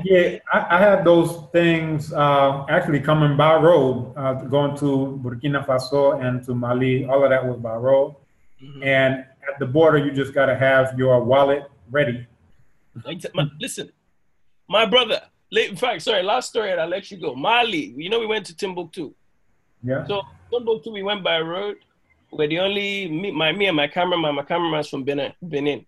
yeah, I had those things actually coming by road, going to Burkina Faso and to Mali. All of that was by road. And at the border, you just got to have your wallet ready. Listen, my brother. In fact, sorry, last story and I'll let you go. Mali, we went to Timbuktu. Yeah. So Timbuktu, we went by road. We're the only me and my cameraman's from Benin.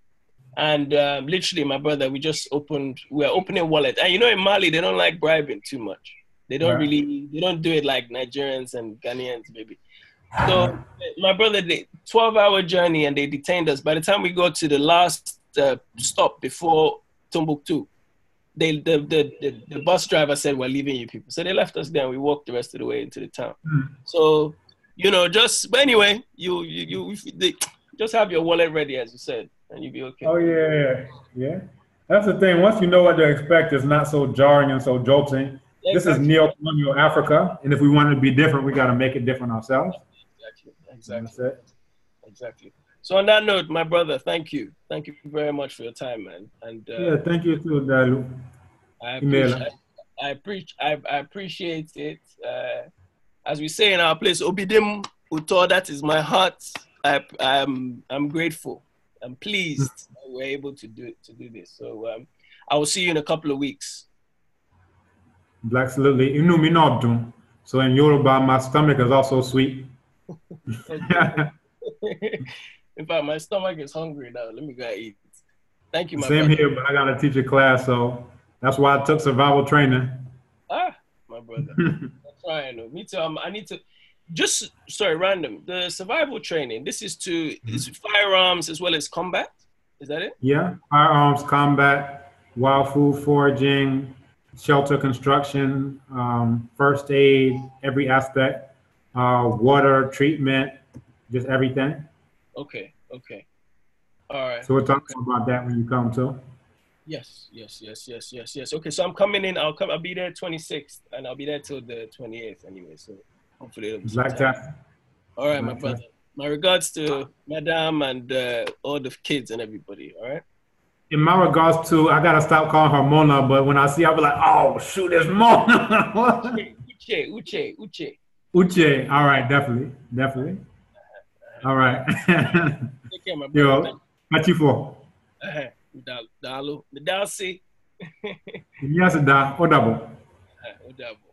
And literally, my brother, we're opening wallet. And in Mali, they don't like bribing too much. They don't they don't do it like Nigerians and Ghanaians, maybe. So my brother, 12-hour journey, and they detained us. By the time we got to the last stop before Timbuktu, the bus driver said, we're leaving you people. So they left us there and we walked the rest of the way into the town. So, but anyway, you just have your wallet ready, as you said, and you'll be okay. Oh, yeah. That's the thing. Once you know what to expect, it's not so jarring and so jolting. Yeah, this is neo-colonial Africa, and if we want it to be different, we got to make it different ourselves. Exactly. So on that note, my brother, thank you. Thank you very much for your time, man. And thank you too, Dalu. I appreciate it. As we say in our place, Obidim Uto, that is my heart. I'm grateful. I'm pleased that we're able to do this. So I will see you in a couple of weeks. Absolutely. So in Yoruba, my stomach is also sweet. In fact, my stomach is hungry now. Let me go eat. Thank you, my brother. Same here, but I got to teach a class, so that's why I took survival training. My brother. I'm trying. Me too. I need to. Random. The survival training. This is is firearms as well as combat. Is that it? Yeah, firearms, combat, wild food foraging, shelter construction, first aid, every aspect, water treatment, just everything. Okay. All right. So we'll talk about that when you come too. Yes. Okay, so I'm coming in. I'll be there 26th, and I'll be there till the 28th anyway. So hopefully it'll be like that. All right, my brother. My regards to Madam and all the kids and everybody. All right. In my regards to, I gotta stop calling her Mona, but when I see her, I'll be like, oh shoot, it's Mona. Uche. All right, definitely. All right. Take care, my brother. Yo, what you for? Dalo. Medalsi. Yes, da. Odabo. Odabo.